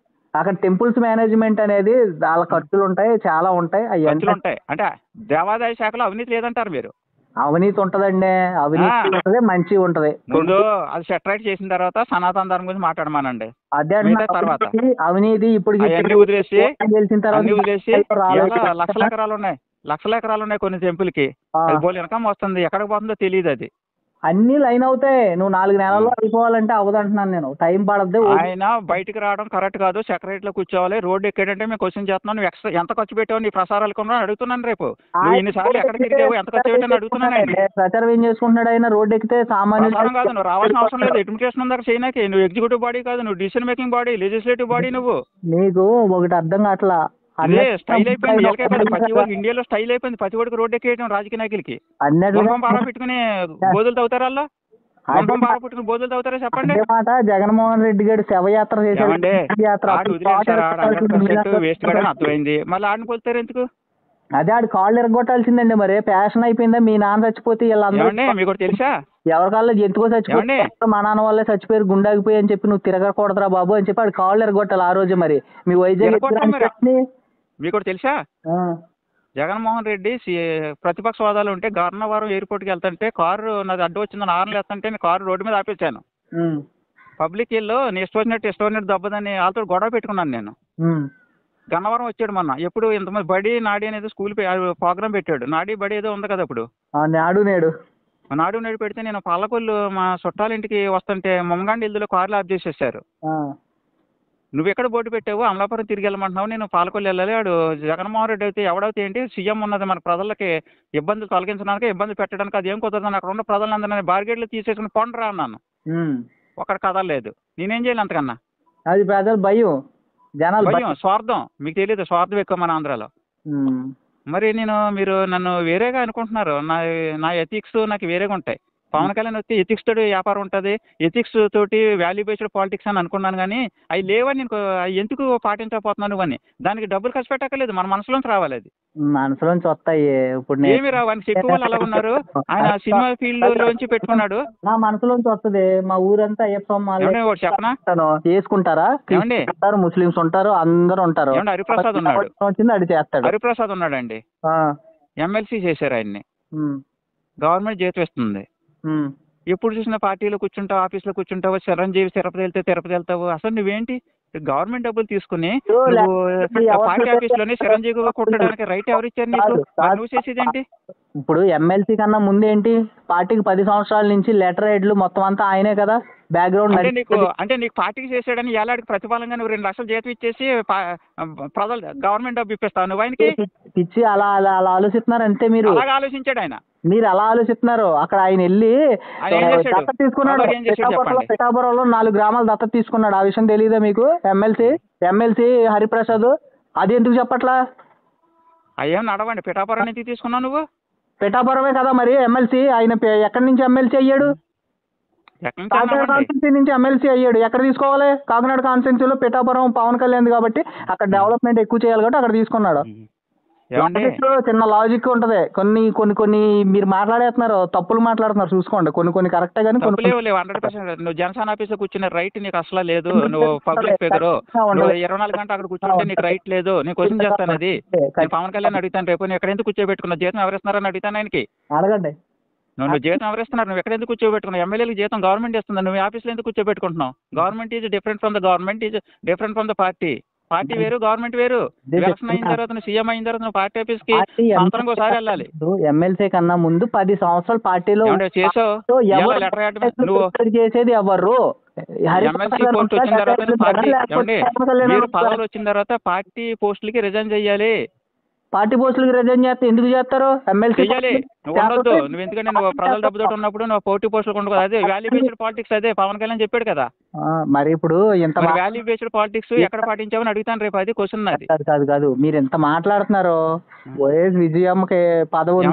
అక్కడ టెంపుల్స్ మేనేజ్మెంట్ అనేది వాళ్ళ ఖర్చులు ఉంటాయి, చాలా ఉంటాయి. ఖర్చులు ఉంటాయి అంటే దేవాదాయ శాఖలో అవినీతి లేదంటారు మీరు? అవినీతి ఉంటదండి, అవినీతి ఉంటది, మంచి ఉంటది. ముందు అది సెటరైట్ చేసిన తర్వాత సనాతన ధర్మం గురించి మాట్లాడమానండి. అదే తర్వాత అవినీతి ఇప్పుడు వదిలేసి గెలిచిన తర్వాత లక్షల ఎకరాలు ఉన్నాయి కొన్ని టెంపుల్ కి. బోల్ ఇన్కమ్ వస్తుంది, ఎక్కడికి పోతుందో తెలియదు. అది అన్ని లైన్ అవుతాయి. నువ్వు 4 నెలల్లో అయిపోవాలంటే అవ్వదంటున్నాను నేను. టైం పడద్దు. ఆయన బయటికి రావడం కరెక్ట్ కాదు. సెక్రటరీలో కూర్చోవాలి. రోడ్డు ఎక్కాడంటే మేము క్వశ్చన్ చేస్తున్నాను. నువ్వు ఎక్స్ట్రా ఎంత ఖర్చు పెట్టావు నీ ప్రసారాలు కొన్నా అడుగుతున్నాను. రేపు నువ్వు ఎన్నిసార్లు ఎక్కడికి తిరిగావు, ఎంత ఖర్చు పెట్టాను అడుగుతున్నాను. ఆయన ప్రచారం ఏం చేసుకుంటున్నాడు? ఆయన రోడ్డు ఎక్కితే సామాన్యులు కాదు. నువ్వు రావాల్సిన అవసరం లేదు. అడ్మినిస్ట్రేషన్ ఉందా చేయనాకి? నువ్వు ఎగ్జిక్యూటివ్ బాడీ కాదు, నువ్వు decision making body, legislative body. నువ్వు నీకు ఒకటి అర్థం కావట్లా. అదే స్టైల్ అయిపోయింది. ప్రతి ఒక్కరికి ఇండియాలో స్టైల్ అయిపోయింది. ప్రతి ఒక్కరికి రోడ్డు ఎక్కేయడం రాజకీయ నాయకులకి. పారా పెట్టుకుని బోధులు తవ్వుతారు. అలా బోధులు తవ్వుతారా చెప్పండి. జగన్మోహన్ రెడ్డి గారు శవయాత్ర చేశారు. అర్థమైంది. మళ్ళీ ఆడిని పోతారు ఎందుకు? అదే ఆడు కాళ్ళు ఎరగొట్టాల్సిందండి. మరి ఫ్యాషన్ అయిపోయిందా? మీ నాన్న చచ్చిపోతే వీళ్ళందరూ మీకు తెలుసా? ఎవరికాళ్ళు ఎందుకో చచ్చిపోయి మా నాన్న వాళ్ళే చచ్చిపోయారు, గుండాగిపోయి అని చెప్పి నువ్వు తిరగకూడదురా బాబు అని చెప్పి ఆడు కాళ్ళు ఎరగొట్టాలి ఆ రోజు. మరి మీ వైజాగ్ మీకు తెలుసా? జగన్మోహన్ రెడ్డి ప్రతిపక్ష హోదాలో ఉంటే గన్నవరం ఎయిర్పోర్ట్కి వెళ్తుంటే కారు నాది అడ్డు వచ్చిందని ఆర్నలు వేస్తుంటే నేను కారు రోడ్డు మీద ఆపేసాను. పబ్లిక్ ఇల్లు నీ ఇష్టం వచ్చినట్టు దెబ్బదని వాళ్ళతో గొడవ పెట్టుకున్నాను నేను. గన్నవరం వచ్చాడు మొన్న. ఎప్పుడు ఇంతమంది బడి నాడి అనేది స్కూల్ ప్రోగ్రామ్ పెట్టాడు. నాడి బడి ఏదో ఉంది కదా అప్పుడు. నాడు నేడు పెడితే నేను పాలకొల్లు మా చుట్టాల ఇంటికి వస్తుంటే మొమ్మగాండి ఇల్లులో కార్లు ఆఫ్ చేసేసారు. నువ్వు ఎక్కడ బోర్డు పెట్టావు? అమలాపురం తిరిగి వెళ్ళమంటున్నావు, నేను పాలకొల్లు వెళ్ళాలి. వాడు జగన్మోహన్ రెడ్డి అయితే ఎవడైతే ఏంటి సీఎం ఉన్నది మన ప్రజలకి ఇబ్బందులు తొలగించడానికి, ఇబ్బంది పెట్టడానికి. అది ఏం కుదరదని అక్కడ ఉన్న ప్రజలందరినీ బార్గేట్లు తీసేసుకుని పొండరా అన్నాను. ఒకటి కదలలేదు. నేనేం చేయాలి అంతకన్నా? అది ప్రజలు భయం, జనాలు భయం, స్వార్థం. మీకు తెలియదు స్వార్థం ఎక్కువ మన ఆంధ్రాలో. మరి మీరు నన్ను వేరేగా అనుకుంటున్నారు. నా ఎథిక్స్ నాకు వేరేగా ఉంటాయి. పవన్ కళ్యాణ్ వచ్చి ఎథిక్స్ తోటి వ్యాపారం ఉంటుంది, ఎథిక్స్ తోటి వాల్యూ బేస్డ్ పాలిటిక్స్ అని అనుకున్నాను. కానీ అవి లేవని నేను ఎందుకు పాటించకపోతున్నాను అని. దానికి డబ్బులు ఖర్చు పెట్టక్కర్లేదు, మన మనసులోంచి రావాలి. అది మనసులోంచి వస్తాయి. ఇప్పుడు ఏమి రావని చెప్పి వాళ్ళు అలా ఉన్నారు. ఆయన సినిమా ఫీల్డ్ లోంచి పెట్టుకున్నాడు. నా మనసులోంచి వస్తుంది. మా ఊరంతా చెప్పనా చేసుకుంటారా? ముస్లింస్ ఉంటారు, అందరూ ఉంటారు. హరిప్రసాద్ ఉన్నాడు, వచ్చింది అది చేస్తాడు. హరిప్రసాద్ ఉన్నాడండి, ఎమ్మెల్సీ చేశారు ఆయన్ని. గవర్నమెంట్ జీతం ఇస్తుంది. ఎప్పుడు చూసిన పార్టీలో కూర్చుంటావు, ఆఫీస్లో కూర్చుంటావు. చిరంజీవి తిరుపతి వెళ్తావు. అసలు నువ్వేంటి? గవర్నమెంట్ డబ్బులు తీసుకుని పార్టీ ఆఫీస్ లోనే చిరంజీవిగా కొట్టడానికి రైట్ ఎవరిచ్చారు నీకు? నువ్వు చేసేదేంటి? ఇప్పుడు ఎమ్మెల్సీ కన్నా ముందేంటి పార్టీకి 10 సంవత్సరాల నుంచి లెటర్ హెడ్లు మొత్తం అంతా ఆయనే కదా బ్యాక్గ్రౌండ్. అంటే నీకు పార్టీకి చేసాడని ఏలాడికి ప్రతిఫలంగా నువ్వు 2 లక్షలు జీతం ఇచ్చేసి ప్రజలు గవర్నమెంట్ డబ్బు ఇప్పిస్తావు. నువ్వు ఆయనకి ఇచ్చి అలా అలా అలా ఆలోచిస్తున్నారు అంతే. మీరు అలాగా ఆలోచించాడు ఆయన. మీరు అలా ఆలోచిస్తున్నారు. అక్కడ ఆయన వెళ్ళి దత్తత తీసుకున్నాడు. పిఠాపురంలో 4 గ్రామాలు దత్తత తీసుకున్నాడు. ఆ విషయం తెలియదా మీకు? ఎమ్మెల్సీ హరిప్రసాద్. అది ఎందుకు చెప్పట్లా? అయ్యేం నడవండి. పిఠాపురం నుంచి తీసుకున్నావు నువ్వు? పిఠాపురమే కదా మరి ఎమ్మెల్సీ. ఆయన ఎక్కడి నుంచి ఎమ్మెల్సీ అయ్యాడు? కాకినాడ కాన్స్టిట్యూన్సీ నుంచి ఎమ్మెల్సీ అయ్యాడు. ఎక్కడ తీసుకోవాలి? కాకినాడ కాన్స్టిట్యూన్సీలో పిఠాపురం పవన్ కళ్యాణ్ కాబట్టి అక్కడ డెవలప్మెంట్ ఎక్కువ చేయాలి కాబట్టి అక్కడ తీసుకున్నాడు. చిన్న లాజిక్ ఉంటది. కొన్ని మీరు మాట్లాడేస్తున్నారు, తప్పులు మాట్లాడుతున్నారు. చూసుకోండి. కొన్ని కరెక్టే కానీ కొన్ని 100%. నువ్వు జనసేన ఆఫీస్ లో కూర్చునే రైట్ నీకు అసలు లేదు. నువ్వు పబ్లిక్ ఫిగర్, 24 గంటలు అక్కడ కూర్చుంటే నీకు రైట్ లేదు. నేను క్వశ్చన్ చేస్తాను. అది పవన్ కళ్యాణ్ అడుగుతాను రేపు. నేను ఎక్కడ ఎందుకు కూర్చోబెట్టుకున్నావు? జీతం ఎవరిస్తున్నారని అడుగుతాను ఆయనకి. అడగండి. నువ్వు జీతం ఎవరిస్తున్నారు? నువ్వు ఎక్కడ ఎందుకు కూర్చోబెట్టుకున్నావు? ఎమ్మెల్యేలకు జీతం గవర్నమెంట్ ఇస్తుంది. నువ్వు ఆఫీస్లో ఎందుకు కూర్చోబెట్టుకుంటున్నావు? Government is different from the government, is different from the party. Party వేరు, గవర్నమెంట్ వేరు. ఎలక్షన్ అయిన తర్వాత సీఎం అయిన తర్వాత నువ్వు పార్టీ ఆఫీస్ కి సంవత్సరం ఒకసారి వెళ్ళాలి. ఎమ్మెల్సీ కన్నా ముందు 10 సంవత్సరాలు పార్టీలో చేసావు. నువ్వు చేసేది ఎవరు? ఎమ్మెల్సీ పోస్ట్ వచ్చిన తర్వాత పార్టీ మీరు పదవులు వచ్చిన తర్వాత పార్టీ పోస్టులకి రిజైన్ చేయాలి. పార్టీ పోస్టులకి రిజైన్ చేస్తే ఎందుకు చేస్తారు? ఎమ్మెల్సీ చేయాలి. నువ్వు ఉండొద్దు. నువ్వు ఎందుకంటే నువ్వు ప్రజల డబ్బుతో ఉన్నప్పుడు నువ్వు పోటీ పోస్టులు ఉండదు. అదే వాల్యూ బేస్డ్ పాలిటిక్స్. అదే పవన్ కళ్యాణ్ చెప్పాడు కదా. మరి ఇప్పుడు ఇంత వాల్యూ బేస్డ్ పాలిటిక్స్ ఎక్కడ పాటించామని అడుగుతాను రేపు, అది క్వశ్చన్ అది. కాదు కాదు కాదు, మీరు ఎంత మాట్లాడుతున్నారు. వైఎస్ విజయమ్మకి పదవి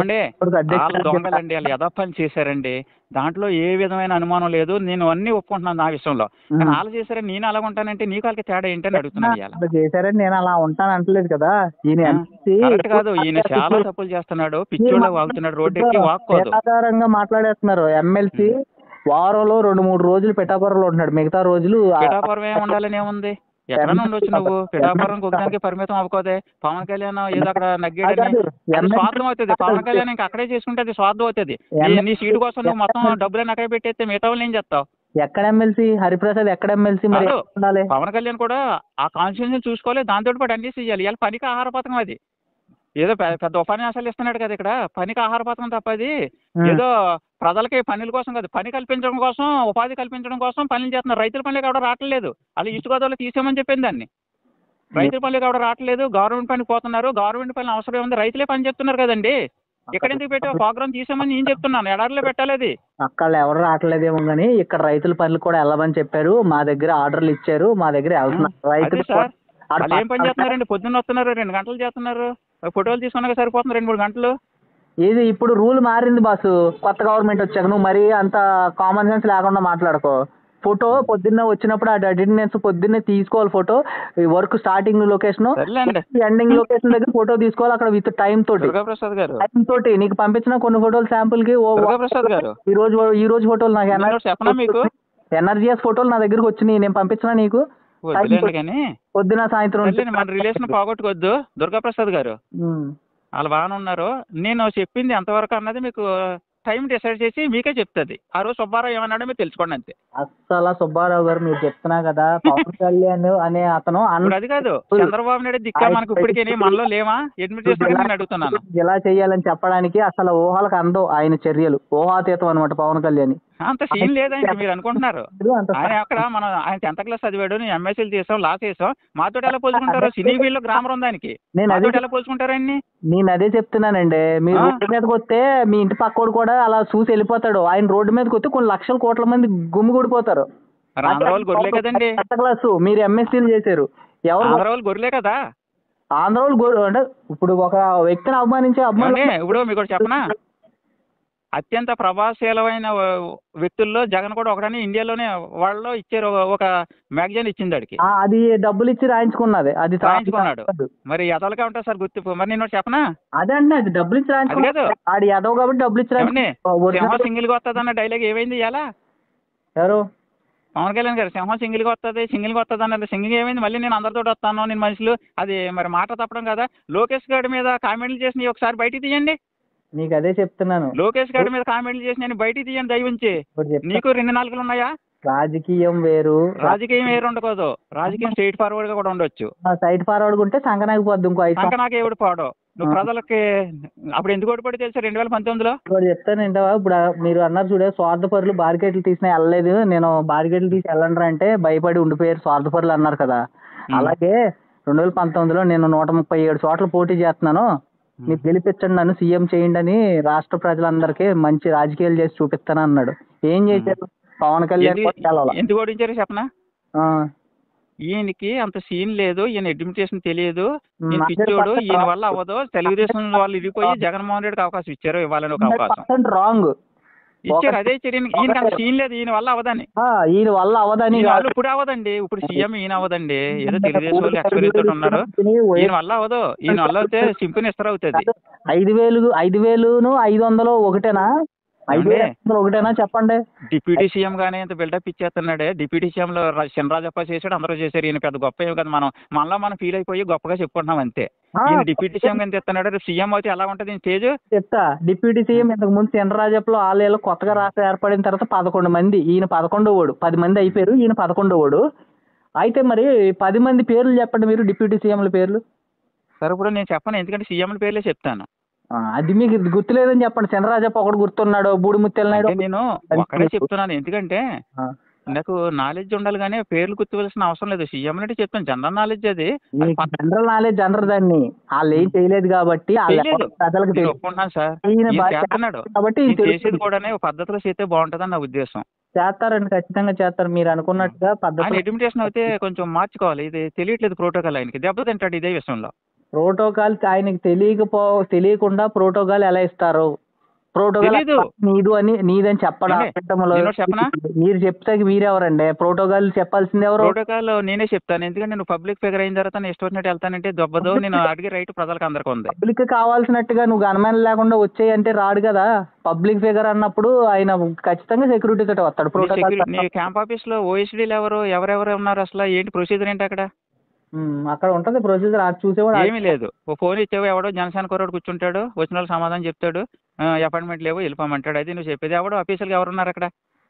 దొంగలండి, వాళ్ళు యథాపని చేశారండి, దాంట్లో ఏ విధమైన అనుమానం లేదు, నేను అన్ని ఒప్పుకుంటున్నాను నా విషయంలో. కానీ వాళ్ళు చేశారని నేను అలా ఉంటానంటే నీకు వాళ్ళకి తేడా ఏంటని అడుగుతున్నాను. చేశారని నేను అలా ఉంటాను అంటలేదు కదా. కరెక్ట్ కాదు, ఈయన చాలా తప్పులు చేస్తున్నాడు, పిచ్చోళ్ళ వాగుతున్నాడు, రోడ్డు ఎక్కి వాక్కోదు. ఆధారంగా మాట్లాడేస్తున్నారు. ఎమ్మెల్సీ వారంలో 2-3 రోజులు పిఠాపురంలో ఉంటున్నాడు, మిగతా రోజులు పిఠాపురం ఏమి ఉండాలని ఏముంది, ఎక్కడన్నా ఉండొచ్చు. నువ్వు పిఠాపురం ఒకదానికి పరిమితం అవ్వకోదే. పవన్ కళ్యాణ్ ఏదో అక్కడ నగ్గేడని స్వార్థం అవుతుంది. పవన్ కళ్యాణ్ ఇంకా అక్కడే చేసుకుంటే అది స్వార్థం అవుతుంది. నీ సీటు కోసం నువ్వు మొత్తం డబ్బులన్నీ అక్కడే పెట్టేస్తే మిగతా వాళ్ళు ఏం చేస్తావు? ఎక్కడ ఎమ్మెల్సీ హరిప్రసాద్, ఎక్కడ ఎమ్మెల్సీ? మరి పవన్ కళ్యాణ్ కూడా ఆ కాన్స్టిట్యూన్సీ చూసుకోవాలి, దాంతో పాటు అన్ని చేయాలి. ఇలా పనికి ఆహార పథకం అది ఏదో పెద్ద ఉపన్యాసాలు ఇస్తున్నాడు కదా ఇక్కడ, పనికి ఆహార పథకం తప్పది. ఏదో ప్రజలకి పనుల కోసం కాదు, పని కల్పించడం కోసం, ఉపాధి కల్పించడం కోసం పనులు చేస్తున్నారు. రైతుల పనులు కూడా రావట్లేదు, వాళ్ళు ఈస్ట్ గోదావరిలో తీసేమని చెప్పింది దాన్ని. రైతుల పనులు కూడా రావట్లేదు, గవర్నమెంట్ పనికి పోతున్నారు. గవర్నమెంట్ పనులు అవసరం ఉంది, రైతులే పని చెప్తున్నారు కదండి. ఇక్కడ ఎందుకు పెట్టావు ప్రోగ్రామ్? తీసామని నేను చెప్తున్నాను, ఎడారిలో పెట్టాలి అది. అక్కడ ఎవరు రావట్లేదేమో కానీ ఇక్కడ రైతుల పనులు కూడా వెళ్ళమని చెప్పారు. మా దగ్గర ఆర్డర్లు ఇచ్చారు, మా దగ్గర రైతులు సార్ వాళ్ళు ఏం పని చేస్తున్నారండి? పొద్దున్న వస్తున్నారు, 2 గంటలు చేస్తున్నారు, ఫోటోలు తీసుకున్నాక సరిపోతుంది 2-3 గంటలు. ఇది ఇప్పుడు రూల్ మారింది బాసు, కొత్త గవర్నమెంట్ వచ్చాక. నువ్వు మరీ అంత కామన్ సెన్స్ లేకుండా మాట్లాడుకో. ఫోటో పొద్దున్న వచ్చినప్పుడు ఆ అటెండెన్స్ పొద్దున్నే తీసుకోవాలి. Photo work starting location, ending location దగ్గర ఫోటో తీసుకోవాలి. అక్కడ విత్ టైం తోటి, టైం తోటి నీకు పంపించిన కొన్ని ఫోటోలు శాంపుల్ కి. ఈ రోజు ఫోటోలు నాకు ఎన్ఆర్జీఎస్ ఫోటోలు నా దగ్గరకు వచ్చినాయి, నేను పంపించిన నీకు. పొద్దున సాయంత్రం మన రిలేషన్ పోగొట్టుకోవద్దు దుర్గాప్రసాద్ గారు, వాళ్ళు బాగానే ఉన్నారు. నేను చెప్పింది ఎంతవరకు అన్నది మీకు టైం డిసైడ్ చేసి మీకే చెప్తుంది. ఆ రోజు సుబ్బారావు ఏమన్నాడో మీరు తెలుసుకోండి అంతే. అస్సలు సుబ్బారావు గారు మీరు చెప్తున్నా కదా, పవన్ కళ్యాణ్ అనే అతను అది కాదు, చంద్రబాబు నాయుడు దిక్కా మనకు ఇప్పటికే మనలో లేవా అడ్మిట్ చేస్తారని అడుగుతున్నాను. ఇలా చేయాలని చెప్పడానికి అసలు ఊహలకు అందవు ఆయన చర్యలు, ఊహాతీతం అనమాట పవన్ కళ్యాణ్. అంత సీన్ లేదండి మీరు అనుకుంటున్నారు. ఆయన అక్కడ మనం ఆయన 10th క్లాస్ చదివాడు, నేను ఎంఎస్సీలు చేసాం, లా చేసాం, మాతో ఎలా పోల్చుకుంటారు? సినీ వీళ్ళు గ్రామర్ ఉంది ఆయనకి, మాతో ఎలా పోల్చుకుంటారు ఆయన్ని? నేను అదే చెప్తున్నానండి. మీరు రోడ్డు మీదకి వస్తే మీ ఇంటి పక్కోడు కూడా అలా చూసి వెళ్ళిపోతాడు. ఆయన రోడ్డు మీదకి వస్తే కొన్ని లక్షల కోట్ల మంది గుమ్మిగూడిపోతారు. ఆంధ్ర వాళ్ళు గొర్రెలే కదండి. 10th క్లాసు మీరు ఎంఎస్సీలు చేశారు, ఎవరు? ఆంధ్ర వాళ్ళు గొర్రెలే కదా. ఆంధ్ర వాళ్ళు అంటే ఇప్పుడు ఒక వ్యక్తిని అవమానించే ఇప్పుడు మీకు చెప్పనా, అత్యంత ప్రభావశీలమైన వ్యక్తుల్లో జగన్ కూడా ఒకటని ఇండియాలోనే వాళ్ళు ఇచ్చారు. ఒక మ్యాగజైన్ ఇచ్చింది అడికి, అది డబ్బులు ఇచ్చి రాయించుకున్నది, అది రాయించుకున్నాడు. మరి ఎదలగా ఉంటా సార్ గుర్తింపు. మరి నేను చెప్పనా, అదే అంటే అది డబ్బులు ఇచ్చి రాయించుకోలేదు, ఆడి ఎదవ కాబట్టి డబ్బులు ఇచ్చి సింహం సింగిల్ గా వస్తుంది అన్న డైలాగ్ ఏమైంది ఇలా? ఎవరు? పవన్ కళ్యాణ్ గారు సింహం సింగిల్ గా వస్తుంది, సింగిల్ గా వస్తుంది అన్నది. సింగిల్ ఏమైంది? మళ్ళీ నేను అందరితో వస్తాను, నేను మనుషులు, అది మరి మాట తప్పడం కదా. లోకేష్ గారి మీద కామెంట్లు చేసి ఒకసారి బయటికి తీయండి. నీకు అదే చెప్తున్నాను, లోకేష్ గారి మీద కామెంట్లు చేసి నేను బయటికి తీయండి దయవుంచి. నీకు 2 నాలుగులు ఉన్నాయా? రాజకీయం వేరు, రాజకీయం వేరు ఉండకూడదు. రాజకీయం స్ట్రైట్ ఫార్వర్డ్ గా కూడా ఉండొచ్చు. సైడ్ ఫార్వర్డ్ ఉంటే సంకనాకపోద్దు. సంకనాకి ఎవడు పాడు నువ్వు ప్రజలకి. అప్పుడు ఎందుకు ఓడిపడి తెలుసా 2019లో? చెప్తానంటే ఇప్పుడు మీరు అన్నారు చూడే, స్వార్థపరులు బారికేట్లు తీసినా వెళ్ళలేదు, నేను బారికేట్లు తీసి వెళ్ళండి అంటే భయపడి ఉండిపోయారు స్వార్థపరులు అన్నారు కదా. అలాగే 2019లో నేను 137 చోట్ల పోటీ చేస్తున్నాను, మీరు గెలిపించండి, నన్ను సీఎం చేయండి అని రాష్ట్ర ప్రజలందరికీ మంచి రాజకీయాలు చేసి చూపిస్తాను అన్నాడు. ఏం చేశారు? పవన్ కళ్యాణ్ ఎందుకు ఓడించారు చెప్పనా? ఈయనకి అంత సీన్ లేదు, ఈయన అడ్మినిస్ట్రేషన్ తెలియదు, ఈయన పిచ్చోడు, ఈయన వల్ల అవ్వదు. తెలుగుదేశం వాళ్ళు ఇరిగిపోయి జగన్మోహన్ రెడ్డికి అవకాశం ఇచ్చారు, ఇవ్వాలని ఒక అవకాశం రాంగ్ ఇచ్చారు. అదే ఈయనకి అంత సీన్ లేదు, ఈయన వల్ల అవదని. ఈయన వల్ల అవదని ఇప్పుడు అవదండి, ఇప్పుడు సీఎం ఈయన అవదండి. ఏదో తెలుగుదేశం వాళ్ళు ఎక్స్పీరియన్స్ తోటి ఉన్నారు, ఈయన వల్ల అవదు. ఈయన వల్ల అయితే సింపుల్ ఇస్తారు అవుతుంది. 5,500 ఒకటేనా? 5,000 ఒకటేనా చెప్పండి. డిప్యూటీ సీఎం గానీ ఇంత బిల్డప్ ఇచ్చేస్తున్నాడే. డిప్యూటీ సీఎం లో చినరాజప్ప చేశాడు, అందరూ చేశారు. ఈయన పెద్ద గొప్ప ఏమి కదా, మనం ఫీల్ అయిపోయి గొప్పగా చెప్పుకుంటున్నాం అంతే. ఈయన డిప్యూటీ సీఎం కింద తెస్తున్నాడు, రేపు సీఎం అయితే ఎలా ఉంటుంది స్టేజ్? చెప్తా. డిప్యూటీ సీఎం ఇంతకు ముందు చినరాజప్పలో ఆలయాలో కొత్తగా రాష్ట్రం ఏర్పడిన తర్వాత 11 మంది, ఈయన 11వ వాడు. 10 మంది అయిపోయారు, ఈయన 11వ వాడు. అయితే మరి 10 మంది పేర్లు చెప్పండి మీరు, డిప్యూటీ సీఎంల పేర్లు. సరే ఇప్పుడు నేను చెప్పను, ఎందుకంటే సీఎంల పేర్లే చెప్తాను. అది మీకు గుర్తులేదని చెప్పండి. చంద్రరాజప్ప ఒకడు గుర్తున్నాడు, బూడిముత్యాల నాయుడు. నేను ఒక్కడే చెప్తున్నాను, ఎందుకంటే నాకు నాలెడ్జ్ ఉండాలి కానీ పేర్లు గుర్తువలసిన అవసరం లేదు. సీఎం అంటే చెప్తాను, జనరల్ నాలెడ్జ్. అది జనరల్ నాలెడ్జ్ అనరు దాన్ని, వాళ్ళు ఏం చేయలేదు కాబట్టి ఒప్పుకుంటున్నాను సార్. చెప్తున్నాడు కాబట్టి చేసేది కూడా పద్ధతిలో చేస్తే బాగుంటుందని నా ఉద్దేశం. చేస్తారండి, ఖచ్చితంగా చేస్తారు. మీరు అనుకున్నట్టుగా ఆయన పద్ధతి అడ్మినిస్ట్రేషన్ అయితే కొంచెం మార్చుకోవాలి. ఇది తెలియట్లేదు ప్రోటోకాల్ ఆయనకి. దెబ్బతింటాడు ఇదే విషయంలో. ప్రోటోకాల్ ఆయనకి తెలియకుండా ప్రోటోకాల్ ఎలా ఇస్తారు? ప్రోటోకాల్ తెలీదు. నీదని చెప్పడం ఏమండి? అబద్ధములు. నేనొకటి చెప్పనా? మీరు చెప్తే మీరెవరండి? ప్రోటోకాల్ చెప్పాల్సింది ఎవరు? ప్రోటోకాల్ నేనే చెప్తాను. ఎందుకంటే నువ్వు పబ్లిక్ ఫిగర్ అయిన తర్వాత నేను ఇష్టం వచ్చినట్టు వెళ్తానంటే దొబ్బదు. నేను అడిగే రైట్ ప్రజలకు అందరికి ఉంది. పబ్లిక్ కావాల్సినట్టుగా నువ్వు గన్మెన్ లేకుండా వచ్చేయంటే రాడు కదా. పబ్లిక్ ఫిగర్ అన్నప్పుడు ఆయన ఖచ్చితంగా సెక్యూరిటీ తోటి వస్తాడు. ప్రోటోకాల్ నీ క్యాంప్ ఆఫీస్ లో ఓఎస్డీలు ఎవరెవరు ఉన్నారు అసలు? ఏంటి ప్రొసీజర్ ఏంటి అక్కడ? అక్కడ ఉంటది ప్రొసీజర్. అది చూసేవాడు ఏమీ లేదు. ఓ ఫోన్ ఇచ్చావు, ఎవడో జనసేన కుర్రాడు కూర్చుంటాడు, వచ్చిన వాళ్ళు సమాధానం చెప్తాడు, అపాయింట్మెంట్ లేవు వెళ్ళిపోమంటాడు. అది నువ్వు చెప్పేది. ఎవడో ఆఫీసులు ఎవరున్నారు అక్కడ?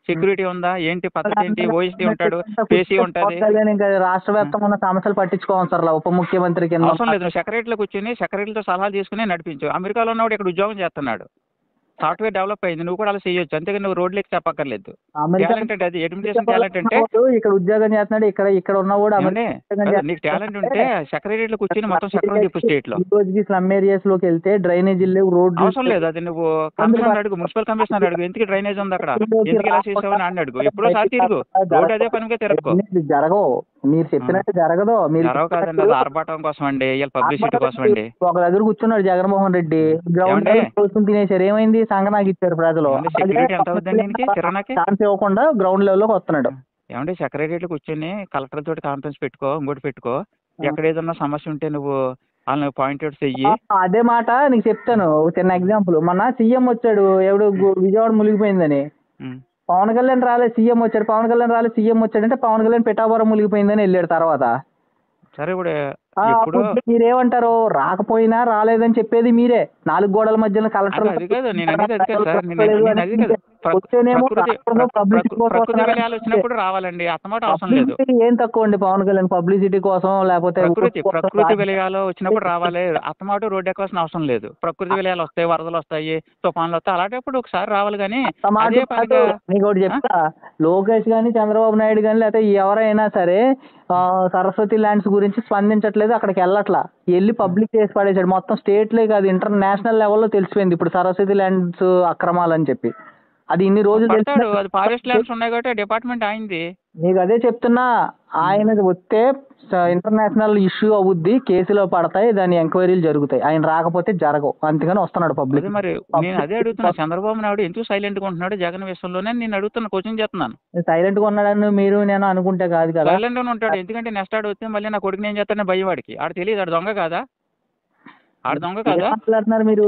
సెక్యూరిటీ ఉందా? ఏంటి పద్ధతి ఏంటి? ఓఎస్డీ ఉంటాడు, పేసీ ఉంటుంది. రాష్ట్ర వ్యాప్తంగా ఉన్న సమస్యలు పట్టించుకోవాలి సార్ ఉప ముఖ్యమంత్రి కింద. అవసరం లేదు. నువ్వు సెక్రటరీలో కూర్చొని సెక్రటరీతో సలహాలు తీసుకుని నడిపించు. అమెరికాలో ఉన్నవాడు ఇక్కడ ఉద్యోగం చేస్తున్నాడు, సాఫ్ట్వేర్ డెవలప్ అయింది. నువ్వు కూడా అలా చేయొచ్చు. అంతేగాని నువ్వు రోడ్లకి చెప్పక్కర్లేదు. టాలెంట్ అంటే అది అడ్మినిస్ట్రేషన్ టాలెంట్ అంటే ఇక్కడ ఉద్యోగం చేస్తున్నాడు, ఇక్కడ ఉన్నవాడు నీకు టాలెంట్ ఉంటే సెక్రటరీలో కూర్చొని మొత్తం సెక్రటరీ చెప్పు స్టేట్ లో. రోజుకి స్లమ్ ఏరియాస్ లోకి వెళ్తే డ్రైనేజీలు లేవు, రోడ్లు అవసరం లేదు. అది నువ్వు కమిషనర్ అడుగు, మున్సిపల్ కమిషనర్ అడుగు, ఎందుకు డ్రైనేజ్ ఉంది అక్కడ, ఎందుకు ఇలా చేసావని అని అడుగు. ఎప్పుడో సారి తిరుగు, రోడ్ అదే పనిగా తిరగకు. జరగవు, మీరు చెప్పినట్టు జరగదు. మీరు జరగవు కాదండి, అది ఆర్భాటం కోసం అండి, ఇలా పబ్లిసిటీ కోసం అండి. ఒక దగ్గర కూర్చున్నాడు జగన్మోహన్ రెడ్డి, గ్రౌండ్ కోసం తినేసారు. ఏమైంది? సంగ నాకు ఇచ్చారు ప్రజలు. సెక్యూరిటీ ఎంత అవుతుందండి ఛాన్స్ ఇవ్వకుండా గ్రౌండ్ లెవెల్ లోకి వస్తున్నాడు. ఏమంటే సెక్రటరీలో కూర్చొని కలెక్టర్ తోటి కాన్ఫరెన్స్ పెట్టుకో, ఇంకోటి పెట్టుకో. ఎక్కడ ఏదన్నా సమస్య ఉంటే నువ్వు వాళ్ళని పాయింట్అవుట్ చెయ్యి. అదే మాట నీకు చెప్తాను. చిన్న ఎగ్జాంపుల్, మొన్న సీఎం వచ్చాడు, ఎవడు విజయవాడ మునిగిపోయిందని. పవన్ కళ్యాణ్ రాలేదు, సీఎం వచ్చాడు. పవన్ కళ్యాణ్ రాలేదు, సీఎం వచ్చాడంటే పవన్ కళ్యాణ్ పిఠాపురం మునిగిపోయిందని వెళ్ళాడు తర్వాత. సరే ఇప్పుడు మీరేమంటారు? రాకపోయినా రాలేదని చెప్పేది మీరే. నాలుగు గోడల మధ్యలో కలెక్టర్ వచ్చినప్పుడు రావాలండి. అత్తమాట అవసరం లేదు. ఏం తక్కువ అండి పవన్ కళ్యాణ్ పబ్లిసిటీ కోసం, లేకపోతే ప్రకృతి విలయాలు వచ్చినప్పుడు రావాలి. అత్తమాట రోడ్డు ఎక్కాల్సిన అవసరం లేదు. ప్రకృతి విలయాలు వస్తాయి, వరదలు వస్తాయి, తుఫాన్లు వస్తాయి, అలాంటప్పుడు ఒకసారి రావాలి. కానీ నీకు ఒకటి చెప్తా, లోకేష్ గాని చంద్రబాబు నాయుడు గాని లేకపోతే ఎవరైనా సరే సరస్వతి ల్యాండ్స్ గురించి స్పందించట్లేదు, అక్కడికి వెళ్ళట్లా. వెళ్ళి పబ్లిక్ చేసి పడేసాడు. మొత్తం స్టేట్లే కాదు, ఇంటర్నేషనల్ లెవెల్లో తెలిసిపోయింది ఇప్పుడు సరస్వతి ల్యాండ్స్ అక్రమాలని చెప్పి. అది ఇన్ని రోజులు అది ఫారెస్ట్ ల్యాండ్స్ ఉన్నాయి కాబట్టి డిపార్ట్మెంట్ అయింది. నీకు అదే చెప్తున్నా, ఆయన వస్తే ఇంటర్నేషనల్ ఇష్యూ అవుద్ది, కేసులో పడతాయి, దాని ఎంక్వైరీలు జరుగుతాయి. ఆయన రాకపోతే జరగవు, అందుకని వస్తున్నాడు పబ్లిక్. మరి నేను అదే అడుగుతున్నా, చంద్రబాబు నాయుడు ఎందుకు సైలెంట్ గా ఉంటున్నాడు జగన్ విషయంలోనే నేను అడుగుతున్నా, క్వశ్చన్ చేస్తున్నాను. సైలెంట్ గా ఉన్నాడని మీరు నేను అనుకుంటే కాదు కదా. సైలెంట్ గానే ఉంటాడు, ఎందుకంటే నెక్స్ట్ ఆడు వస్తే మళ్ళీ నా కొడుకుని ఏం చేస్తాడని భయం వాడికి. ఆడు తెలియదు, ఆడు దొంగ కాదా? ఆడు దొంగ కాదా? మాట్లాడుతున్నారు మీరు.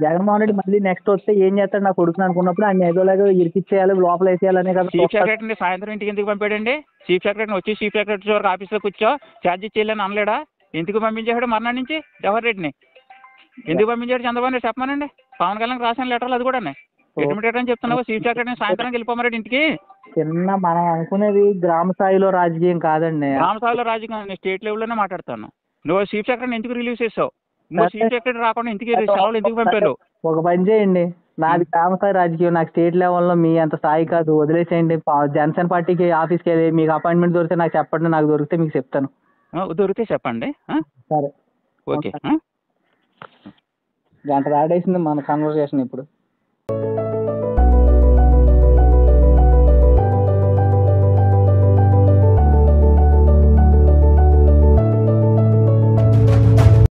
జగన్మోహన్ రెడ్డి మళ్ళీ నెక్స్ట్ వస్తే ఏం చేస్తాడు నా కొడుకుని అనుకున్నప్పుడు ఆయన ఏదోలాగా ఇరికిచ్చేయాలి, లోపల వేసేయాలనే కదా. చీఫ్ సెక్రటరీని సాయంత్రం ఇంటికి ఎందుకు పంపాడండి? చీఫ్ సెక్రటరీని వచ్చి చీఫ్ సెక్రటరీ వరకు ఆఫీస్లో కూర్చో ఛార్జ్ ఇచ్చేయాలని అనలేడా? ఎందుకు పంపించాడు మర్నాడు నుంచి జవహర్ రెడ్డిని? ఎందుకు పంపించాడు చంద్రబాబు నాయుడు చెప్పమానండి. పవన్ కళ్యాణ్ రాసిన లెటర్లు అది కూడా అడ్మిటెడ్ అని చెప్తున్నావు. చీఫ్ సెక్రటరీని సాయంత్రం వెళ్ళిపోమన్నాడు ఇంటికి. చిన్న మనం అనుకునేది గ్రామ స్థాయిలో రాజకీయం కాదండి. గ్రామ స్థాయిలో రాజకీయం స్టేట్ లెవెల్లోనే మాట్లాడతాను. నువ్వు చీఫ్ సెక్రటరీని ఎందుకు రిలీవ్ చేసావు? నువ్వు చీఫ్ సెక్రటరీ రాకుండా ఇంటికి సెలవులు ఎందుకు పంపారు? ఒక పని చేయండి, నాది గ్రామ స్థాయి రాజకీయం, నాకు స్టేట్ లెవెల్లో మీ అంత స్థాయి కాదు, వదిలేసేయండి. జనసేన పార్టీకి ఆఫీస్కి వెళ్ళి మీకు అపాయింట్మెంట్ దొరికితే నాకు చెప్పండి, నాకు దొరికితే మీకు చెప్తాను. దొరికితే చెప్పండి. సరే, ఓకే. గంట దాడేసింది మన కన్వర్సేషన్ ఇప్పుడు.